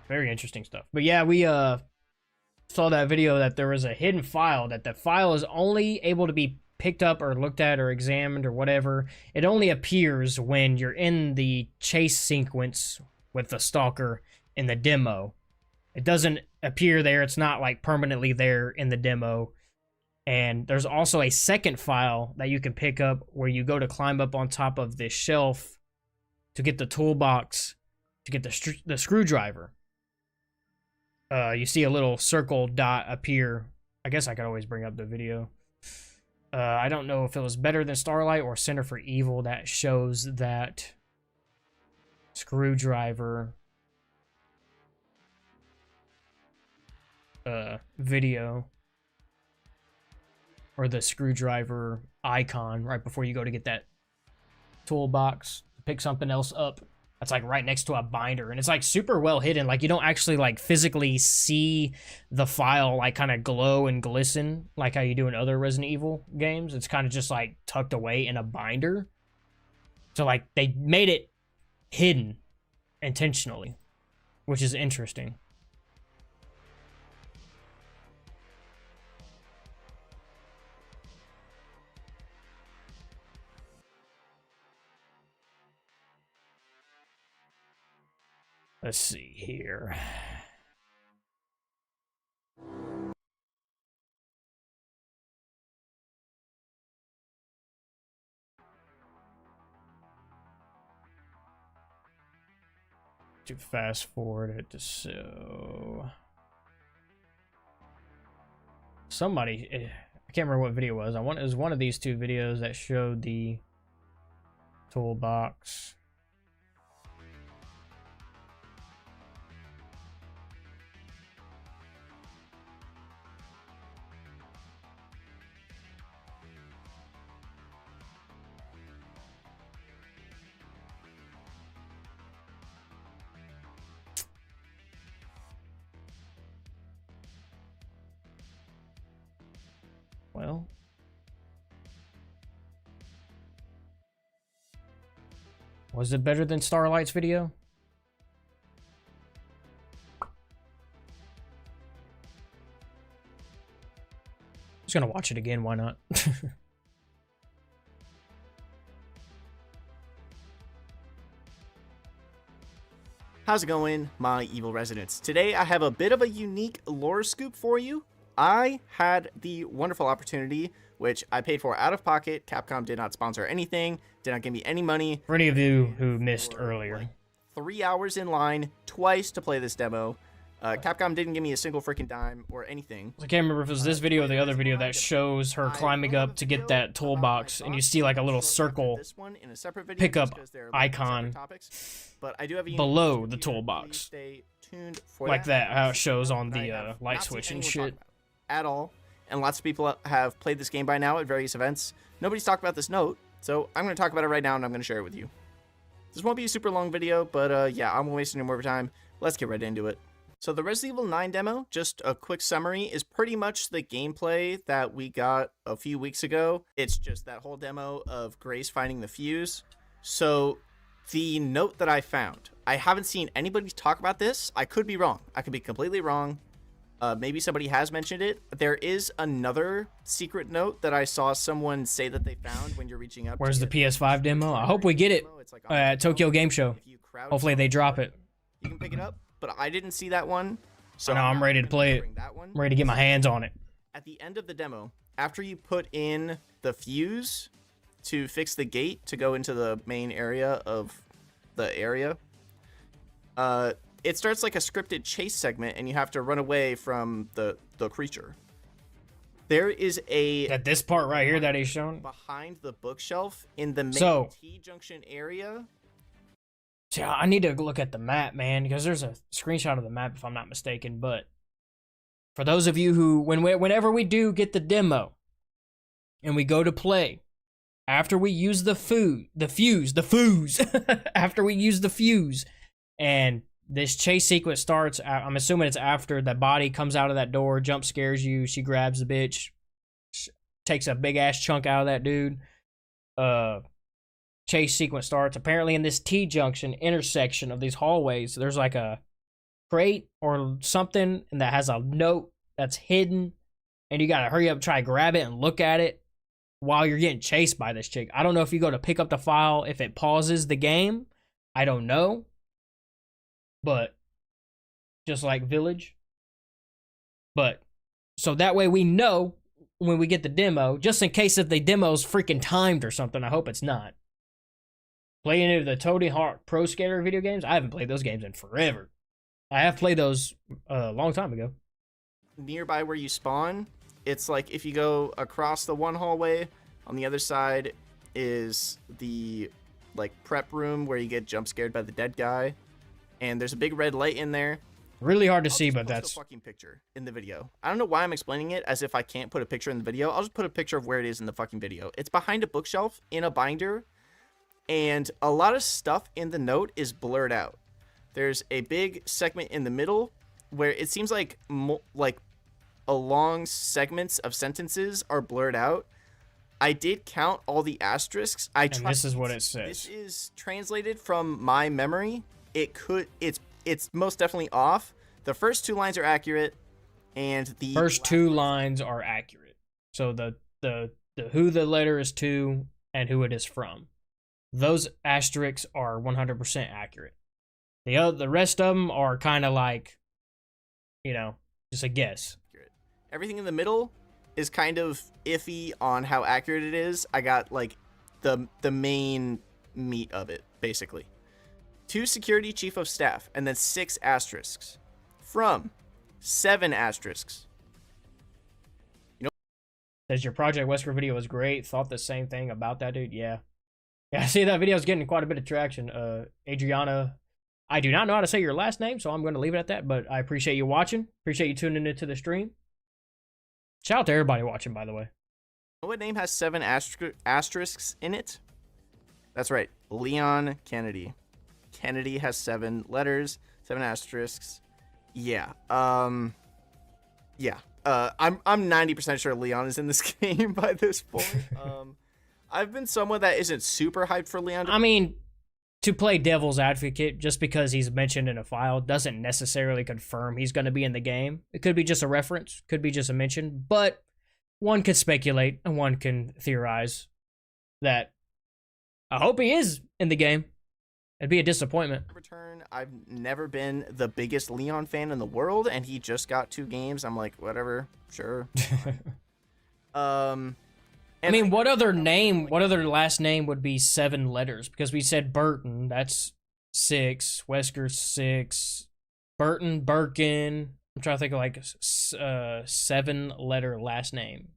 Very interesting stuff. But yeah, we saw that video that there was a hidden file, that the file is only able to be picked up or looked at or examined or whatever. It only appears when you're in the chase sequence with the stalker in the demo. It doesn't appear there. It's not like permanently there in the demo. And there's also a second file that you can pick up where you go to climb up on top of this shelf to get the toolbox to get the screwdriver. You see a little circle dot appear. I guess I could always bring up the video. I don't know if it was Better Than Starlight or Center for Evil that shows that screwdriver video, or the screwdriver icon right before you go to get that toolbox to pick something else up. That's like right next to a binder, and it's like super well hidden. Like you don't actually like physically see the file like kind of glow and glisten like how you do in other Resident Evil games. It's kind of just like tucked away in a binder. So like they made it hidden intentionally, which is interesting. Let's see here. To fast forward it to so somebody, I can't remember what video it was. It was one of these two videos that showed the toolbox. Well, was it better than Starlight's video? Just gonna watch it again, why not? How's it going, my evil residents? Today I have a bit of a unique lore scoop for you. I had the wonderful opportunity, which I paid for out of pocket. Capcom did not sponsor anything, did not give me any money. For any of you who missed earlier. Like 3 hours in line, twice to play this demo. Capcom didn't give me a single freaking dime or anything. I can't remember if it was this video or the other video that shows her climbing up to get that toolbox, and you see like a little circle pickup icon but I do have a below the toolbox. Like that, how it shows on the light switch and shit. At all, and lots of people have played this game by now at various events. Nobody's talked about this note, so I'm going to talk about it right now, and I'm going to share it with you. This won't be a super long video, but yeah, I'm wasting no more time. Let's get right into it. So the Resident Evil 9 demo, just a quick summary, is pretty much the gameplay that we got a few weeks ago. It's just that whole demo of Grace finding the fuse. So the note that I found, I haven't seen anybody talk about this. I could be wrong. I could be completely wrong. Maybe somebody has mentioned it. There is another secret note that I saw someone say that they found when you're reaching up. Where's the PS5 demo? I hope we get it at Tokyo Game Show. Hopefully they drop it. You can pick it up, but I didn't see that one. So no, I'm ready to play it. I'm ready to get my hands on it. At the end of the demo, after you put in the fuse to fix the gate to go into the main area of the area, it starts like a scripted chase segment, and you have to run away from the creature. There is a this part right here that he's shown behind the bookshelf in the main T-junction area. See, I need to look at the map, man, because there's a screenshot of the map if I'm not mistaken. But for those of you who, whenever we do get the demo and we go to play, after we use the fuse, after we use the fuse, and this chase sequence starts, I'm assuming it's after the body comes out of that door, jump scares you, she grabs the bitch, takes a big ass chunk out of that dude. Chase sequence starts. Apparently in this T-junction intersection of these hallways, there's like a crate or something that has a note that's hidden, and you gotta hurry up, try to grab it and look at it while you're getting chased by this chick. I don't know if you go to pick up the file, if it pauses the game. I don't know. But just like Village. But so that way we know when we get the demo, just in case if the demo's freaking timed or something. I hope it's not. Playing any of the Tony Hawk Pro Skater video games, I haven't played those games in forever. I have played those a long time ago. Nearby where you spawn, it's like if you go across the one hallway, on the other side is the like prep room where you get jump scared by the dead guy, and there's a big red light in there. Really hard to see, but that's a fucking picture in the video. I don't know why I'm explaining it as if I can't put a picture in the video. I'll just put a picture of where it is in the fucking video. It's behind a bookshelf in a binder, and a lot of stuff in the note is blurred out. There's a big segment in the middle where it seems like long segments of sentences are blurred out. I did count all the asterisks. And this is what it says. This is translated from my memory. It's most definitely off. The first two lines are accurate, and the first two lines are accurate. So the who the letter is to and who it is from. Those asterisks are 100% accurate. The rest of them are kind of like, just a guess. Everything in the middle is kind of iffy on how accurate it is. I got like the main meat of it, basically. 2 security chief of staff, and then 6 asterisks. From 7 asterisks. Says your Project Wesker video was great. Thought the same thing about that dude. Yeah, I see that video is getting quite a bit of traction. Adriana, I do not know how to say your last name, so I'm going to leave it at that. But I appreciate you watching. Appreciate you tuning into the stream. Shout out to everybody watching, by the way. What name has 7 asterisks in it? That's right, Leon Kennedy. Kennedy has 7 letters, 7 asterisks. Yeah. I'm 90% sure Leon is in this game by this point. I've been someone that isn't super hyped for Leon. I mean, to play devil's advocate, just because he's mentioned in a file doesn't necessarily confirm he's going to be in the game. It could be just a reference, could be just a mention, but one could speculate and one can theorize that I hope he is in the game. It'd be a disappointment. Return. I've never been the biggest Leon fan in the world, and he just got 2 games. I'm like, whatever, sure. I mean, what other last name would be 7 letters? Because we said Burton, that's 6. Wesker 6. Burton, Birkin. I'm trying to think of like 7-letter last name.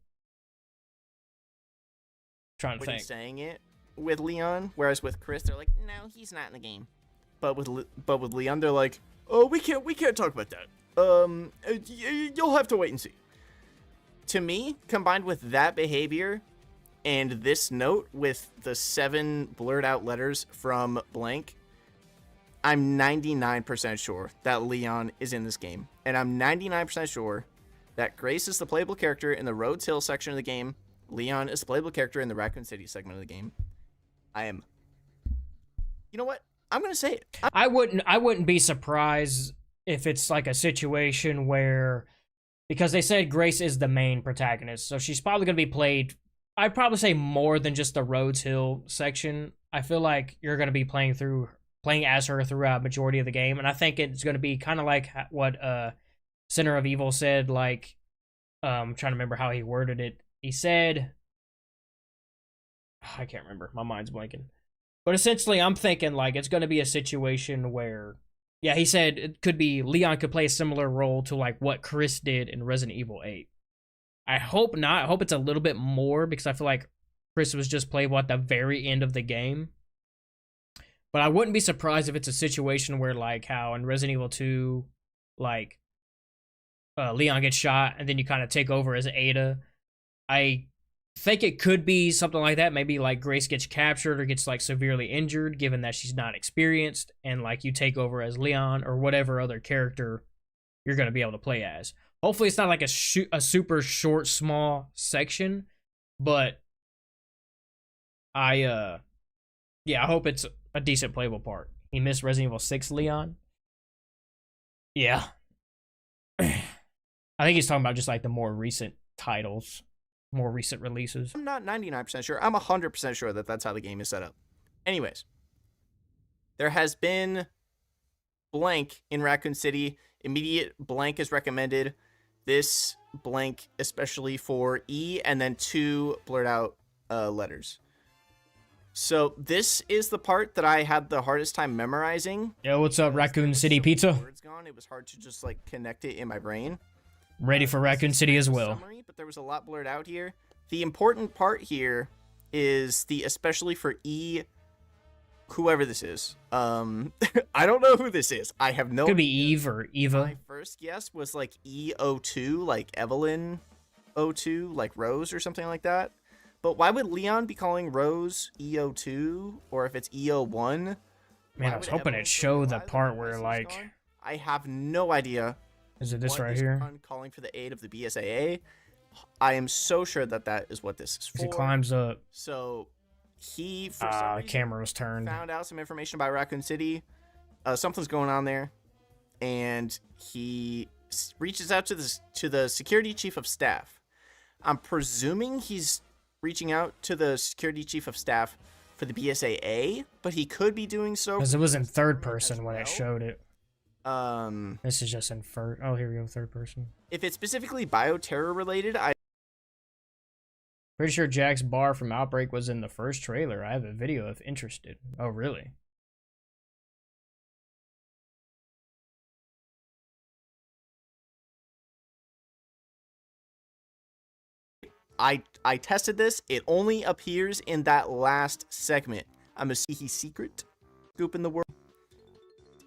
Trying to think. Saying it with Leon, whereas with Chris, they're like, no, he's not in the game. But with Leon, they're like, oh, we can't talk about that. You'll have to wait and see. To me, combined with that behavior and this note with the 7 blurred out letters from blank, I'm 99% sure that Leon is in this game. And I'm 99% sure that Grace is the playable character in the Rhodes Hill section of the game. Leon is the playable character in the Raccoon City segment of the game. You know what? I'm going to say it. I wouldn't be surprised if it's like a situation where, because they said Grace is the main protagonist, so she's probably going to be played, I'd probably say more than just the Rhodes Hill section. I feel like you're going to be playing as her throughout majority of the game, and I think it's going to be kind of like what Center of Evil said, like, I'm trying to remember how he worded it. He said, I can't remember, my mind's blanking. But essentially, I'm thinking like it's going to be a situation where, yeah, he said it could be Leon could play a similar role to like what Chris did in Resident Evil 8. I hope not. I hope it's a little bit more because I feel like Chris was just playable at the very end of the game. But I wouldn't be surprised if it's a situation where, like, how in Resident Evil 2, like, Leon gets shot and then you kind of take over as Ada. I think it could be something like that. Maybe, like, Grace gets captured or gets, like, severely injured, given that she's not experienced, and, like, you take over as Leon or whatever other character you're going to be able to play as. Hopefully it's not like a super short, small section, but I hope it's a decent playable part. You missed Resident Evil 6, Leon? Yeah. I think he's talking about just like the more recent titles, more recent releases. I'm not 99% sure. I'm 100% sure that that's how the game is set up. Anyways, there has been blank in Raccoon City. Immediate blank is recommended. This blank especially for E, and then 2 blurred out letters. So this is the part that I had the hardest time memorizing. Yo, what's up, Raccoon City Pizza? Words gone. It was hard to just like connect it in my brain. Ready for Raccoon City as well. Summary, but there was a lot blurred out here. The important part here is the especially for E, whoever this is. I don't know who this is. I have no Could be Eve or Eva. My first guess was like E02, like Evelyn 02, like Rose or something like that. But why would Leon be calling Rose E02? Or if it's E01? Man, I was hoping it'd show the part where, like... I have no idea. Is it this right here? Calling for the aid of the BSAA. I am so sure that that is what this is for. He climbs up. So he, for some reason, camera was turned. Found out some information about Raccoon City. Something's going on there, and he reaches out to the security chief of staff. I'm presuming he's reaching out to the security chief of staff for the BSAA, but he could be doing so because it was in third person when it showed it. This is just in first. Oh, here we go, third person. If it's specifically bioterror related, Pretty sure Jack's bar from Outbreak was in the first trailer. I have a video if interested. Oh, really? I tested this. It only appears in that last segment. I'm a Sihi secret scoop in the world.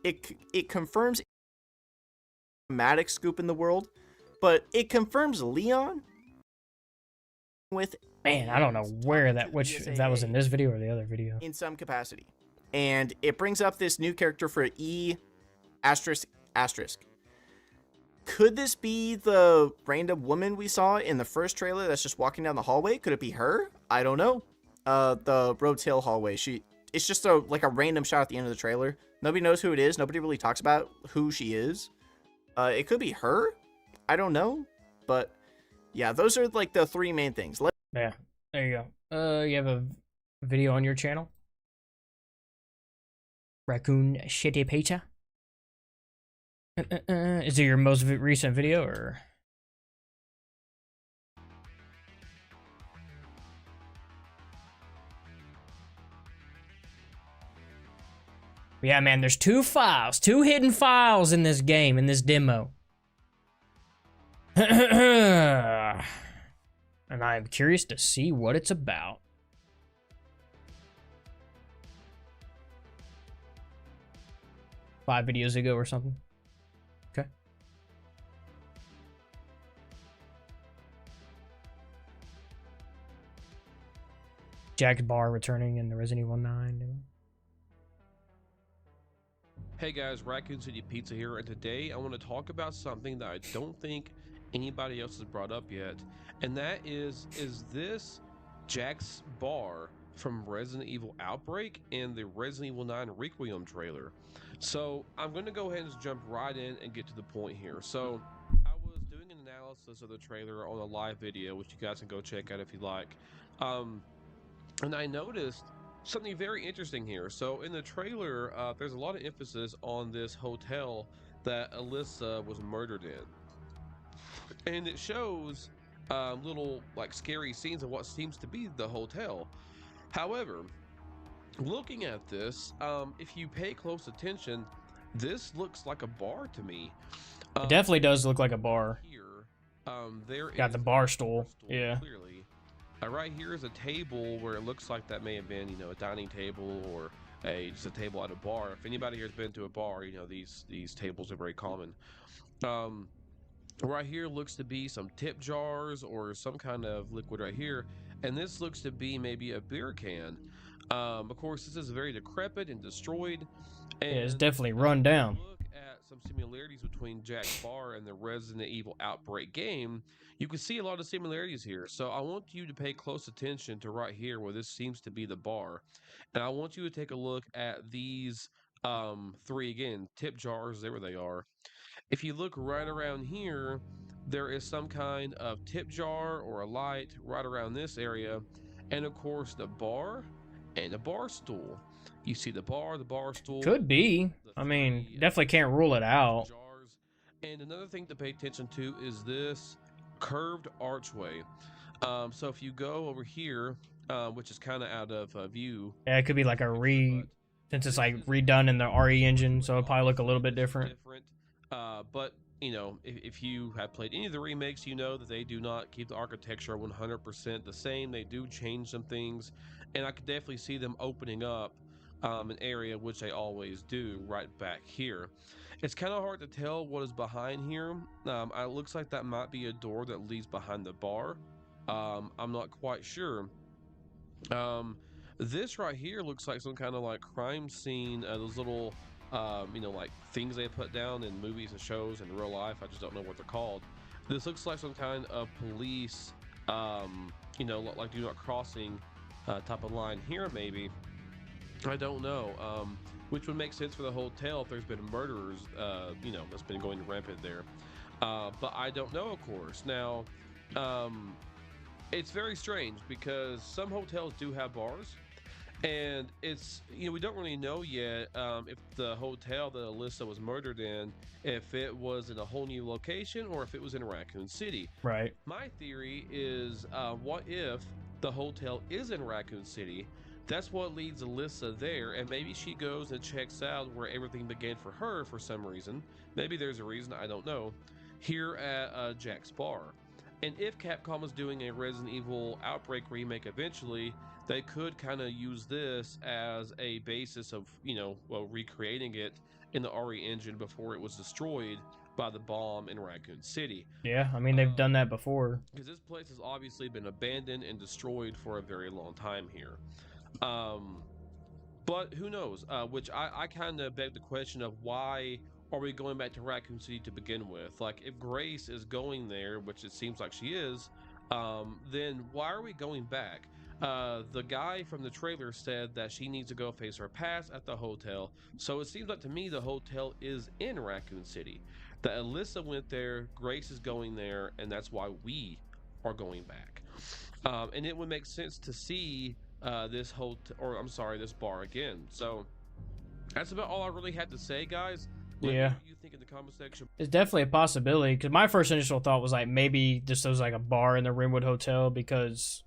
It confirms dramatic scoop in the world, but it confirms Leon with man, I don't know where that if that was in this video or the other video. In some capacity. And it brings up this new character for E asterisk asterisk. Could this be the random woman we saw in the first trailer that's just walking down the hallway? Could it be her? I don't know. The Rhodes Hill hallway. It's just a random shot at the end of the trailer. Nobody knows who it is. Nobody really talks about who she is. It could be her. I don't know. But yeah, those are like the 3 main things. Yeah, there you go. You have a video on your channel? Raccoon Shitty Pizza? Is it your most recent video, or? Yeah, man, there's 2 hidden files in this game, in this demo. And I'm curious to see what it's about. Five videos ago or something. Okay. Jack's bar returning in the Resident Evil 9. Hey guys, Raccoon City Pizza here, and today I want to talk about something that I don't think anybody else has brought up yet, and that is this Jack's bar from Resident Evil Outbreak and the Resident Evil 9 Requiem trailer? So I'm going to go ahead and just jump right in and get to the point here. So I was doing an analysis of the trailer on a live video, which you guys can go check out if you like, and I noticed something very interesting here. So in the trailer, there's a lot of emphasis on this hotel that Alyssa was murdered in, and it shows little like scary scenes of what seems to be the hotel. However, looking at this, if you pay close attention, this looks like a bar to me. It definitely does look like a bar. Here, there got the bar stool. Yeah. Clearly. Right here is a table where it looks like that may have been, a dining table or just a table at a bar. If anybody here has been to a bar, you know these tables are very common. Right here looks to be some tip jars or some kind of liquid right here, and this looks to be maybe a beer can. Of course, this is very decrepit and destroyed. And Yeah, it's definitely run down. Look at some similarities between Jack's Bar and the Resident Evil Outbreak game. You can see a lot of similarities here. So I want you to pay close attention to right here where this seems to be the bar. And I want you to take a look at these three again, tip jars, there they are. If you look right around here, there is some kind of tip jar or a light right around this area. And of course the bar and the bar stool. You see the bar stool. Could be. I mean, definitely can't rule it out. Jars. And another thing to pay attention to is this curved archway. So if you go over here, which is kind of out of view. Yeah, it could be like since it's like redone in the RE engine, so it'll probably look a little bit different. But you know, if you have played any of the remakes, you know that they do not keep the architecture 100% the same. They do change some things, and I could definitely see them opening up an area, which they always do, right back here. It's kind of hard to tell what is behind here. It looks like that might be a door that leads behind the bar. I'm not quite sure. This right here looks like some kind of like crime scene. Those little you know, like things they put down in movies and shows in real life. I just don't know what they're called. This looks like some kind of police, you know, like do not crossing type of line here, maybe. I don't know. Which would make sense for the hotel if there's been murderers, you know, that's been going rampant there. But I don't know, of course. Now, it's very strange because some hotels do have bars. And it's, you know, we don't really know yet if the hotel that Alyssa was murdered in, if it was in a whole new location or if it was in Raccoon City. Right. My theory is, what if the hotel is in Raccoon City? That's what leads Alyssa there, and maybe she goes and checks out where everything began for her for some reason. Maybe there's a reason, I don't know. Here at Jack's Bar. And if Capcom is doing a Resident Evil Outbreak remake eventually, they could kind of use this as a basis of, you know, well, recreating it in the RE engine before it was destroyed by the bomb in Raccoon City. Yeah, I mean, they've done that before. Because this place has obviously been abandoned and destroyed for a very long time here. But who knows? Which I kind of beg the question of why are we going back to Raccoon City to begin with? Like, if Grace is going there, which it seems like she is, then why are we going back? The guy from the trailer said that she needs to go face her past at the hotel. So it seems like to me the hotel is in Raccoon City. That Alyssa went there, Grace is going there, and that's why we are going back. And it would make sense to see this this bar again. So that's about all I really had to say, guys. Let me know what you think in the comment section. It's definitely a possibility, because my first initial thought was like maybe this was like a bar in the Rimwood Hotel because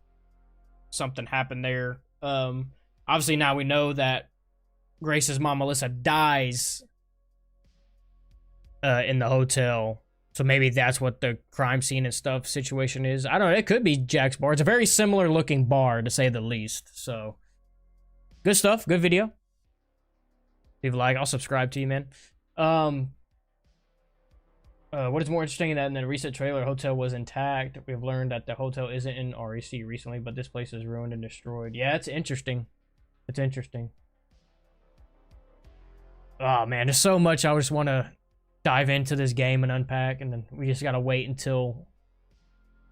something happened there. Obviously now we know that Grace's mom Alyssa dies in the hotel, so maybe that's what the crime scene and stuff situation is. I don't know, it could be Jack's Bar. It's a very similar looking bar, to say the least. So good stuff, good video. Leave a like, I'll subscribe to you, man. What is more interesting that in the recent trailer, hotel was intact. We've learned that the hotel isn't in REC recently, but this place is ruined and destroyed. Yeah, it's interesting. It's interesting. Oh man, there's so much I just want to dive into this game and unpack, and then we just gotta wait until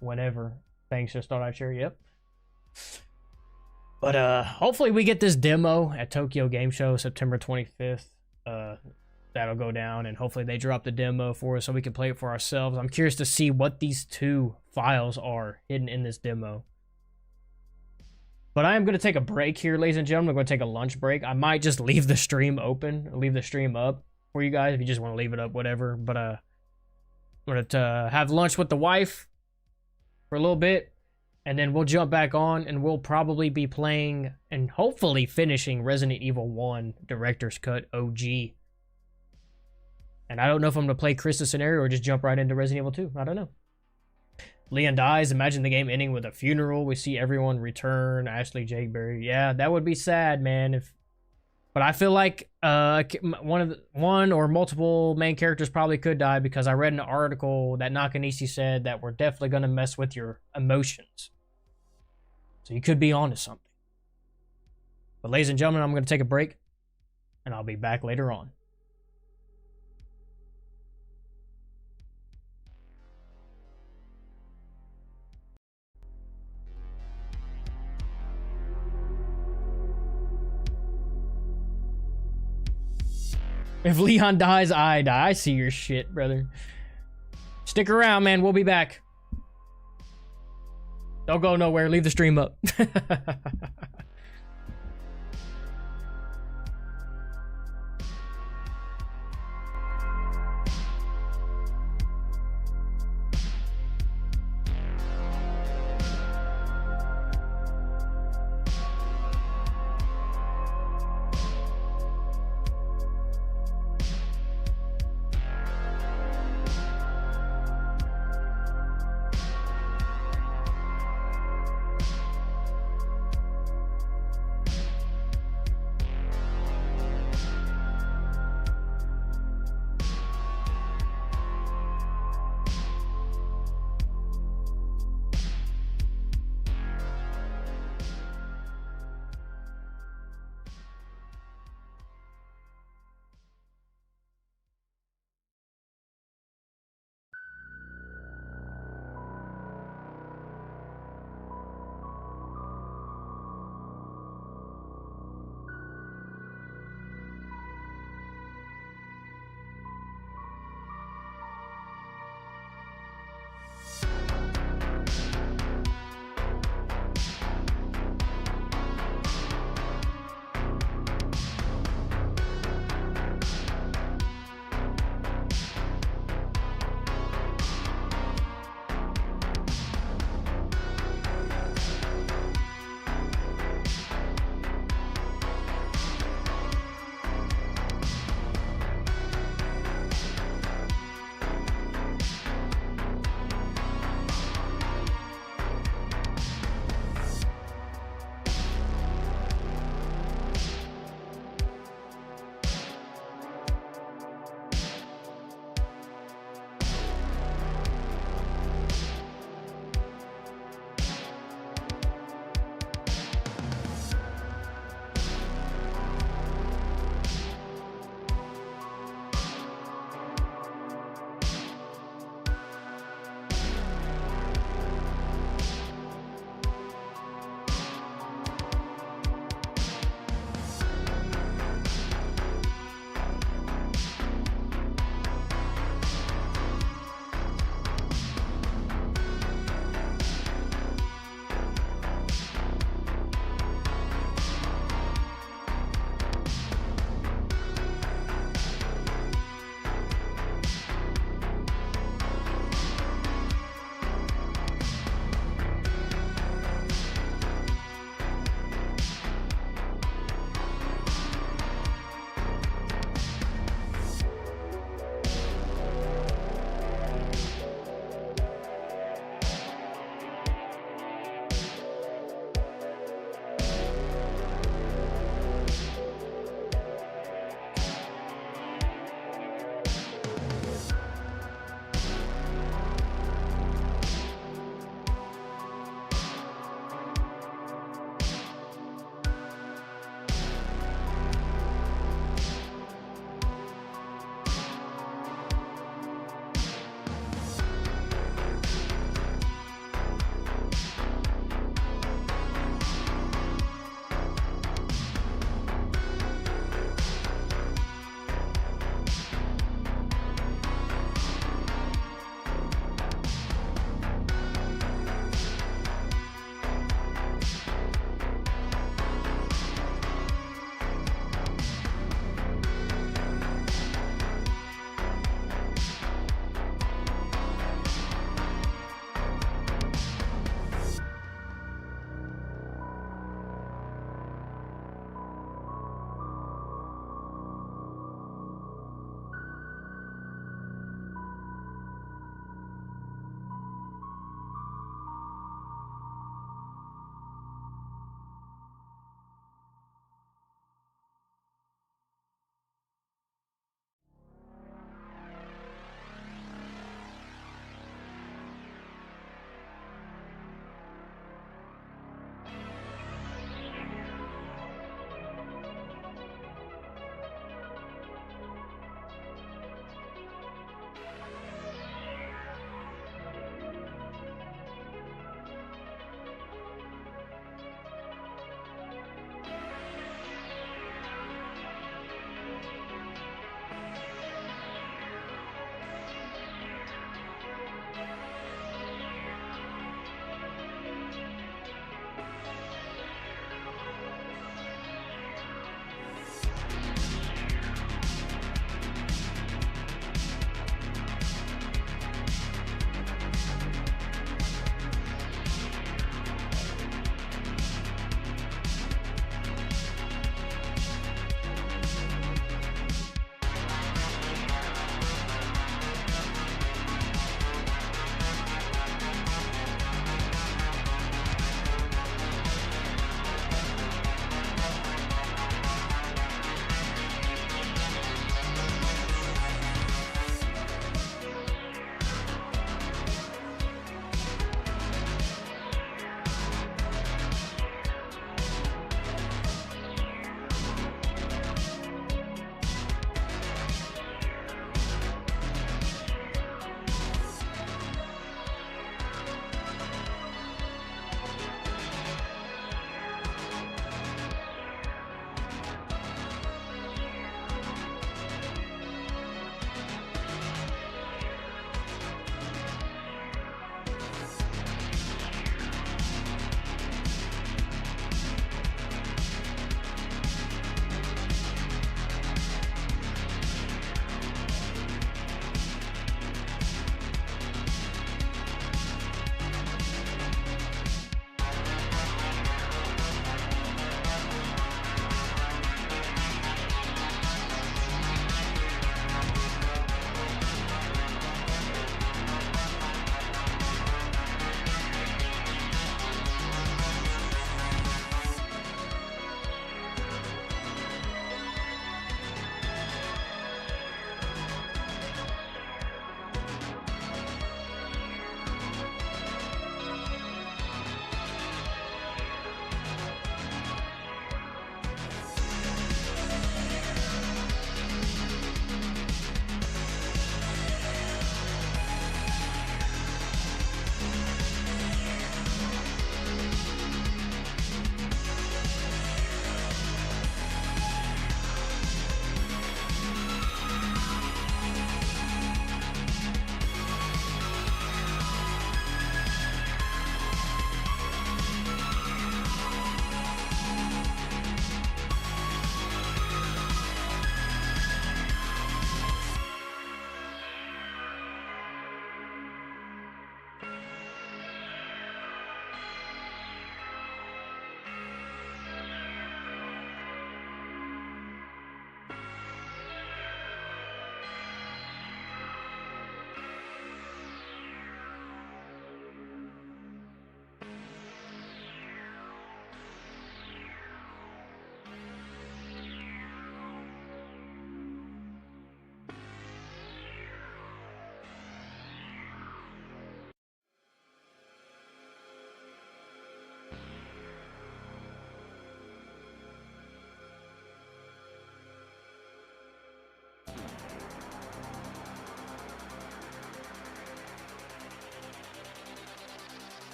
whenever. Thanks for Starlight Share. Yep. But hopefully we get this demo at Tokyo Game Show September 25th. That'll go down, and hopefully they drop the demo for us so we can play it for ourselves. I'm curious to see what these two files are hidden in this demo. But I am going to take a break here, ladies and gentlemen. I'm going to take a lunch break. I might just leave the stream open, leave the stream up for you guys if you just want to leave it up, whatever. But I'm going to have lunch with the wife for a little bit, and then we'll jump back on, and we'll probably be playing and hopefully finishing Resident Evil 1 Director's Cut OG. And I don't know if I'm going to play Chris's scenario or just jump right into Resident Evil 2. I don't know. Leon dies. Imagine the game ending with a funeral. We see everyone return. Ashley, Jake, Barry. Yeah, that would be sad, man. If But I feel like one or multiple main characters probably could die, because I read an article that Nakanishi said that we're definitely going to mess with your emotions. So you could be onto something. But ladies and gentlemen, I'm going to take a break, and I'll be back later on. If Leon dies, I die. I see your shit, brother. Stick around, man. We'll be back. Don't go nowhere. Leave the stream up.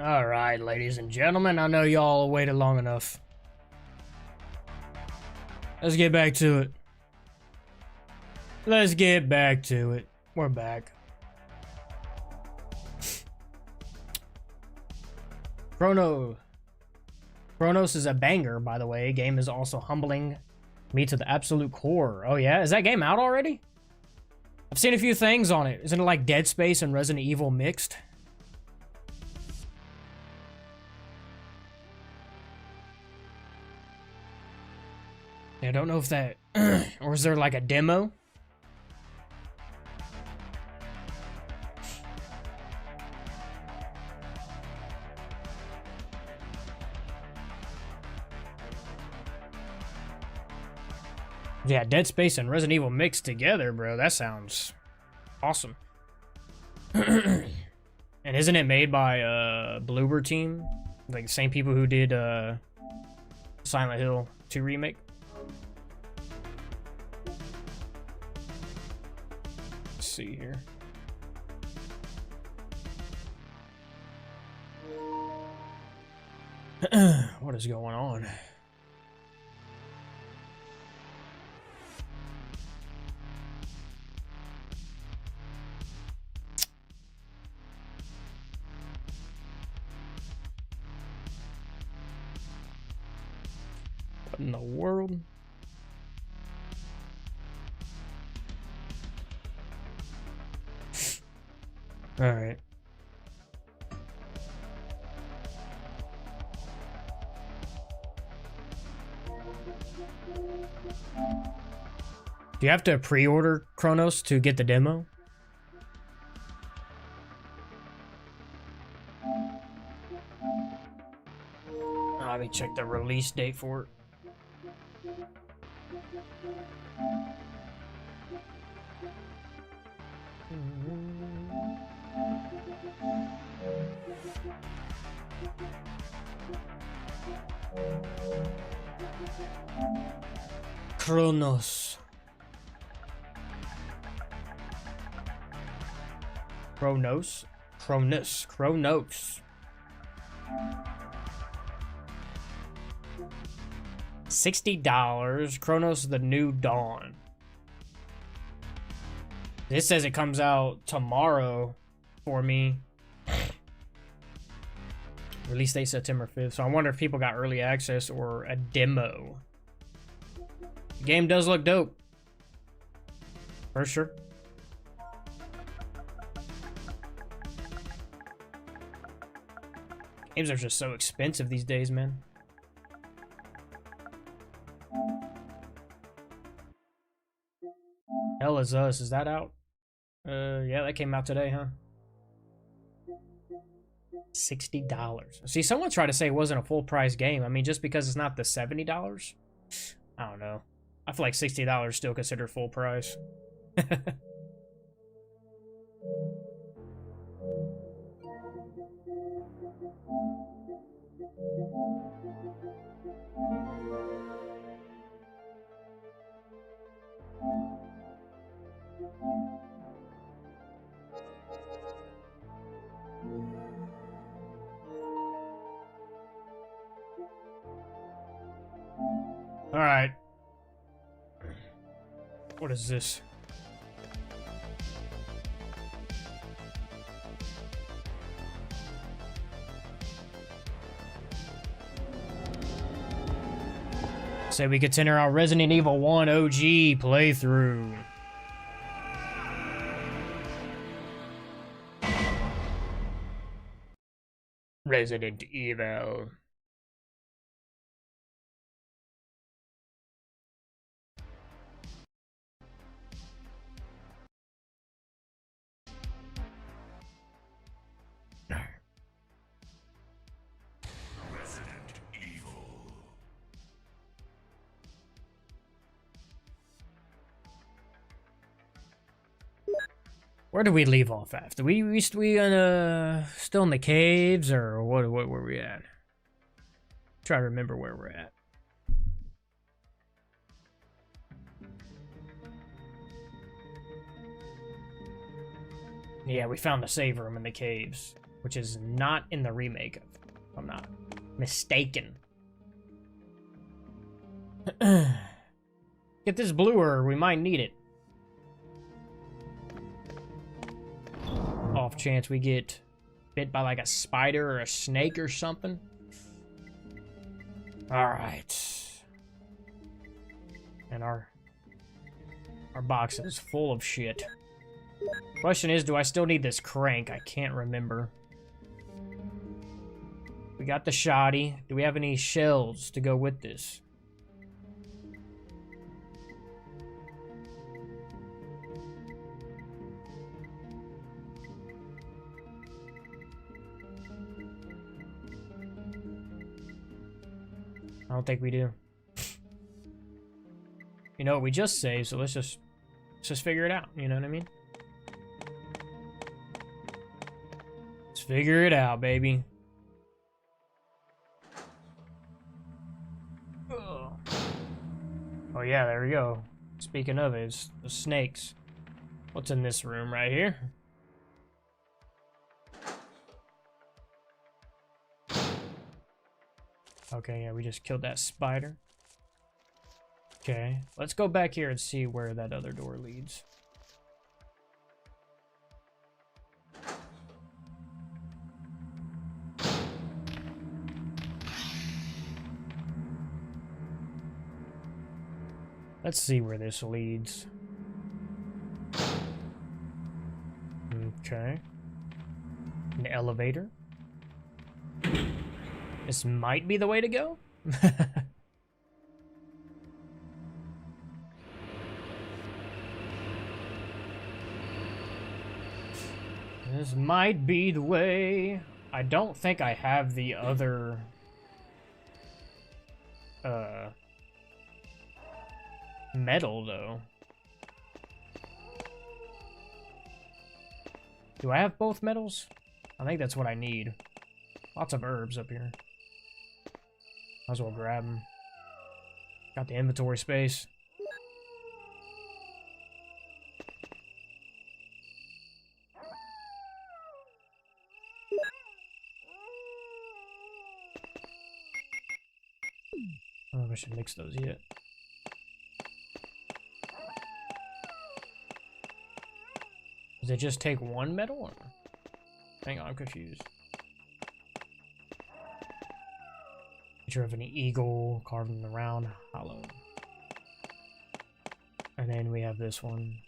Alright, ladies and gentlemen, I know y'all waited long enough. Let's get back to it. Let's get back to it. We're back. Chronos is a banger, by the way. Game is also humbling me to the absolute core. Oh yeah? Is that game out already? I've seen a few things on it. Isn't it like Dead Space and Resident Evil mixed? I don't know if that... or is there like a demo? Yeah, Dead Space and Resident Evil mixed together, bro. That sounds awesome. And isn't it made by Bloober Team? Like the same people who did Silent Hill 2 remake? Let's see here. What is going on? What in the world? All right. Do you have to pre-order Chronos to get the demo? Let me check the release date for it. Chronos. Chronos? Chronos. Chronos. $60. Chronos The New Dawn. This says it comes out tomorrow for me. Release date September 5th. So I wonder if people got early access or a demo. The game does look dope. For sure. Games are just so expensive these days, man. Hell Is Us, is that out? Yeah, that came out today, huh? $60. See, someone tried to say it wasn't a full price game. I mean, just because it's not the $70? I don't know. I feel like $60 is still considered full price. All right. What is this? Say we continue our Resident Evil 1 OG playthrough. Resident Evil. Where did we leave off after? We still in the caves, or what were we at? Try to remember where we're at. Yeah, we found the save room in the caves. which is not in the remake, if I'm not mistaken. Get this bluer, we might need it. Off chance we get bit by like a spider or a snake or something. Alright. And our box is full of shit. Question is, do I still need this crank? I can't remember. We got the shoddy. Do we have any shells to go with this? I don't think we do. You know, we just saved, so let's just figure it out. You know what I mean? Let's figure it out, baby. Ugh. Oh yeah, there we go. Speaking of it, it's the snakes. What's in this room right here? Okay, yeah, we just killed that spider. Okay, let's go back here and see where that other door leads. Let's see where this leads. Okay. An elevator. This might be the way to go. This might be the way. I don't think I have the other metal though. Do I have both metals? I think that's what I need. Lots of herbs up here. Might as well grab them. Got the inventory space. I don't know if I should mix those yet. Does it just take one metal? Or... Hang on, I'm confused. Picture of an eagle carved in the round hollow. And then we have this one.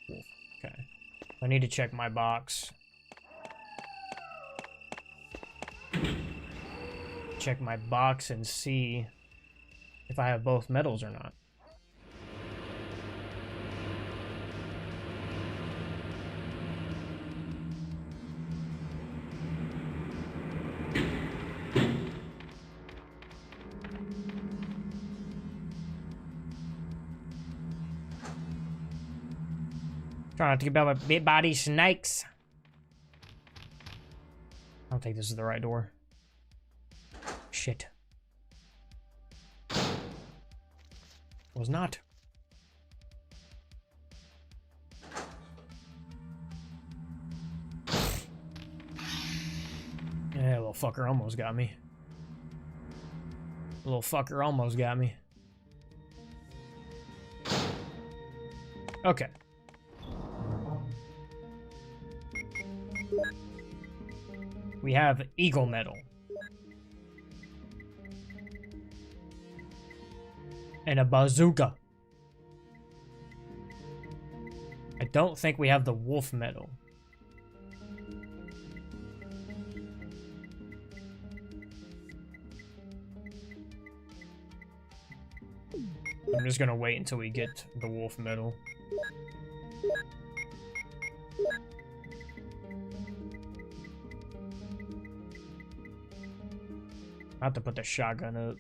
Wolf. Okay. I need to check my box. Check my box and see if I have both metals or not. Trying not to get by bit by these snakes. I don't think this is the right door. Shit. Was not. Yeah, little fucker almost got me. Little fucker almost got me. Okay. We have eagle metal. And a bazooka. I don't think we have the wolf metal. I'm just gonna wait until we get the wolf metal. I have to put the shotgun up.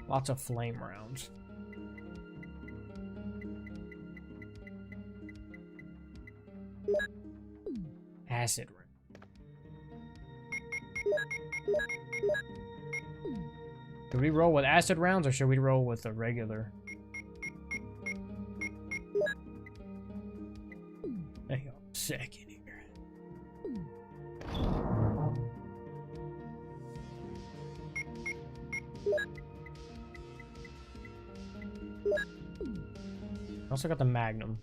Lots of flame rounds. Acid round. Should we roll with acid rounds or should we roll with the regular? second here. Also got the Magnum.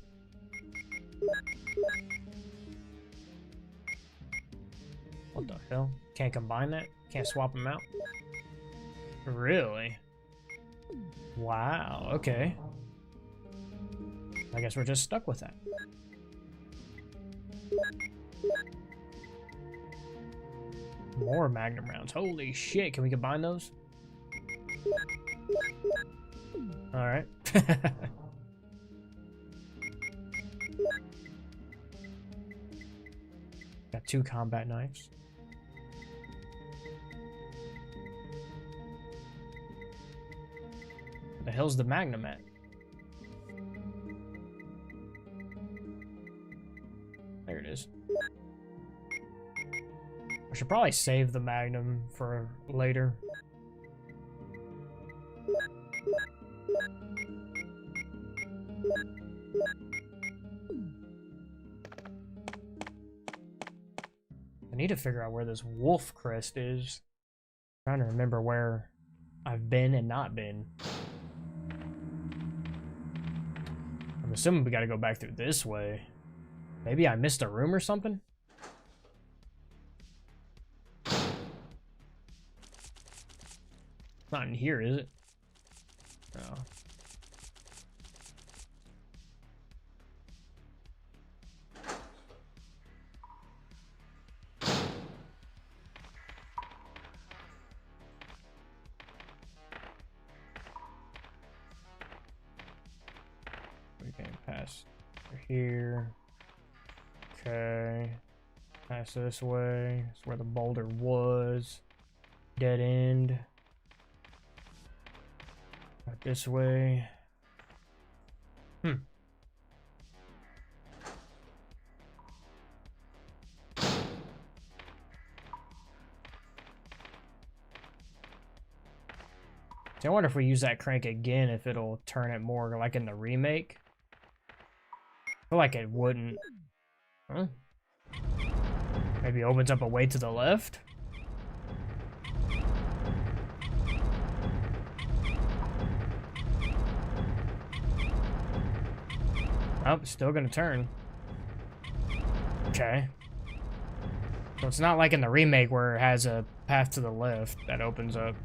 What the hell? Can't combine that? Can't swap them out? Really? Wow, okay. I guess we're just stuck with that. More Magnum rounds. Holy shit, can we combine those? Alright. Got 2 combat knives. Where the hell's the Magnum at? There it is. I should probably save the Magnum for later. I need to figure out where this wolf crest is. I'm trying to remember where I've been and not been. I'm assuming we gotta go back through this way. Maybe I missed a room or something? Not in here, is it? No. We can pass through here. Okay. Pass this way. That's where the boulder was. Dead end. Right this way. See, I wonder if we use that crank again, if it'll turn it more like in the remake. I feel like it wouldn't. Huh? Maybe it opens up a way to the left? Oh, still gonna turn. Okay. So it's not like in the remake where it has a path to the left that opens up.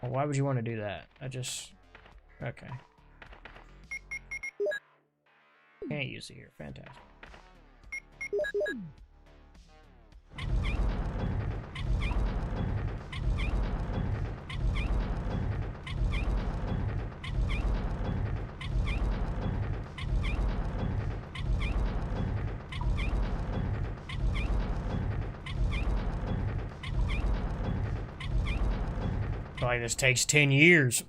Well, why would you want to do that? I just... Okay. Can't use it here. Fantastic. Like this takes 10 years.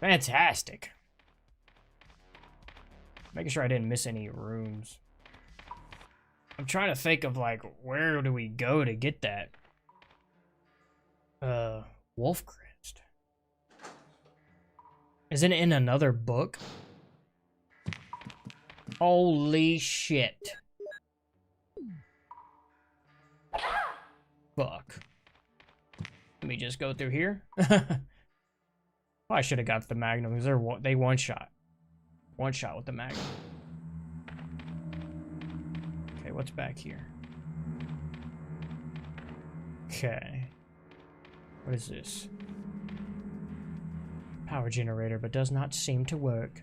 Fantastic. Making sure I didn't miss any rooms. I'm trying to think of like, where do we go to get that? Wolf Crest. Isn't it in another book? Holy shit. Fuck. Let me just go through here. I should have got the Magnum because they one shot with the Magnum. Okay, what's back here? Okay. What is this? Power generator, but does not seem to work.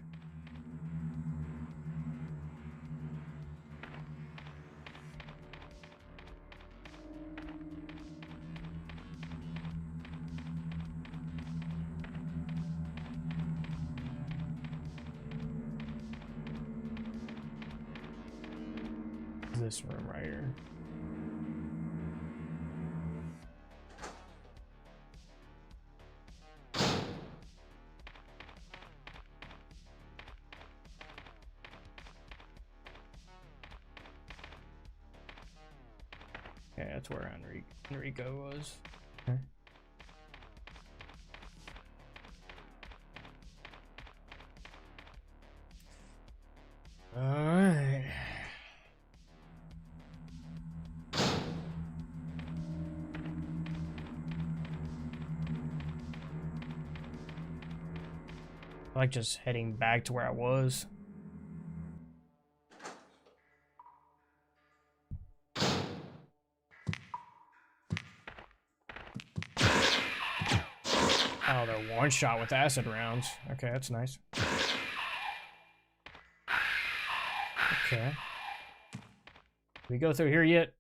This room right here. Okay, that's where Enrico was. Okay. I like just heading back to where I was. Oh, they're one shot with acid rounds. Okay, that's nice. Okay. Did we go through here yet?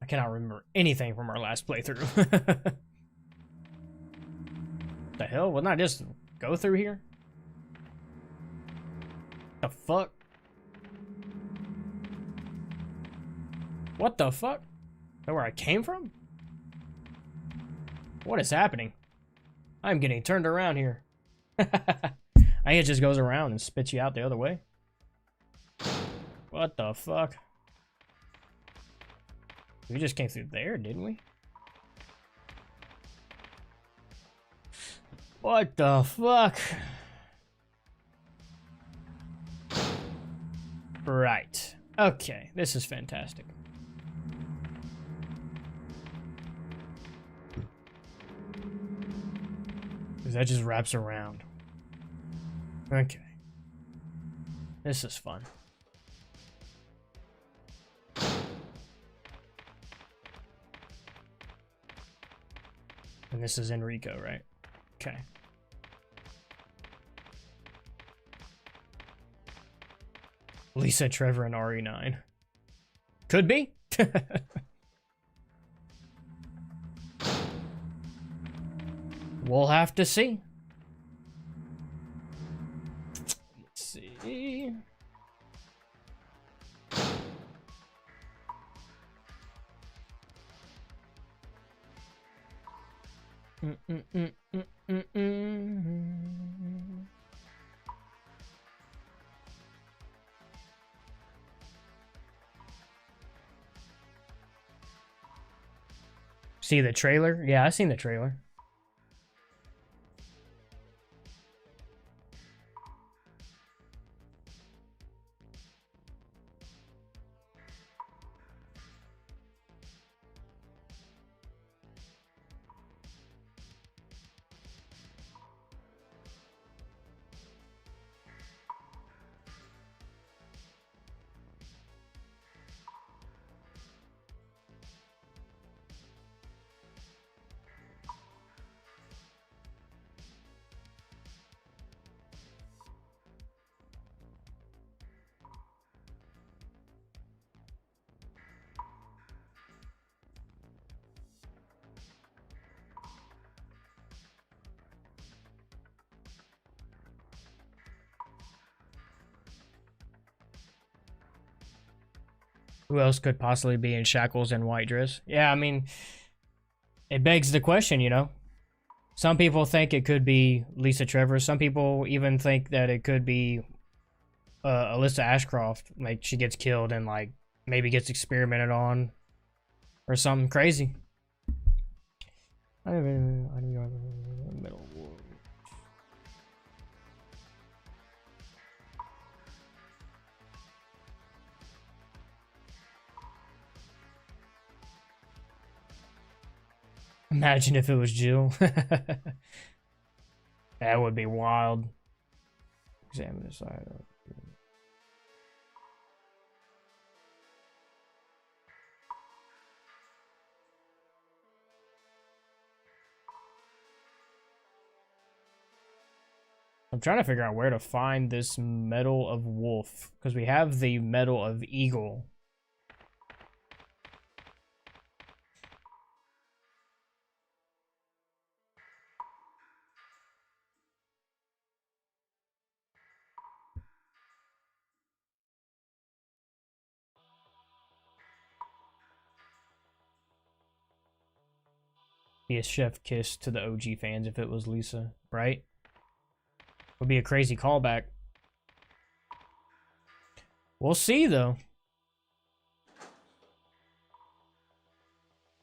I cannot remember anything from our last playthrough. The hell? Wouldn't I just go through here? The fuck? What the fuck? Is that where I came from? What is happening? I'm getting turned around here. I think it just goes around and spits you out the other way. What the fuck? We just came through there, didn't we? What the fuck? Right. Okay, this is fantastic. Because that just wraps around. Okay. This is fun. And this is Enrico, right? Okay. Lisa, Trevor, and RE9. Could be. We'll have to see. Let's see. See the trailer? Yeah, I've seen the trailer. Who else could possibly be in shackles and white dress? Yeah, I mean, it begs the question, you know. Some people think it could be Lisa Trevor. Some people even think that it could be Alyssa Ashcroft. Like, she gets killed and, like, maybe gets experimented on or something crazy. Middle. Imagine if it was Jill. That would be wild. Examine the side. I'm trying to figure out where to find this Medal of Wolf, because we have the Medal of Eagle. Be a chef kiss to the OG fans if it was Lisa, right? Would be a crazy callback. We'll see, though.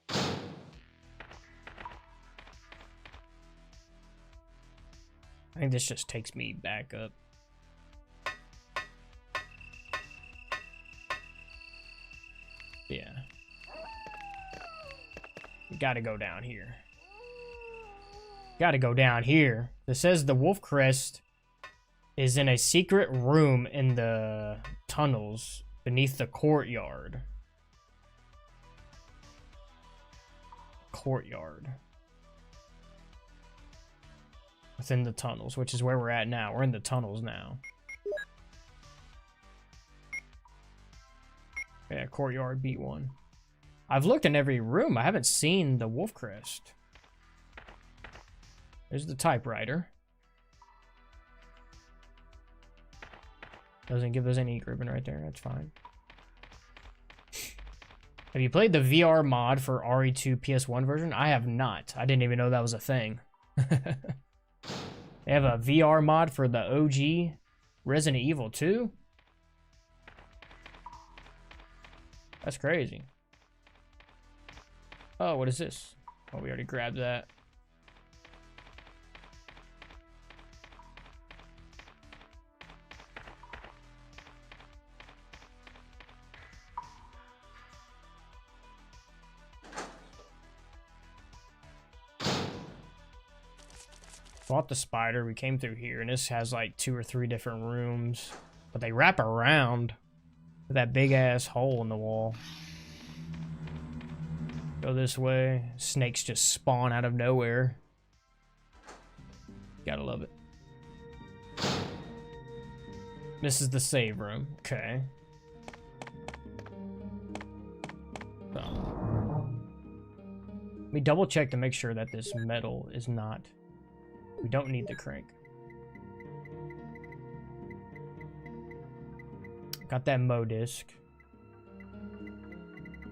I think this just takes me back up. Yeah. We gotta go down here. Gotta go down here. It says the Wolf Crest is in a secret room in the tunnels beneath the courtyard. Courtyard. Within the tunnels, which is where we're at now. We're in the tunnels now. Yeah, courtyard B1. I've looked in every room. I haven't seen the Wolf Crest. There's the typewriter. Doesn't give us any ribbon right there. That's fine. Have you played the VR mod for RE2 PS1 version? I have not. I didn't even know that was a thing. They have a VR mod for the OG Resident Evil 2? That's crazy. Oh, what is this? Oh, we already grabbed that. Fought the spider. We came through here, and this has like 2 or 3 different rooms, but they wrap around with that big ass hole in the wall. Go this way. Snakes just spawn out of nowhere. Gotta love it. This is the save room. Okay. So. Let me double check to make sure that this metal is not... We don't need the crank. Got that Mo disc.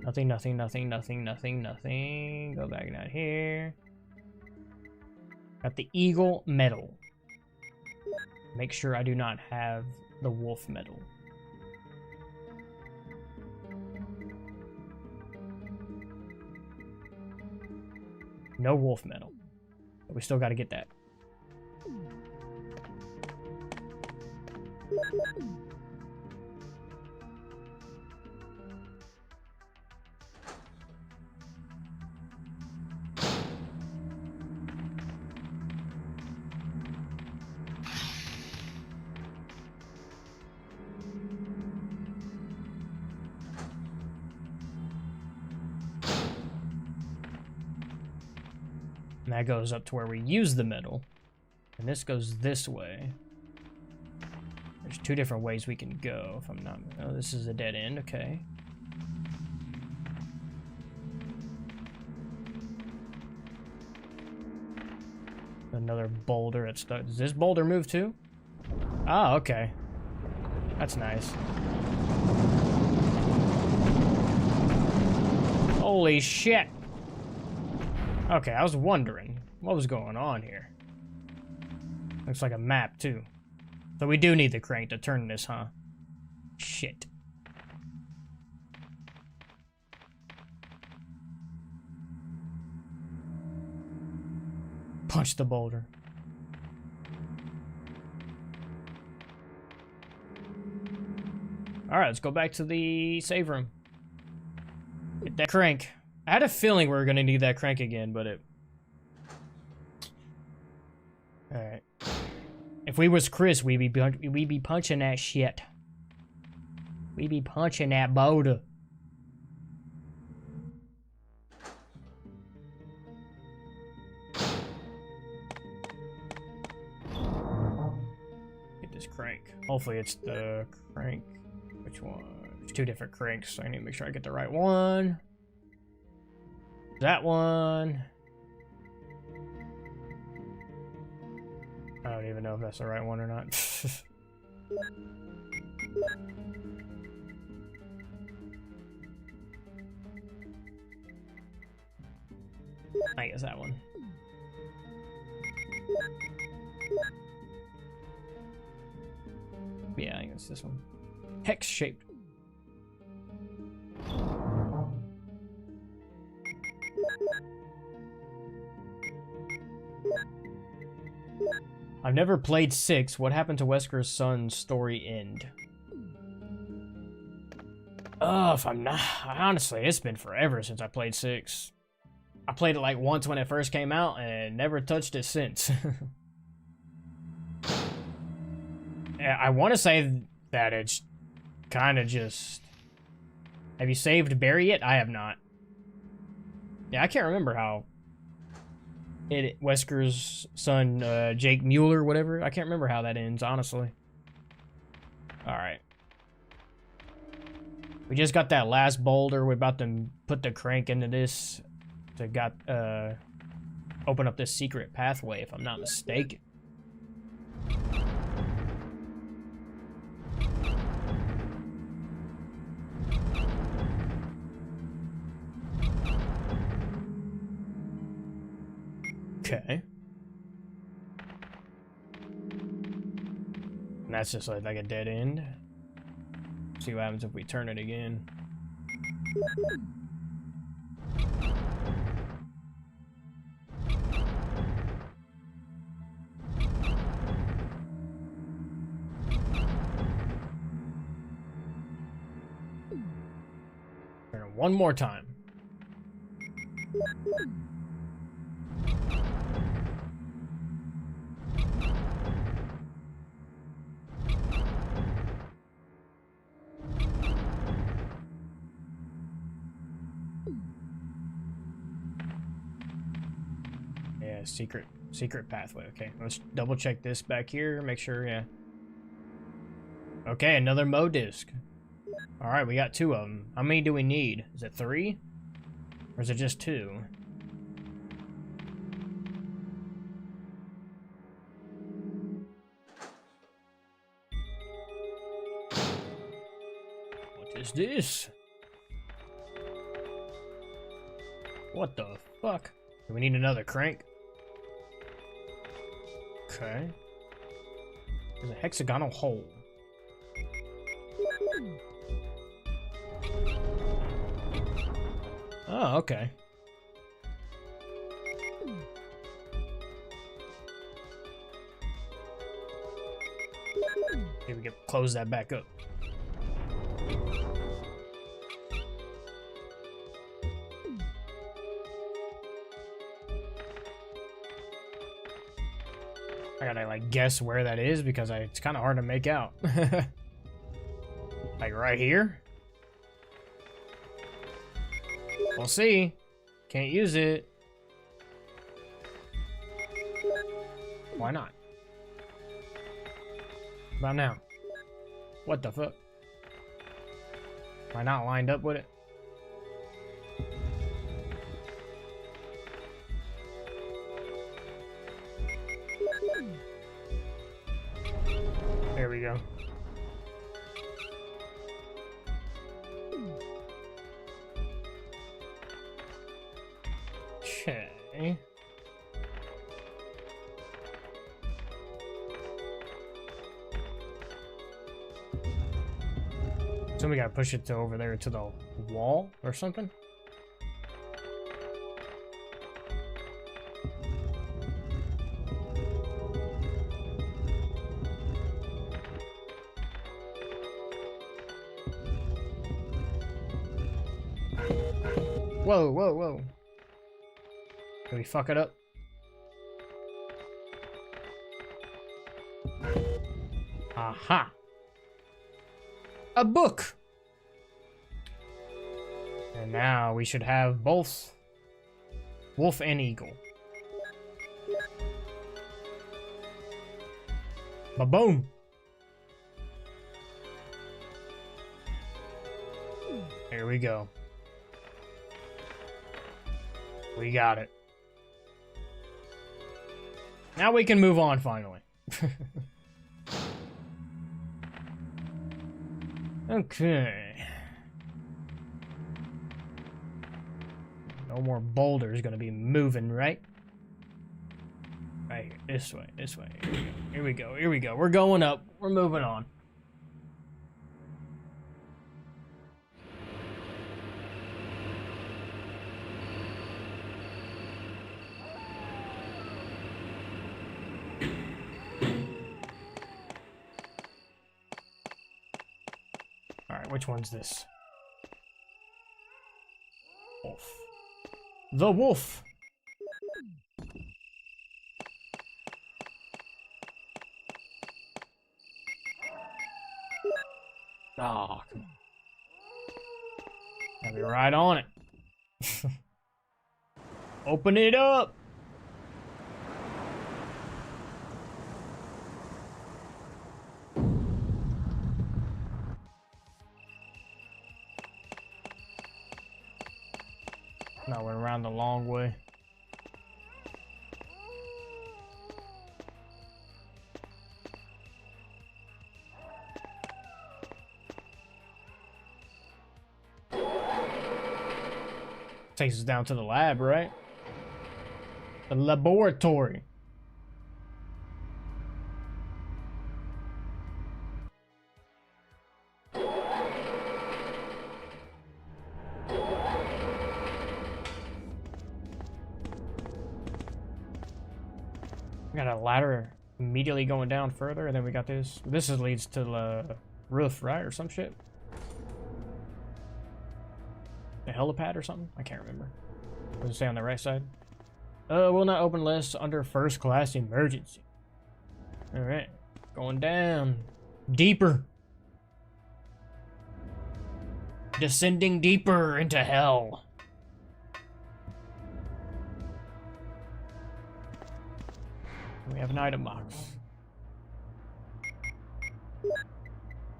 Nothing, nothing, nothing, nothing, nothing, nothing. Go back down here. Got the Eagle medal. Make sure I do not have the Wolf medal. No Wolf medal. But we still got to get that. And that goes up to where we use the metal. And this goes this way. There's 2 different ways we can go, if I'm not... Oh, this is a dead end, okay. Another boulder that's stuck. Does this boulder move too? Oh, okay. That's nice. Holy shit! Okay, I was wondering what was going on here. Looks like a map too. So we do need the crank to turn this, huh? Shit. Punch the boulder. Alright, let's go back to the save room. Get that crank. I had a feeling we were gonna need that crank again, but it... Alright. If we was Chris, we'd be punching that shit. We'd be punching that boulder. Get this crank. Hopefully it's the crank. Which one? There's 2 different cranks, so I need to make sure I get the right one. That one. I don't even know if that's the right one or not. I guess that one. Yeah, I think it's this one. Hex shaped. I've never played 6. What happened to Wesker's son's story end? Oh, if I'm not... Honestly, it's been forever since I played 6. I played it like once when it first came out and never touched it since. Yeah, I want to say that it's kind of just... Have you saved Barry yet? I have not. Yeah, I can't remember how Wesker's son, Jake Mueller, whatever. I can't remember how that ends, honestly. Alright. We just got that last boulder. We're about to put the crank into this to open up this secret pathway, if I'm not mistaken. Okay. And that's just like a dead end. See what happens if we turn it again. Turn it one more time. Secret pathway. Okay, let's double check this back here. Make sure, yeah. Okay, another Mo disc. All right, we got 2 of them. How many do we need? Is it 3? Or is it just 2? What is this? What the fuck? Do we need another crank? Okay. There's a hexagonal hole. Oh, okay. Here we go. Close that back up. I gotta like guess where that is because it's kind of hard to make out. Like right here? We'll see. Can't use it. Why not? About now. What the fuck? Am I not lined up with it? There we go. Okay. So we gotta push it to over there to the wall or something? Whoa, whoa, whoa. Did we fuck it up? Aha. A book! And now we should have both Wolf and Eagle. Ba-boom! Here we go. We got it. Now we can move on finally. Okay. No more boulders gonna be moving, right? Right here. This way, this way. Here we go, here we go. We're going up. We're moving on. Alright, which one's this? Wolf. The wolf. Oh, come on. Gotta be right on it. Open it up. No, we're around the long way. Takes us down to the lab, right? The laboratory. We got a ladder immediately going down further, and then we got this. This leads to the roof, right? Or some shit. The helipad or something? I can't remember. What does it say on the right side? Will not open unless under first class emergency. Alright. Going down. Deeper. Descending deeper into hell. We have an item box.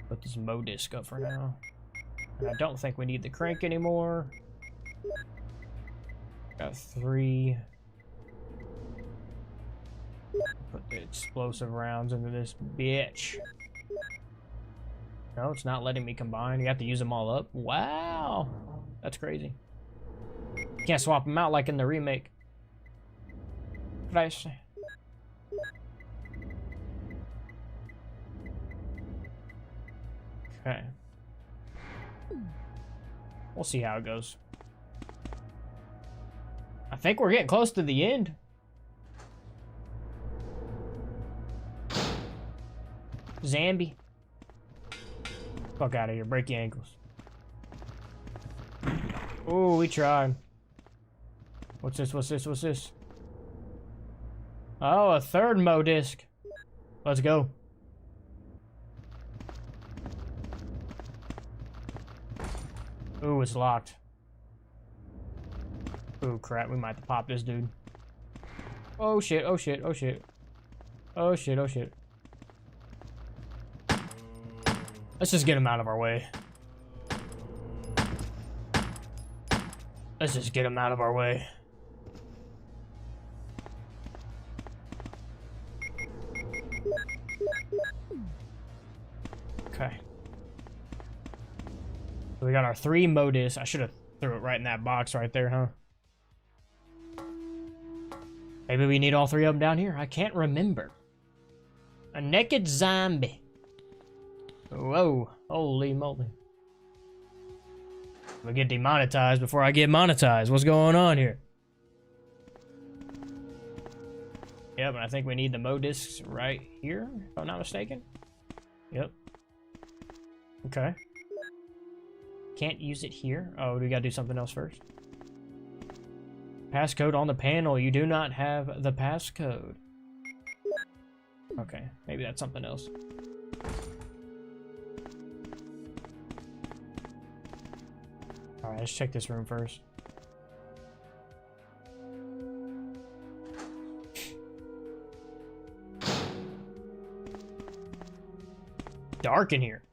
Put this Mo disc up for now. And I don't think we need the crank anymore. Got 3. Put the explosive rounds into this bitch. No, it's not letting me combine. You have to use them all up. Wow. That's crazy. Can't swap them out like in the remake. Nice. Okay. We'll see how it goes. I think we're getting close to the end. Zambi. Fuck out of here. Break your ankles. Oh, we tried. What's this? What's this? What's this? Oh, a third Mo disc. Let's go. Ooh, it's locked. Ooh, crap. We might have to pop this dude. Oh, shit. Oh, shit. Oh, shit. Oh, shit. Oh, shit. Let's just get him out of our way. Let's just get him out of our way. Okay. So we got our 3 Modis. I should have threw it right in that box right there, huh? Maybe we need all 3 of them down here. I can't remember. A naked zombie. Whoa. Holy moly. I'm gonna get demonetized before I get monetized. What's going on here? Yep, and I think we need the Mo discs right here, if I'm not mistaken. Yep. Okay. Can't use it here. Oh, we gotta do something else first. Passcode on the panel. You do not have the passcode. Okay, maybe that's something else. Alright, let's check this room first. Dark in here.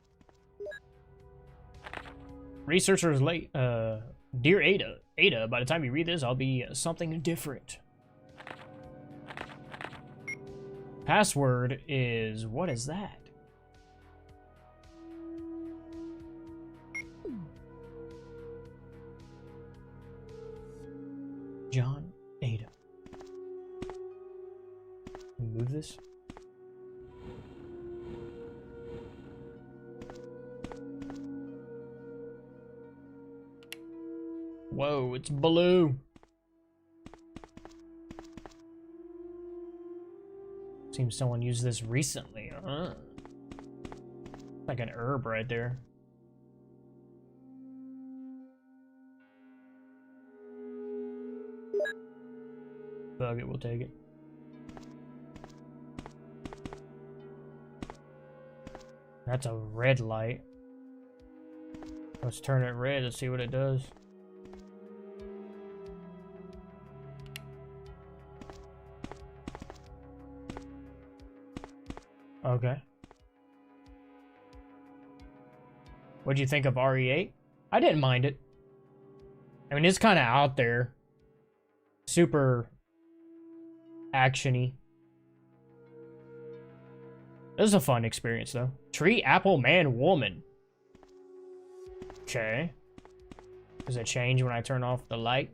Researchers late. Dear Ada, by the time you read this, I'll be something different. Password is, what is that? John Ada. Move this. Whoa, it's blue. Seems someone used this recently, huh? Like an herb right there. Fuck it, we'll take it. That's a red light. Let's turn it red and see what it does. Okay. What'd you think of RE8? I didn't mind it. I mean, it's kind of out there. Super actiony. This is a fun experience, though. Tree, apple, man, woman. Okay. Does it change when I turn off the light?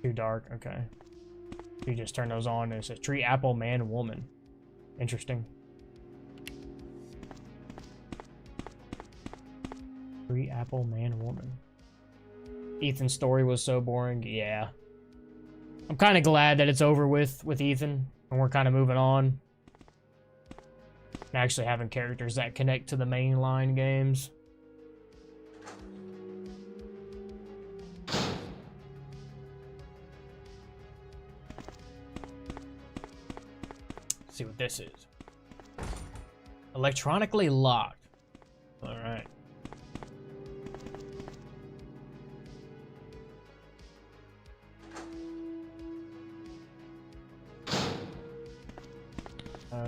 Too dark, okay. You just turn those on and it says tree, apple, man, woman. Interesting. Tree, apple, man, woman. Ethan's story was so boring, yeah. I'm kind of glad that it's over with Ethan, and we're kind of moving on. And actually having characters that connect to the mainline games. Let's see what this is. Electronically locked. Alright.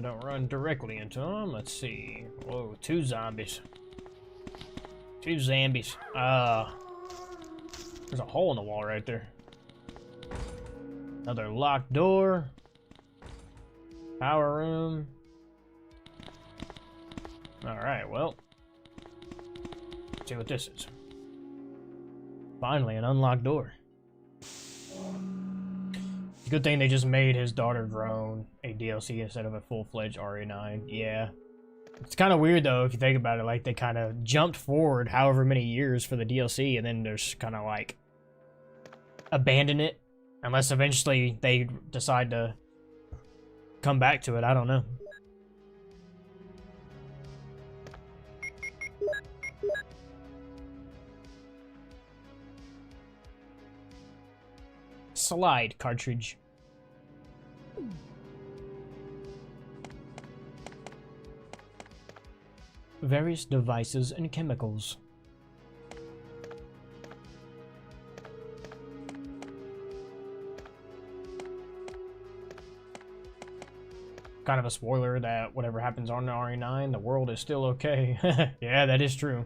Don't run directly into them. Let's see. Whoa, 2 zombies. 2 zombies. There's a hole in the wall right there. Another locked door. Power room. Alright, well. Let's see what this is. Finally, an unlocked door. Good thing they just made his daughter grown a DLC instead of a full-fledged RE9. Yeah. It's kind of weird, though, if you think about it. Like, they kind of jumped forward however many years for the DLC, and then there's kind of, like, abandon it. Unless eventually they decide to come back to it. I don't know. Slide cartridge. Various devices and chemicals. Kind of a spoiler that whatever happens on the RE9, the world is still okay. Yeah, that is true.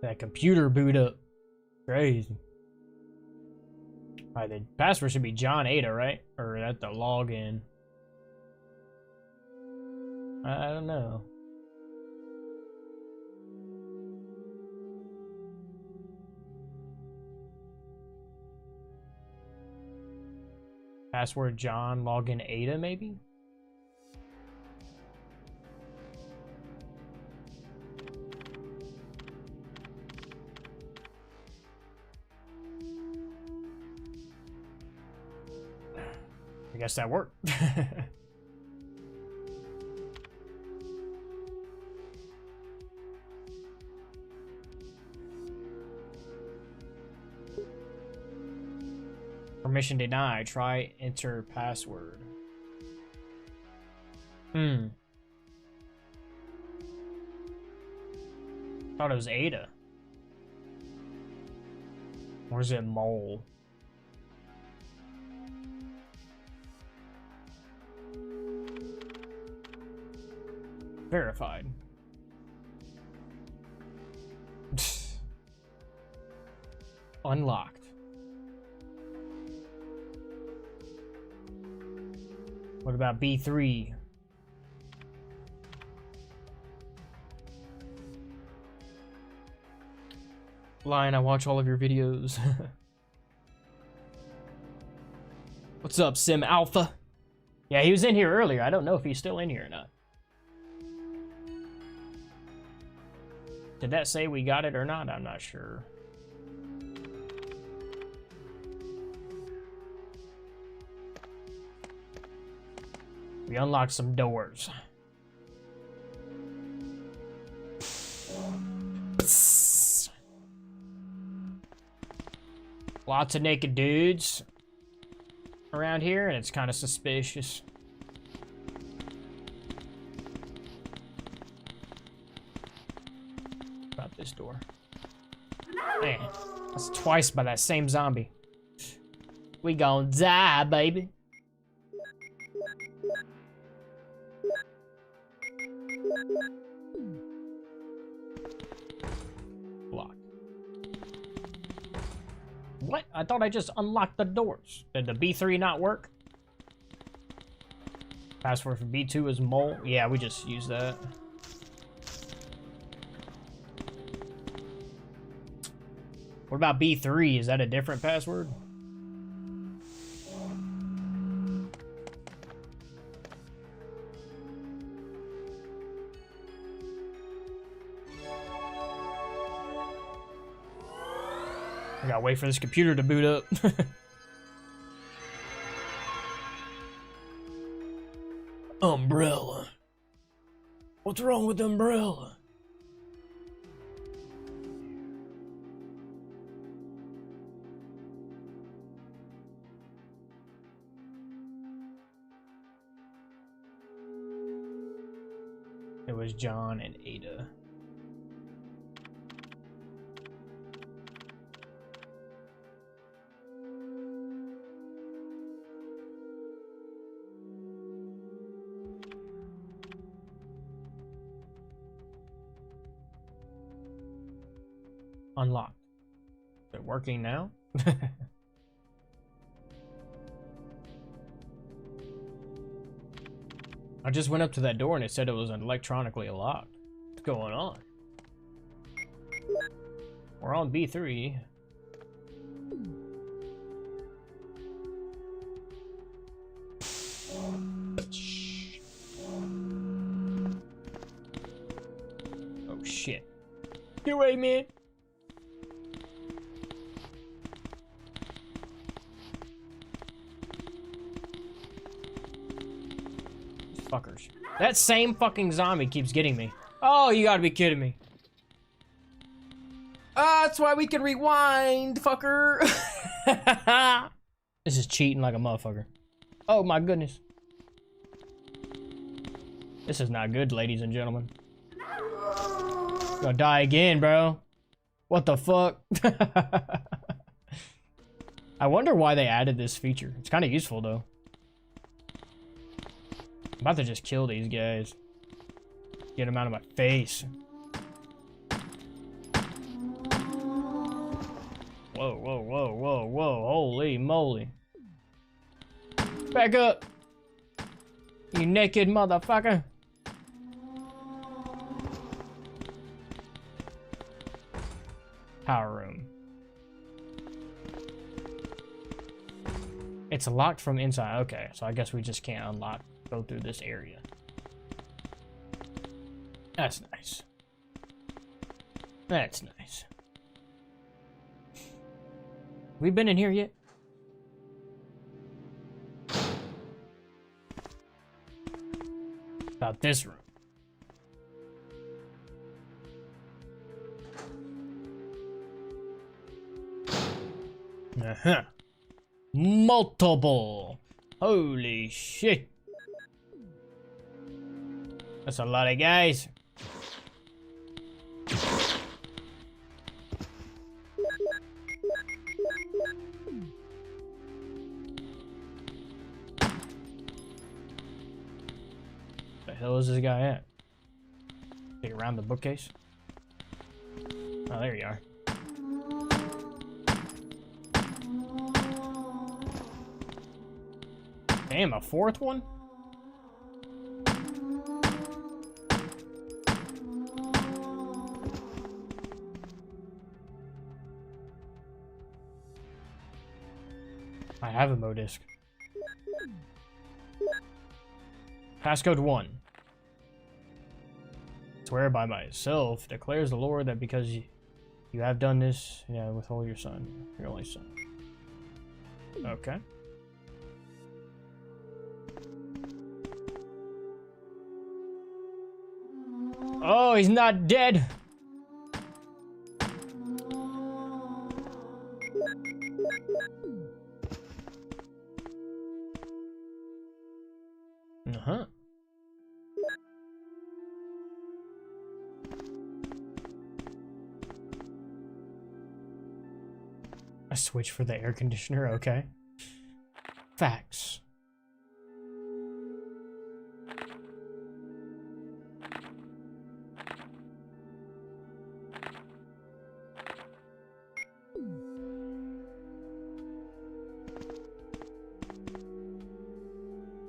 That computer boot up. Crazy. Alright, the password should be John Ada, right? Or at the login. I don't know. Password John, login Ada, maybe? I guess that worked. Permission denied. Try enter password. Thought it was Ada. Or is it mole? Verified. Unlocked. What about B3? Lion, I watch all of your videos. What's up, Sim Alpha? Yeah, he was in here earlier. I don't know if he's still in here or not. Did that say we got it or not? I'm not sure. We unlocked some doors. Lots of naked dudes around here, and it's kind of suspicious. About this door. Man, that's twice by that same zombie. We gon' die, baby. Block. What? I thought I just unlocked the doors. Did the B3 not work? Password for B2 is mole. Yeah, we just used that. What about B3? Is that a different password? I gotta wait for this computer to boot up. Umbrella. What's wrong with Umbrella? It was John and Ada. Unlocked. Is it working now? I just went up to that door and it said it was electronically locked. What's going on? We're on B3. Oh shit. Get away, man. Fuckers. That same fucking zombie keeps getting me. Oh, you gotta be kidding me. That's why we can rewind, fucker. This is cheating like a motherfucker. Oh my goodness. This is not good, ladies and gentlemen. Gonna die again, bro. What the fuck? I wonder why they added this feature. It's kind of useful though. I'm about to just kill these guys. Get them out of my face. Whoa, whoa, whoa, whoa, whoa. Holy moly. Back up. You naked motherfucker. Power room. It's locked from inside. Okay, so I guess we just can't unlock. Go through this area. That's nice. That's nice. We been in here yet? About this room. Uh-huh. Multiple. Holy shit. That's a lot of guys. The hell is this guy at? Take around the bookcase. Oh, there you are. Damn, a fourth one? I have a Modisc. Passcode 1. Swear by myself, declares the Lord, that because you have done this, yeah, withhold your son, your only son. Okay. Oh, he's not dead. Uh-huh. A switch for the air conditioner, okay. Facts.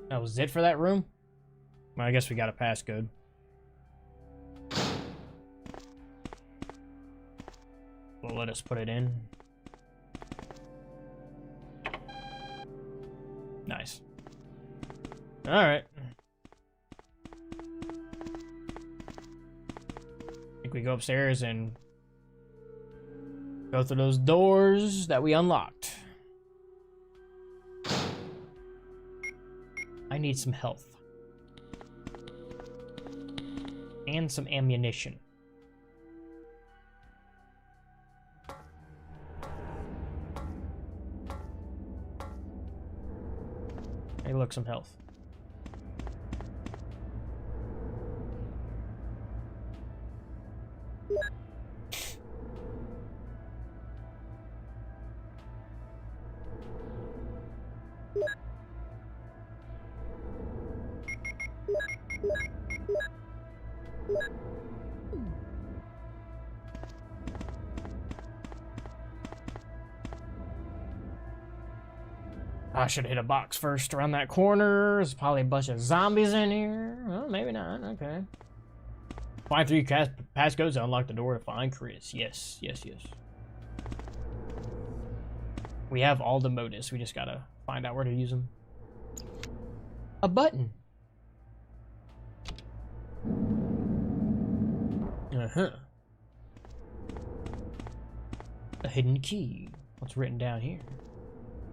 That was it for that room? Well, I guess we got a passcode. Well, let us put it in. Nice. Alright. I think we go upstairs and go through those doors that we unlocked. I need some health. And some ammunition. Hey, look, some health. I should hit a box first around that corner. There's probably a bunch of zombies in here. Well, maybe not. Okay. Find 3 passcodes to unlock the door to find Chris. Yes, yes, yes. We have all the modus. We just gotta find out where to use them. A button. Uh-huh. A hidden key. What's written down here?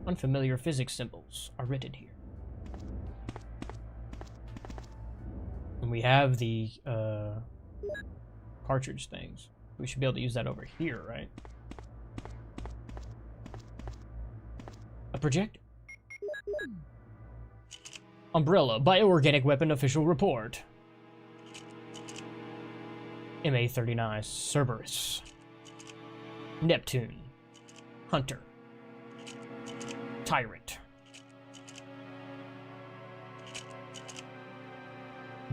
Unfamiliar physics symbols are written here. And we have the cartridge things. We should be able to use that over here, right? A projector. Umbrella, bioorganic weapon official report. MA-39, Cerberus. Neptune. Hunter. Tyrant.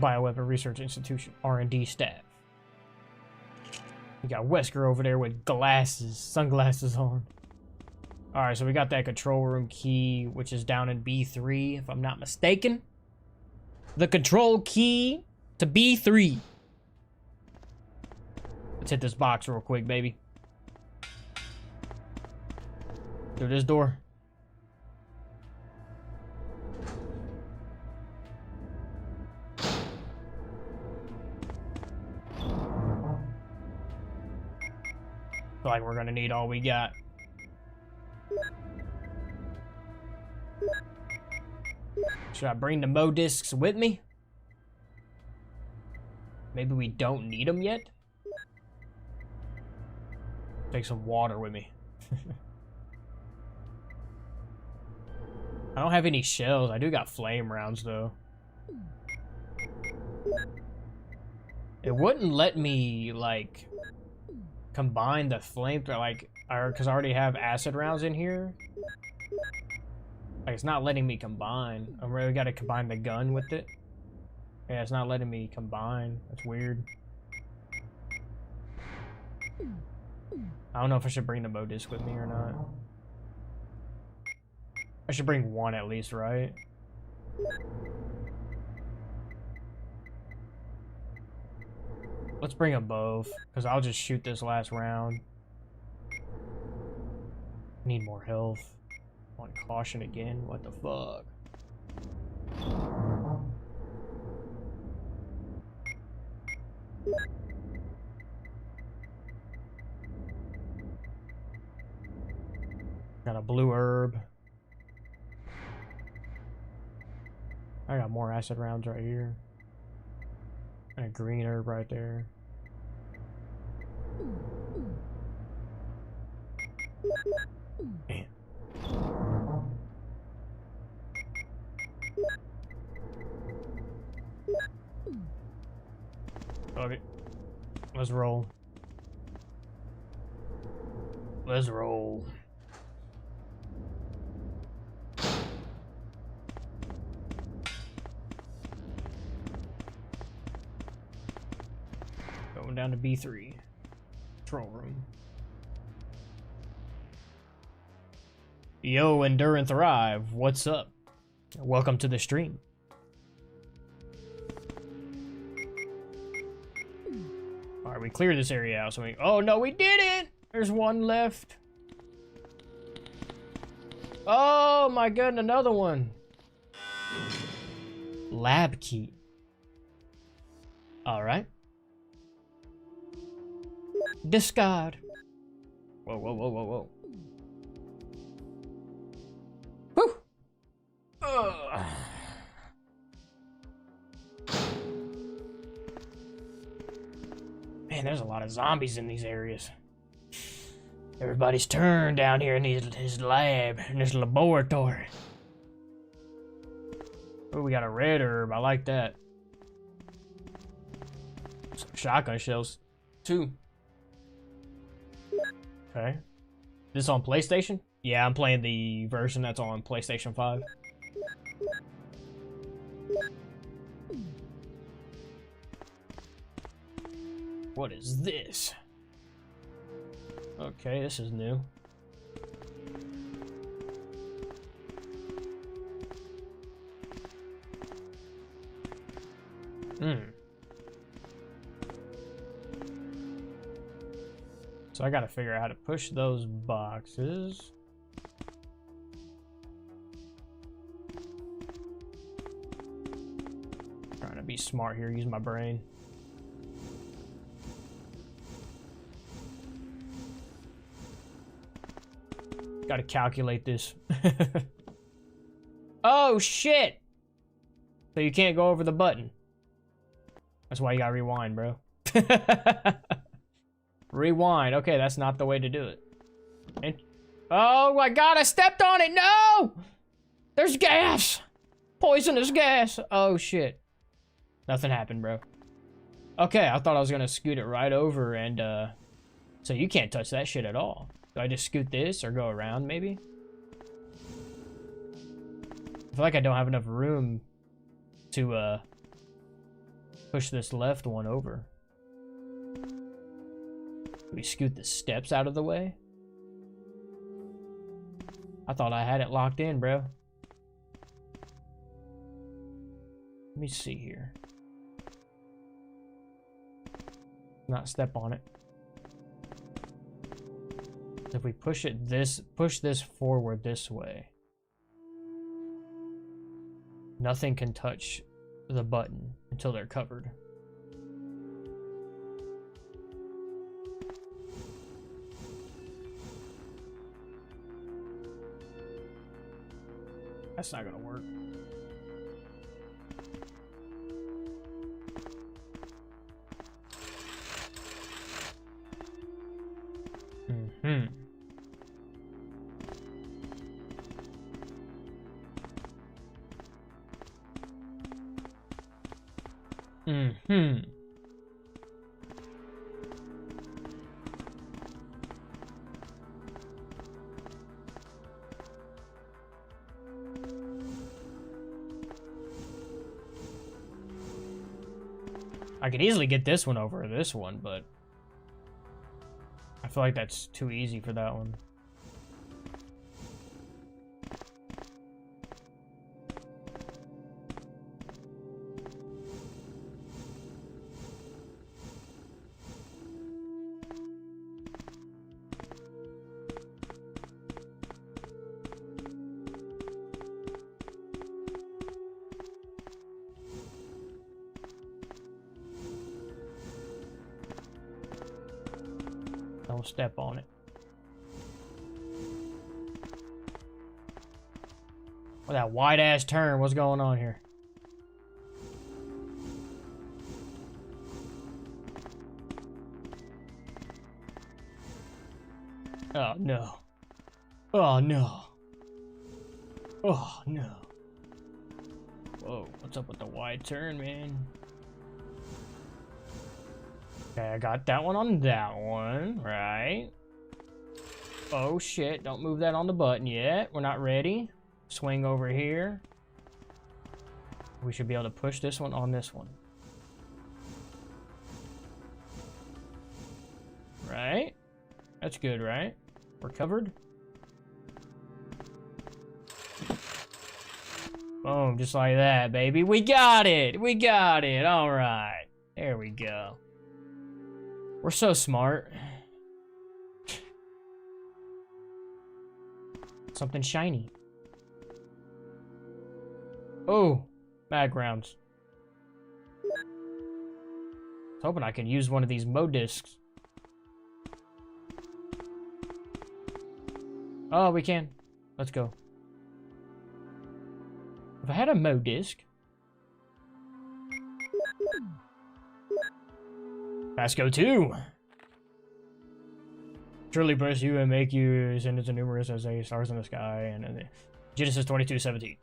Bioweapon Research Institution, R&D staff. We got Wesker over there with glasses, sunglasses on. Alright, so we got that control room key, which is down in B3, if I'm not mistaken. The control key to B3. Let's hit this box real quick, baby. Through this door. Feel like we're gonna need all we got. Should I bring the Mo discs with me? Maybe we don't need them yet? Take some water with me. I don't have any shells. I do got flame rounds though. It wouldn't let me like combine the flamethrower, like, because I already have acid rounds in here. Like, it's not letting me combine. I really got to combine the gun with it. Yeah, it's not letting me combine. That's weird. I don't know if I should bring the Mo disc with me or not. I should bring one at least, right? Let's bring them both, because I'll just shoot this last round. Need more health. On caution again. What the fuck? Got a blue herb. I got more acid rounds right here. And a green herb right there. Man. Okay. Let's roll. Let's roll. Going down to B3. Control room. Yo, Endure and Thrive, what's up? Welcome to the stream. Alright, we cleared this area out, so we... Oh, no, we didn't! There's one left. Oh, my goodness, another one. Lab key. Alright. Discard. Whoa, whoa, whoa, whoa, whoa. Whew. Ugh. Man, there's a lot of zombies in these areas. Everybody's turned down here in his lab, in this laboratory. Oh, we got a red herb. I like that. Some shotgun shells, too. Okay. This on PlayStation? Yeah, I'm playing the version that's on PlayStation 5. What is this? Okay, this is new. So I gotta figure out how to push those boxes. Trying to be smart here, use my brain. Gotta calculate this. Oh shit! So you can't go over the button. That's why you gotta rewind, bro. Rewind. Okay, that's not the way to do it. And oh my god, I stepped on it! No! There's gas! Poisonous gas! Oh shit. Nothing happened, bro. Okay, I thought I was gonna scoot it right over and, so you can't touch that shit at all. Do I just scoot this or go around, maybe? I feel like I don't have enough room to, push this left one over. Do we scoot the steps out of the way? I thought I had it locked in, bro. Let me see here. Not step on it. If we push this forward this way, nothing can touch the button until they're covered. That's not gonna work. I could easily get this one over this one, but I feel like that's too easy for that one. Don't step on it. Well, that wide ass turn. What's going on here? Oh no. Oh no. Oh no. Whoa, what's up with the wide turn, man? Okay, I got that one on that one, right? Oh shit, don't move that on the button yet. We're not ready. Swing over here. We should be able to push this one on this one. Right? That's good, right? We're covered. Boom, just like that, baby. We got it! We got it! Alright. There we go. We're so smart. Something shiny. Oh, backgrounds. I was hoping I could use one of these Mo discs. Oh, we can. Let's go. If I had a Mo disc. Pasco 2. Truly press you and make you send it to numerous as a stars in the sky and Genesis 22:17.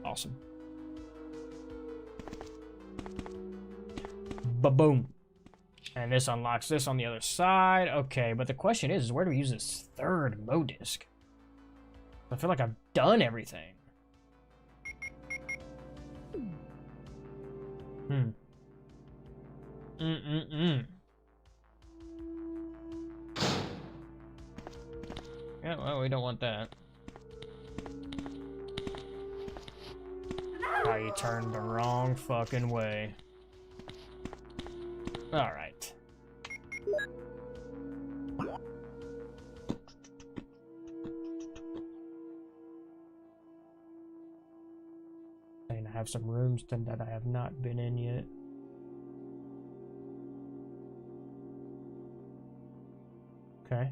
Awesome. Ba-boom. And this unlocks this on the other side. Okay, but the question is where do we use this third Mo disc? I feel like I've done everything. Yeah, well, we don't want that. Oh, you turned the wrong fucking way. Alright. And I have some rooms that I have not been in yet. Okay.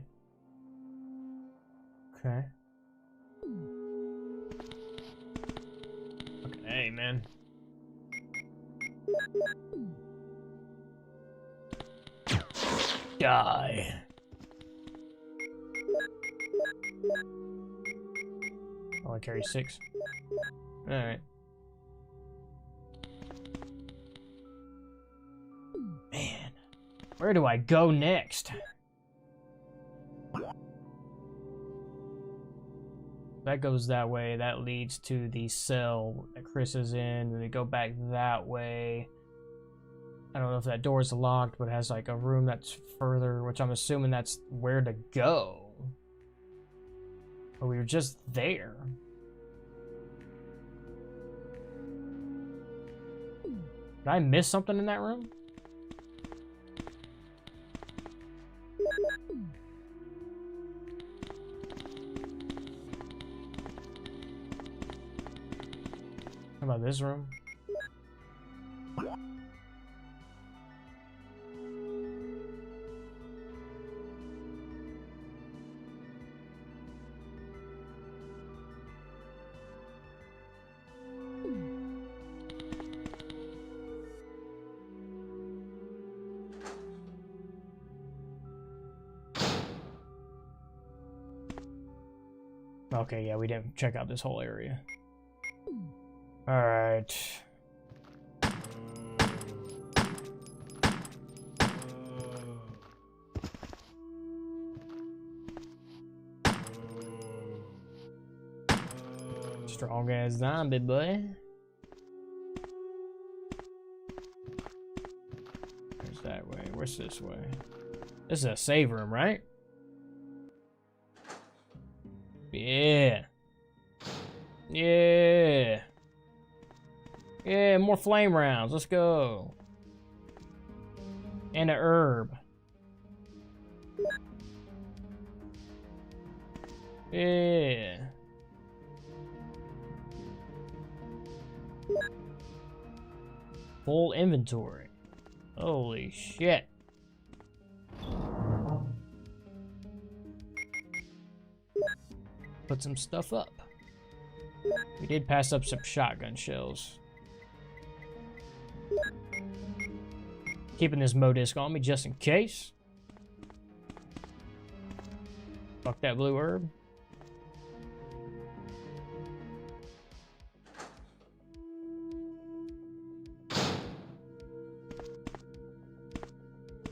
Okay. Okay, man. Die. Oh, I carry 6. Alright. Man. Where do I go next? That goes that way. That leads to the cell that Chris is in. And they go back that way. I don't know if that door is locked, but it has like a room that's further, which I'm assuming that's where to go. But we were just there. Did I miss something in that room? How about this room? Okay, yeah, we didn't check out this whole area. Alright. Strong ass zombie, boy. Where's that way? Where's this way? This is a save room, right? Yeah. Yeah. Yeah, more flame rounds. Let's go. And an herb. Yeah. Full inventory. Holy shit. put some stuff up. We did pass up some shotgun shells. Keeping this Modisc on me just in case. Fuck that blue herb.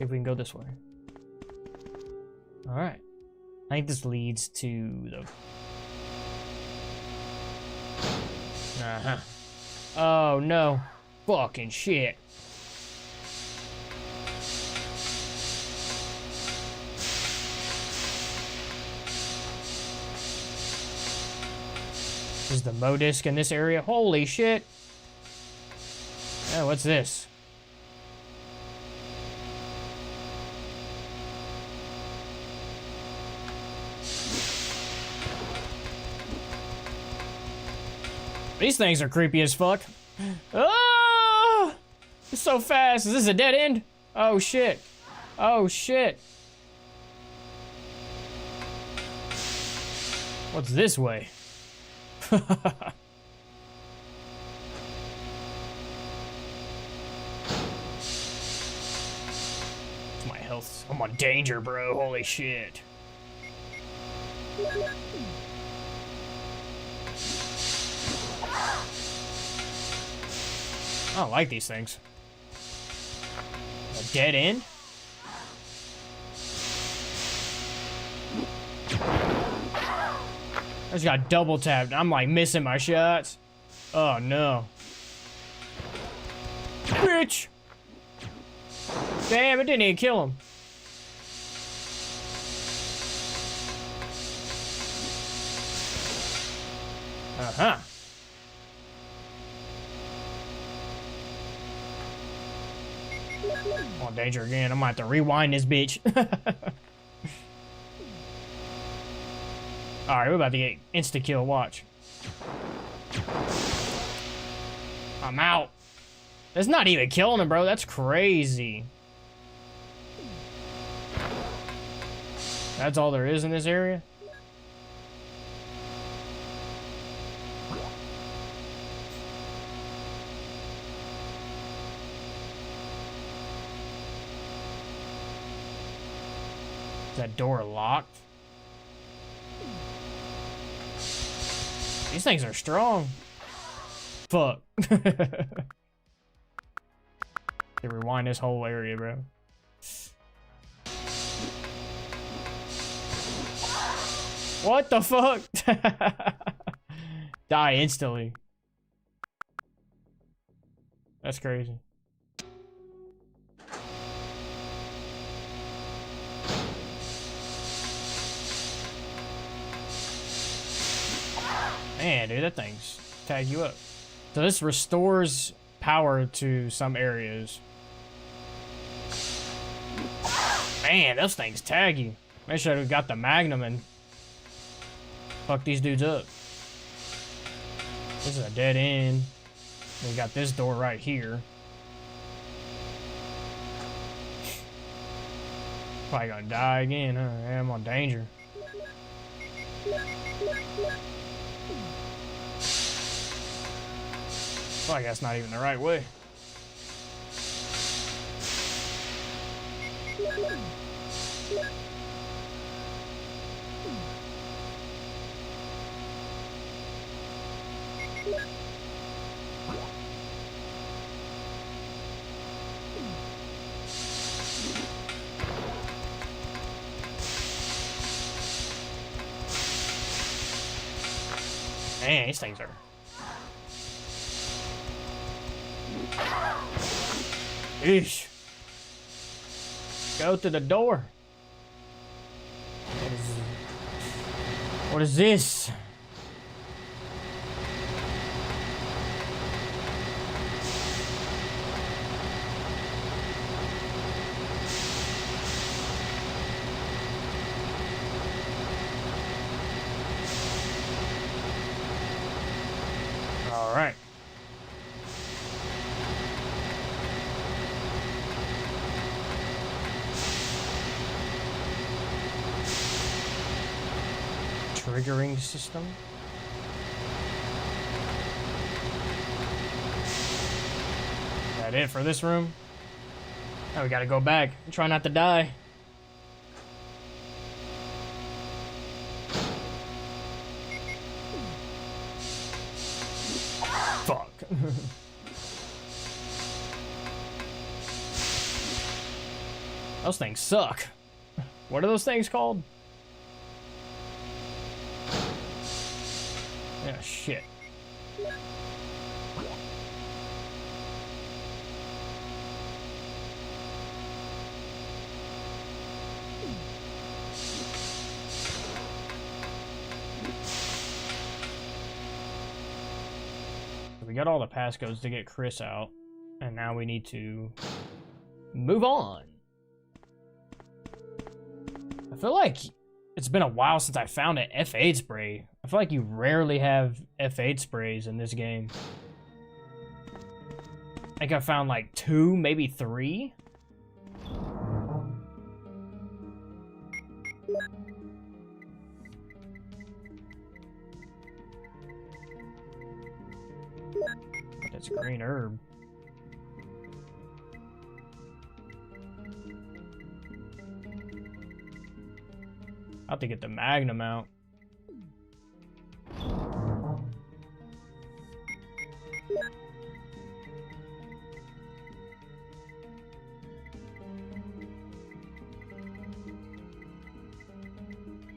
If we can go this way. Alright. I think this leads to the... Uh-huh. Oh no. Fucking shit. Is the Modisc in this area? Holy shit. Oh, what's this? These things are creepy as fuck. Oh! It's so fast. Is this a dead end? Oh shit. Oh shit. What's this way? My health. I'm on danger, bro. Holy shit. I don't like these things. A dead end? I just got double tapped. I'm like missing my shots. Oh no. Bitch! Damn, it didn't even kill him. Uh-huh. I'm on danger again. I'm gonna have to rewind this bitch. Alright, we're about to get insta-kill. Watch. I'm out. That's not even killing him, bro. That's crazy. That's all there is in this area? Is that door locked? These things are strong. Fuck. They rewind this whole area, bro. What the fuck? Die instantly. That's crazy. Man, dude, that thing's tag you up. So this restores power to some areas. Man, those things tag you. Make sure we got the Magnum and fuck these dudes up. This is a dead end. We got this door right here. Probably gonna die again, huh? Yeah, I'm on danger. Well, I guess not even the right way. Man, these things are... Eesh. Go to the door. What is this? All right. triggering system. Is that it for this room? Now we gotta go back. Try not to die. Fuck. Those things suck. What are those things called? Yeah, shit. We got all the passcodes to get Chris out, and now we need to move on. I feel like it's been a while since I found an F8 spray. I feel like you rarely have F8 sprays in this game. I think I found like 2, maybe 3. That's green herb. I have to get the Magnum out.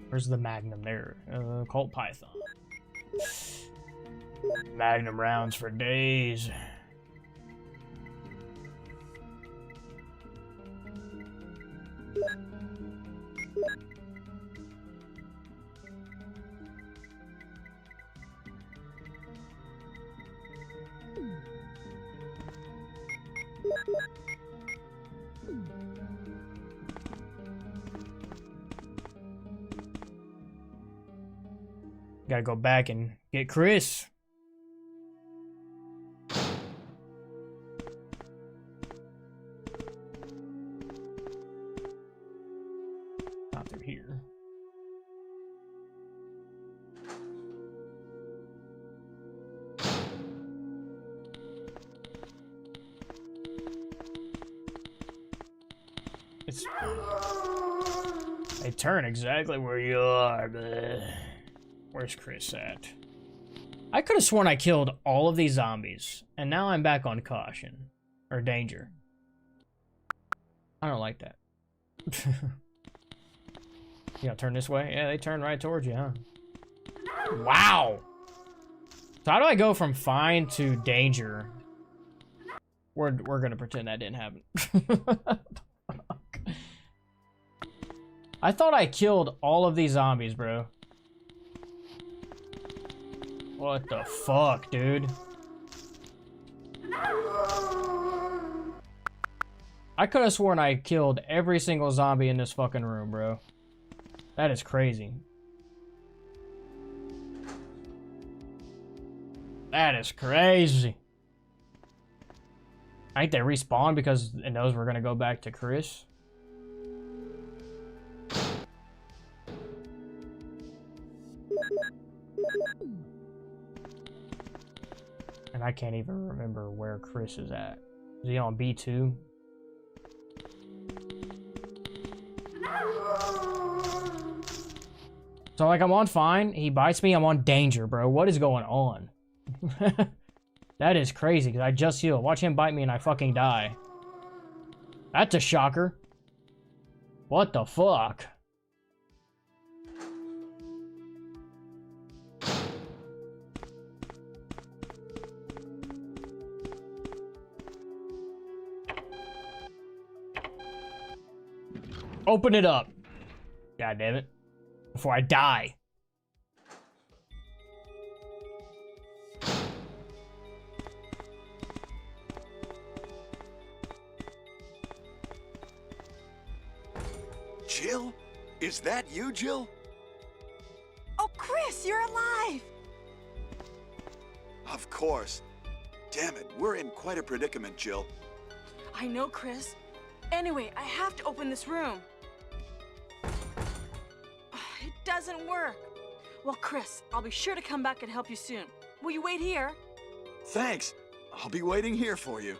Where's the Magnum there? Colt Python. Magnum rounds for days. Gotta go back and get Chris. Not through here. They turn exactly where you are, but where's Chris at? I could have sworn I killed all of these zombies, and now I'm back on caution. Or danger. I don't like that. You gotta turn this way? Yeah, they turn right towards you, huh? Wow! So how do I go from fine to danger? We're gonna pretend that didn't happen. I thought I killed all of these zombies, bro. What the fuck, dude? I could have sworn I killed every single zombie in this fucking room, bro. That is crazy. That is crazy. I think they respawn because it knows we're gonna go back to Chris. And I can't even remember where Chris is at. Is he on B2? So like I'm on fine, he bites me, I'm on danger, bro. What is going on? That is crazy, because I just healed. Watch him bite me and I fucking die. That's a shocker. What the fuck? Open it up. God damn it. Before I die. Jill? Is that you, Jill? Oh, Chris, you're alive! Of course. Damn it, we're in quite a predicament, Jill. I know, Chris. Anyway, I have to open this room. It doesn't work. Well, Chris, I'll be sure to come back and help you soon. Will you wait here? Thanks. I'll be waiting here for you.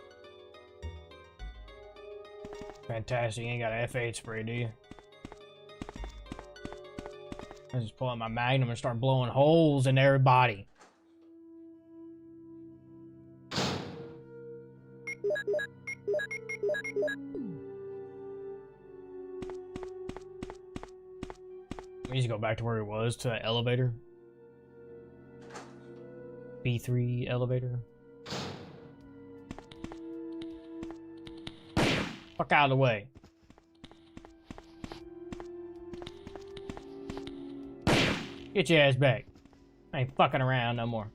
Fantastic. You ain't got an F8 spray, do you? I just pull out my Magnum and start blowing holes in everybody. We need to go back to where it was, to the elevator. B3 elevator. Fuck out of the way. Get your ass back. I ain't fucking around no more.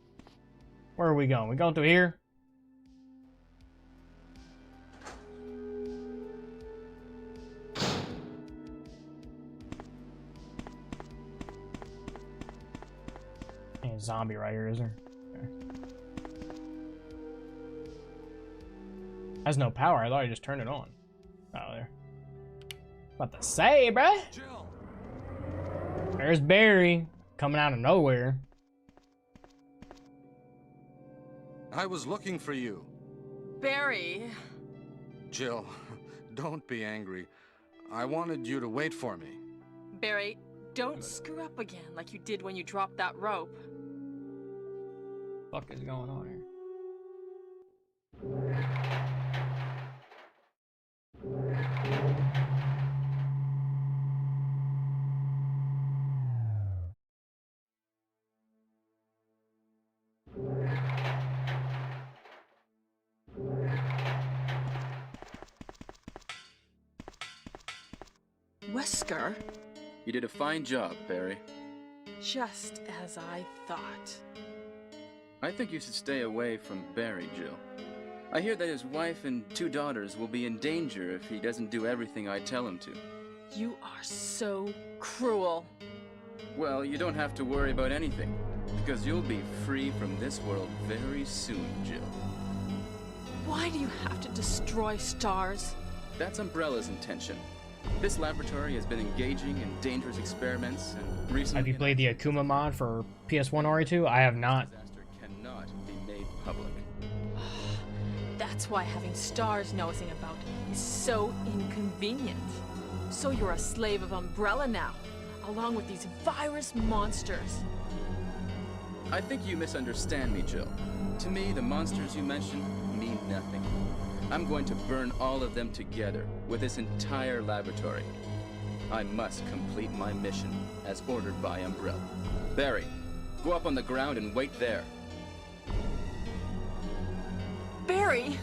Where are we going? We going through here? Ain't a zombie right here, is there? Okay. Has no power. I thought I just turned it on. Oh, there. About to say, bruh. There's Barry coming out of nowhere. I was looking for you. Barry. Jill, don't be angry. I wanted you to wait for me. Barry, don't screw up again like you did when you dropped that rope. What the fuck is going on here? Wesker? You did a fine job, Barry. Just as I thought. I think you should stay away from Barry, Jill. I hear that his wife and 2 daughters will be in danger if he doesn't do everything I tell him to. You are so cruel. Well, you don't have to worry about anything, because you'll be free from this world very soon, Jill. Why do you have to destroy stars? That's Umbrella's intention. This laboratory has been engaging in dangerous experiments, and recently... Have you played the Akuma mod for PS1 RE2? I have not. ...disaster cannot be made public. That's why having stars nosing about is so inconvenient. So you're a slave of Umbrella now, along with these virus monsters. I think you misunderstand me, Jill. To me, the monsters you mentioned mean nothing. I'm going to burn all of them together with this entire laboratory. I must complete my mission as ordered by Umbrella. Barry, go up on the ground and wait there. Barry!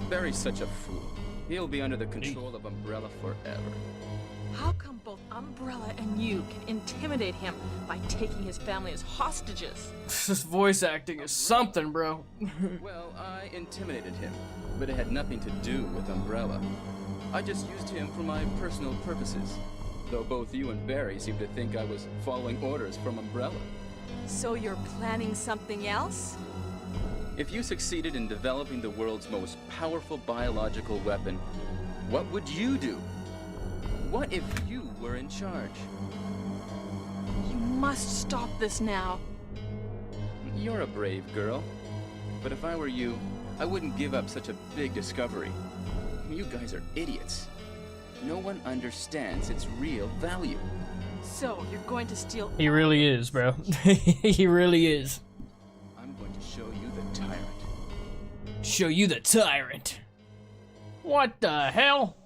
Barry's such a fool. He'll be under the control of Umbrella forever. How come both Umbrella and you can intimidate him by taking his family as hostages? This voice acting is something, bro. Well, I intimidated him, but it had nothing to do with Umbrella. I just used him for my personal purposes, though both you and Barry seem to think I was following orders from Umbrella. So you're planning something else? If you succeeded in developing the world's most powerful biological weapon, what would you do? What if you were in charge? You must stop this now. You're a brave girl. But if I were you, I wouldn't give up such a big discovery. You guys are idiots. No one understands its real value. So, you're going to steal... He really is, bro. He really is. I'm going to show you the tyrant. Show you the tyrant. What the hell?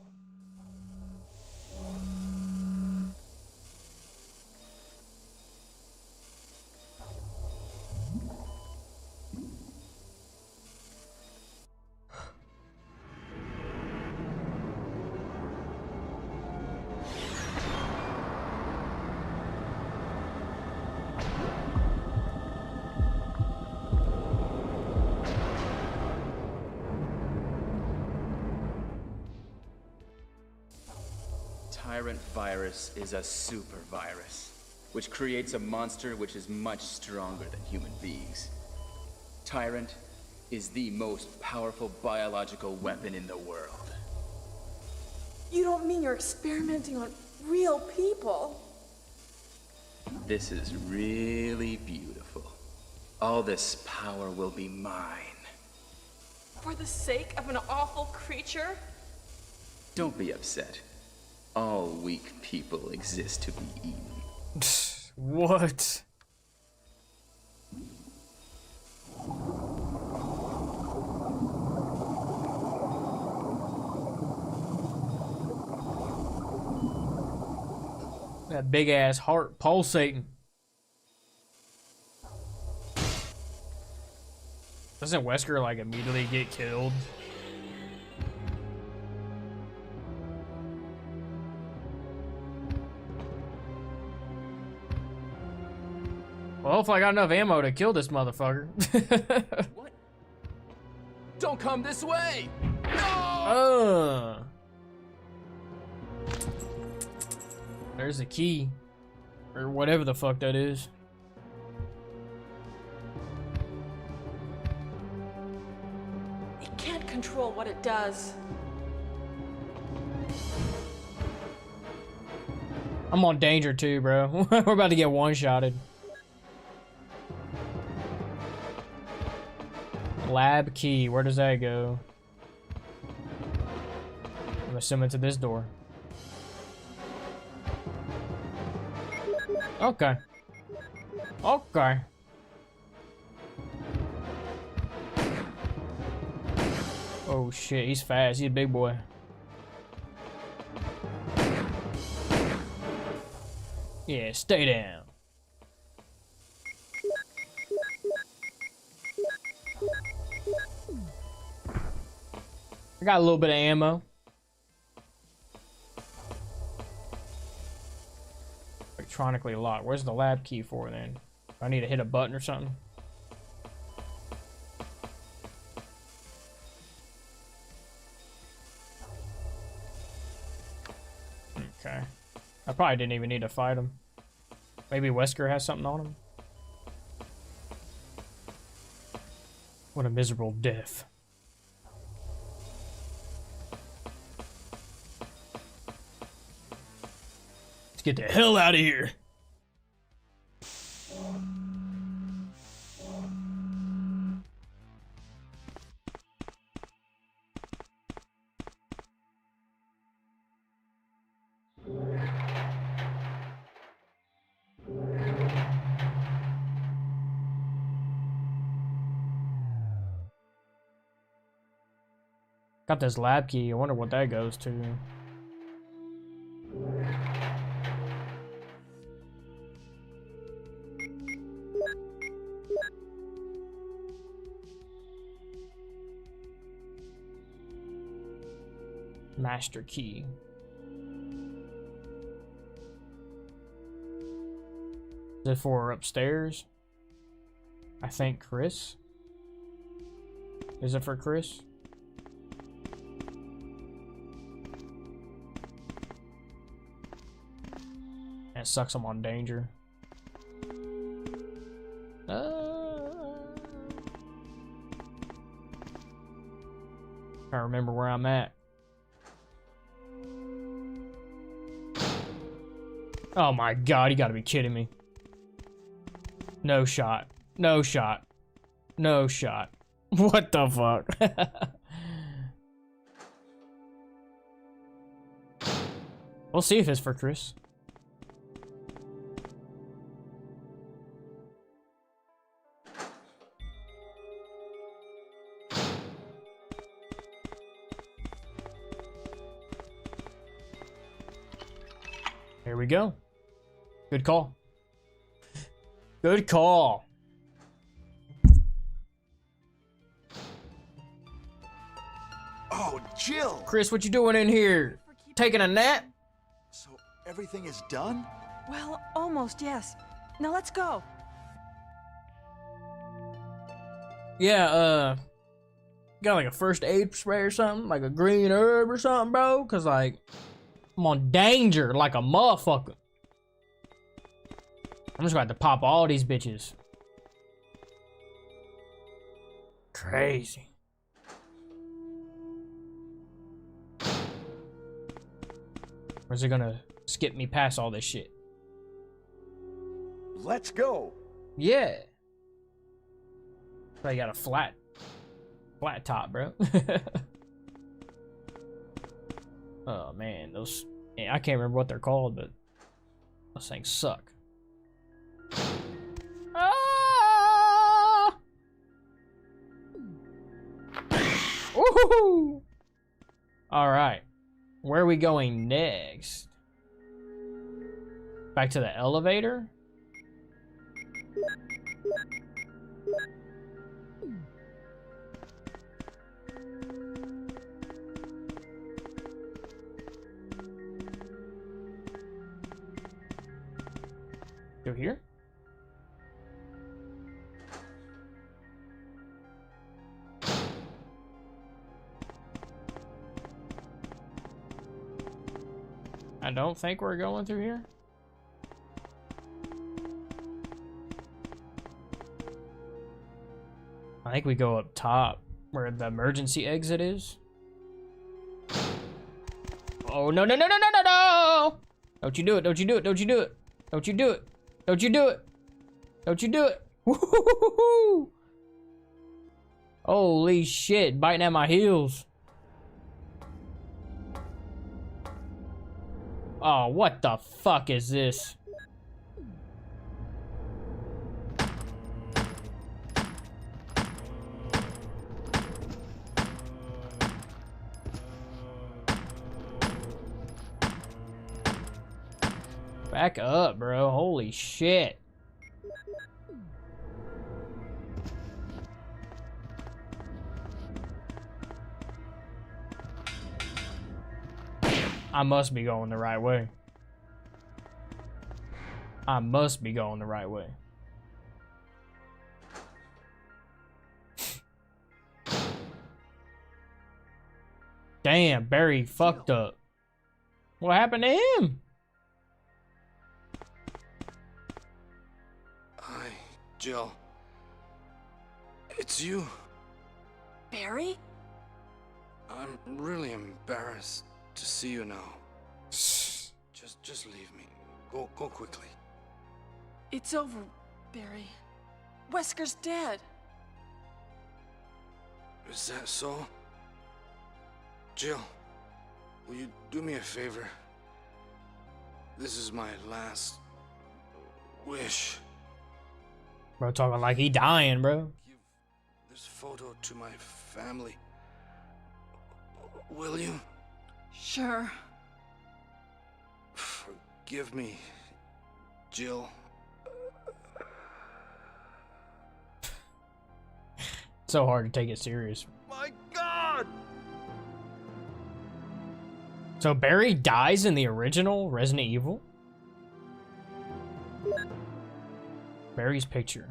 Tyrant virus is a super virus, which creates a monster which is much stronger than human beings. Tyrant is the most powerful biological weapon in the world. You don't mean you're experimenting on real people? This is really beautiful. All this power will be mine. For the sake of an awful creature? Don't be upset. All weak people exist to be eaten. What? That big ass heart pulsating. Doesn't Wesker like immediately get killed? Well, hopefully I got enough ammo to kill this motherfucker. What? Don't come this way! There's a key. Or whatever the fuck that is. It can't control what it does. I'm on danger too, bro. We're about to get one-shotted. Lab key, where does that go? I'm assuming to this door. Okay. Okay. Oh shit, he's fast. He's a big boy. Yeah, stay down. I got a little bit of ammo. Electronically locked. Where's the lab key for then? I need to hit a button or something. Okay. I probably didn't even need to fight him. Maybe Wesker has something on him. What a miserable death. Let's get the hell out of here. Got this lab key. I wonder what that goes to. Master key. Is it for upstairs? I think Chris. Is it for Chris? It sucks I'm on danger. I remember where I'm at. Oh my god, you gotta be kidding me. No shot. No shot. No shot. What the fuck? We'll see if it's for Chris. Here we go. Good call. Good call. Oh, Jill! Chris, what you doing in here? Taking a nap? So everything is done? Well, almost, yes. Now let's go. Yeah, got like a first aid spray or something? Like a green herb or something, bro? Cause like, I'm on danger like a motherfucker. I'm just going to have to pop all these bitches. Crazy. Or is it gonna skip me past all this shit? Let's go. Yeah. So you got a flat top, bro. Oh man, those, yeah, I can't remember what they're called, but those things suck. Ah! Woohoo! All right, where are we going next? Back to the elevator? Go here? I don't think we're going through here. I think we go up top where the emergency exit is. Oh, no, no, no, no, no, no, no! Don't you do it, don't you do it, don't you do it. Don't you do it. Don't you do it. Don't you do it. Woo-hoo-hoo-hoo-hoo! Holy shit, biting at my heels. Oh, what the fuck is this? Back up, bro. Holy shit. I must be going the right way. I must be going the right way. Damn, Barry fucked up. What happened to him? Hi, Jill. It's you. Barry? I'm really embarrassed to see you now. Just leave me. Go quickly. It's over, Barry. Wesker's dead. Is that so? Jill, will you do me a favor? This is my last wish. Bro, talking like he dying, bro. Give this photo to my family. Will you? Sure. Forgive me, Jill. So hard to take it serious. My God! So Barry dies in the original Resident Evil? Barry's picture.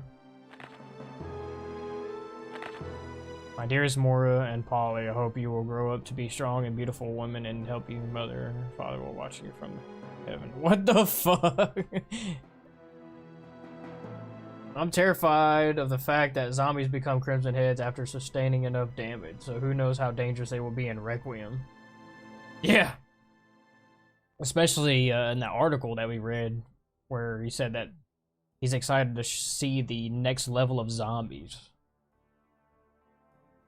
My dearest Mora and Polly, I hope you will grow up to be strong and beautiful women and help your mother and father will watch you from heaven. What the fuck? I'm terrified of the fact that zombies become Crimson Heads after sustaining enough damage, so who knows how dangerous they will be in Requiem. Yeah. Especially in that article that we read where he said that he's excited to see the next level of zombies.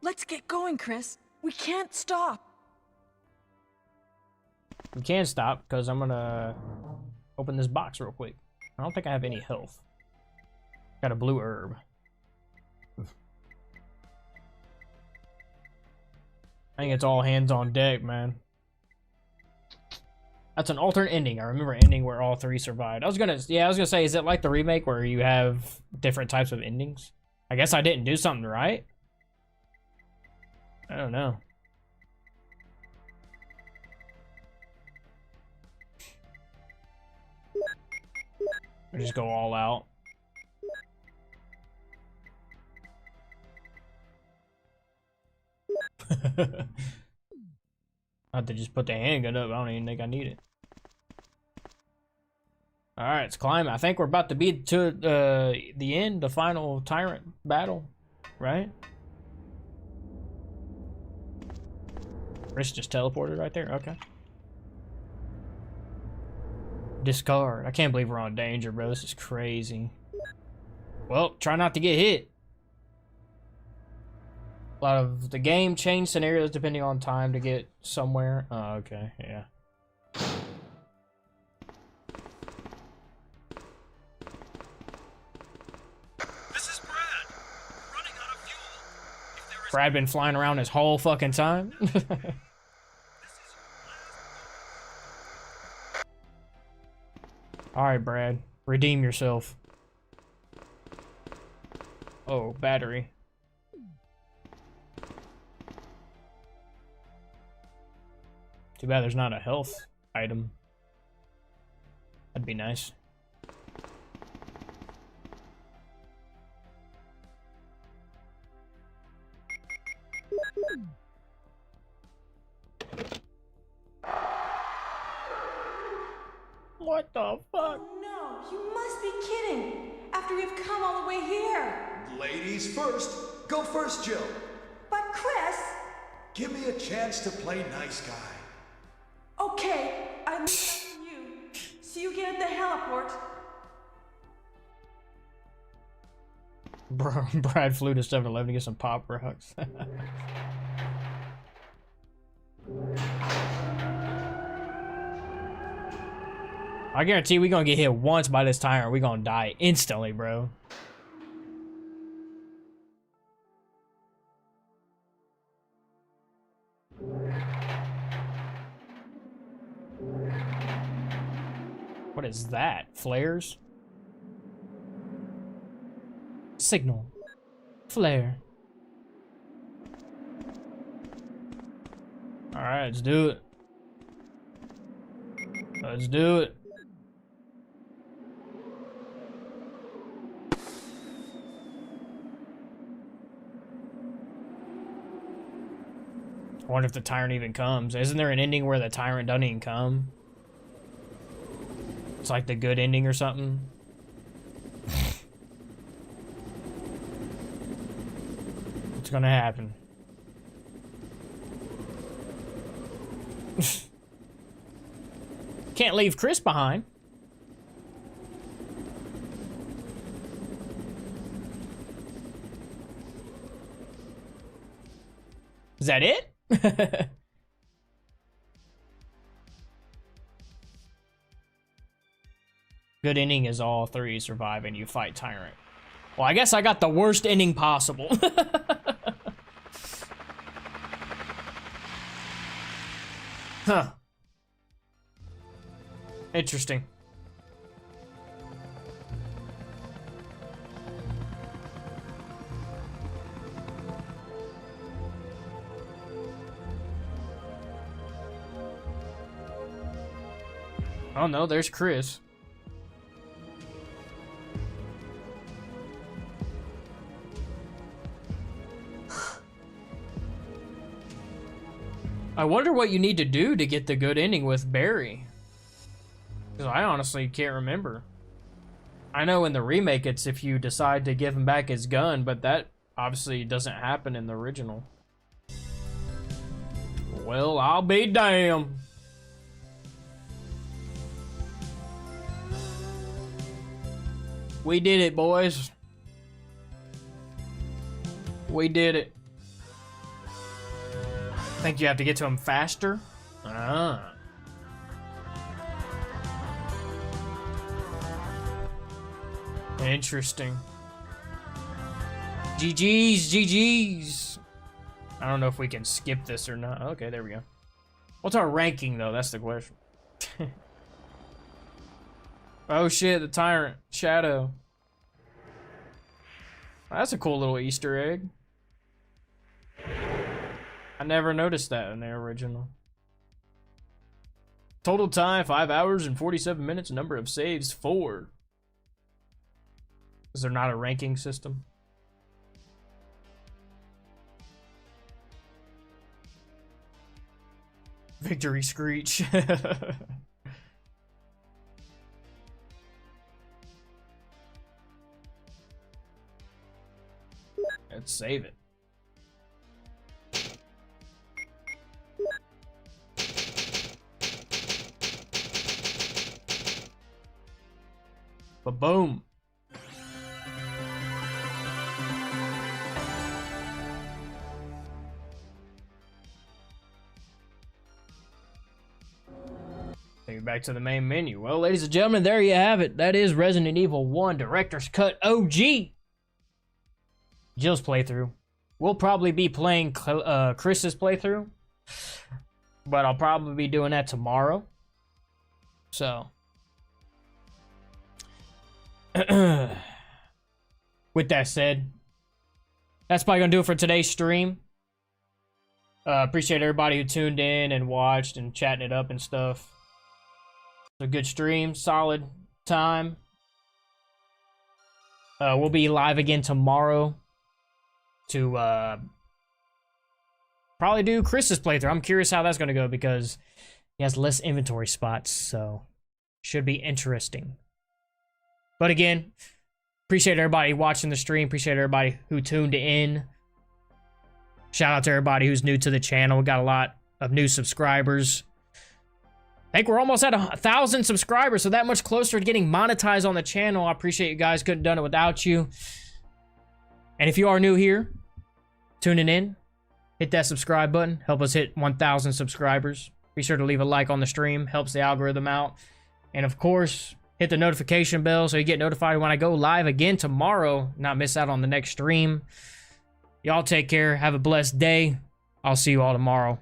Let's get going, Chris. We can't stop. We can't stop because I'm gonna open this box real quick. I don't think I have any health. Got a blue herb. I think it's all hands on deck, man. That's an alternate ending. I remember ending where all three survived. I was gonna say, is it like the remake where you have different types of endings? I guess I didn't do something right. I don't know. Or just go all out. I have to just put the handgun up. I don't even think I need it. Alright, it's climbing. I think we're about to be to the end, the final tyrant battle, right? Chris just teleported right there? Okay. Discard. I can't believe we're on danger, bro. This is crazy. Well, try not to get hit. A lot of the game change scenarios depending on time to get somewhere. Oh, okay, yeah. This is Brad. Running out of fuel. Brad been flying around this whole fucking time. Alright, Brad. Redeem yourself. Oh, battery. Too bad there's not a health item. That'd be nice. What the fuck? Oh no, you must be kidding. After we've come all the way here. Ladies first. Go first, Jill. But Chris... Give me a chance to play nice guy. Okay, I leave that to you. See you again at the heliport. Bro, Brad flew to 7-Eleven to get some Pop Rocks. I guarantee we gonna get hit once by this tyrant. We gonna die instantly, bro. What is that? Flares? Signal. Flare. Alright, let's do it. Let's do it. I wonder if the tyrant even comes. Isn't there an ending where the tyrant doesn't even come? It's like the good ending or something. What's gonna happen? Can't leave Chris behind. Is that it? Good ending is all three survive and you fight Tyrant. Well, I guess I got the worst ending possible. Huh. Interesting. Oh no, there's Chris. I wonder what you need to do to get the good ending with Barry. Because I honestly can't remember. I know in the remake it's if you decide to give him back his gun, but that obviously doesn't happen in the original. Well, I'll be damned. We did it, boys. We did it. Think you have to get to him faster? Ah. Interesting. GG's, GG's. I don't know if we can skip this or not. Okay, there we go. What's our ranking, though? That's the question. Oh shit, the Tyrant. Shadow. That's a cool little Easter egg. I never noticed that in the original. Total time, 5 hours and 47 minutes. Number of saves, 4. Is there not a ranking system? Victory screech. Let's save it. Ba-boom. Take it back to the main menu. Well, ladies and gentlemen, there you have it. That is Resident Evil 1 Director's Cut OG. Jill's playthrough. We'll probably be playing Chris's playthrough, but I'll probably be doing that tomorrow. So, with that said, that's probably gonna do it for today's stream. Appreciate everybody who tuned in and watched and chatting it up and stuff. It's a good stream, solid time. We'll be live again tomorrow to probably do Chris's playthrough. I'm curious how that's gonna go because he has less inventory spots, so should be interesting. But again, appreciate everybody watching the stream. Appreciate everybody who tuned in. Shout out to everybody who's new to the channel. We got a lot of new subscribers. I think we're almost at 1,000 subscribers, so that much closer to getting monetized on the channel. I appreciate you guys. Couldn't have done it without you. And if you are new here, tuning in, hit that subscribe button. Help us hit 1,000 subscribers. Be sure to leave a like on the stream. Helps the algorithm out. And of course, hit the notification bell so you get notified when I go live again tomorrow. Not miss out on the next stream. Y'all take care. Have a blessed day. I'll see you all tomorrow.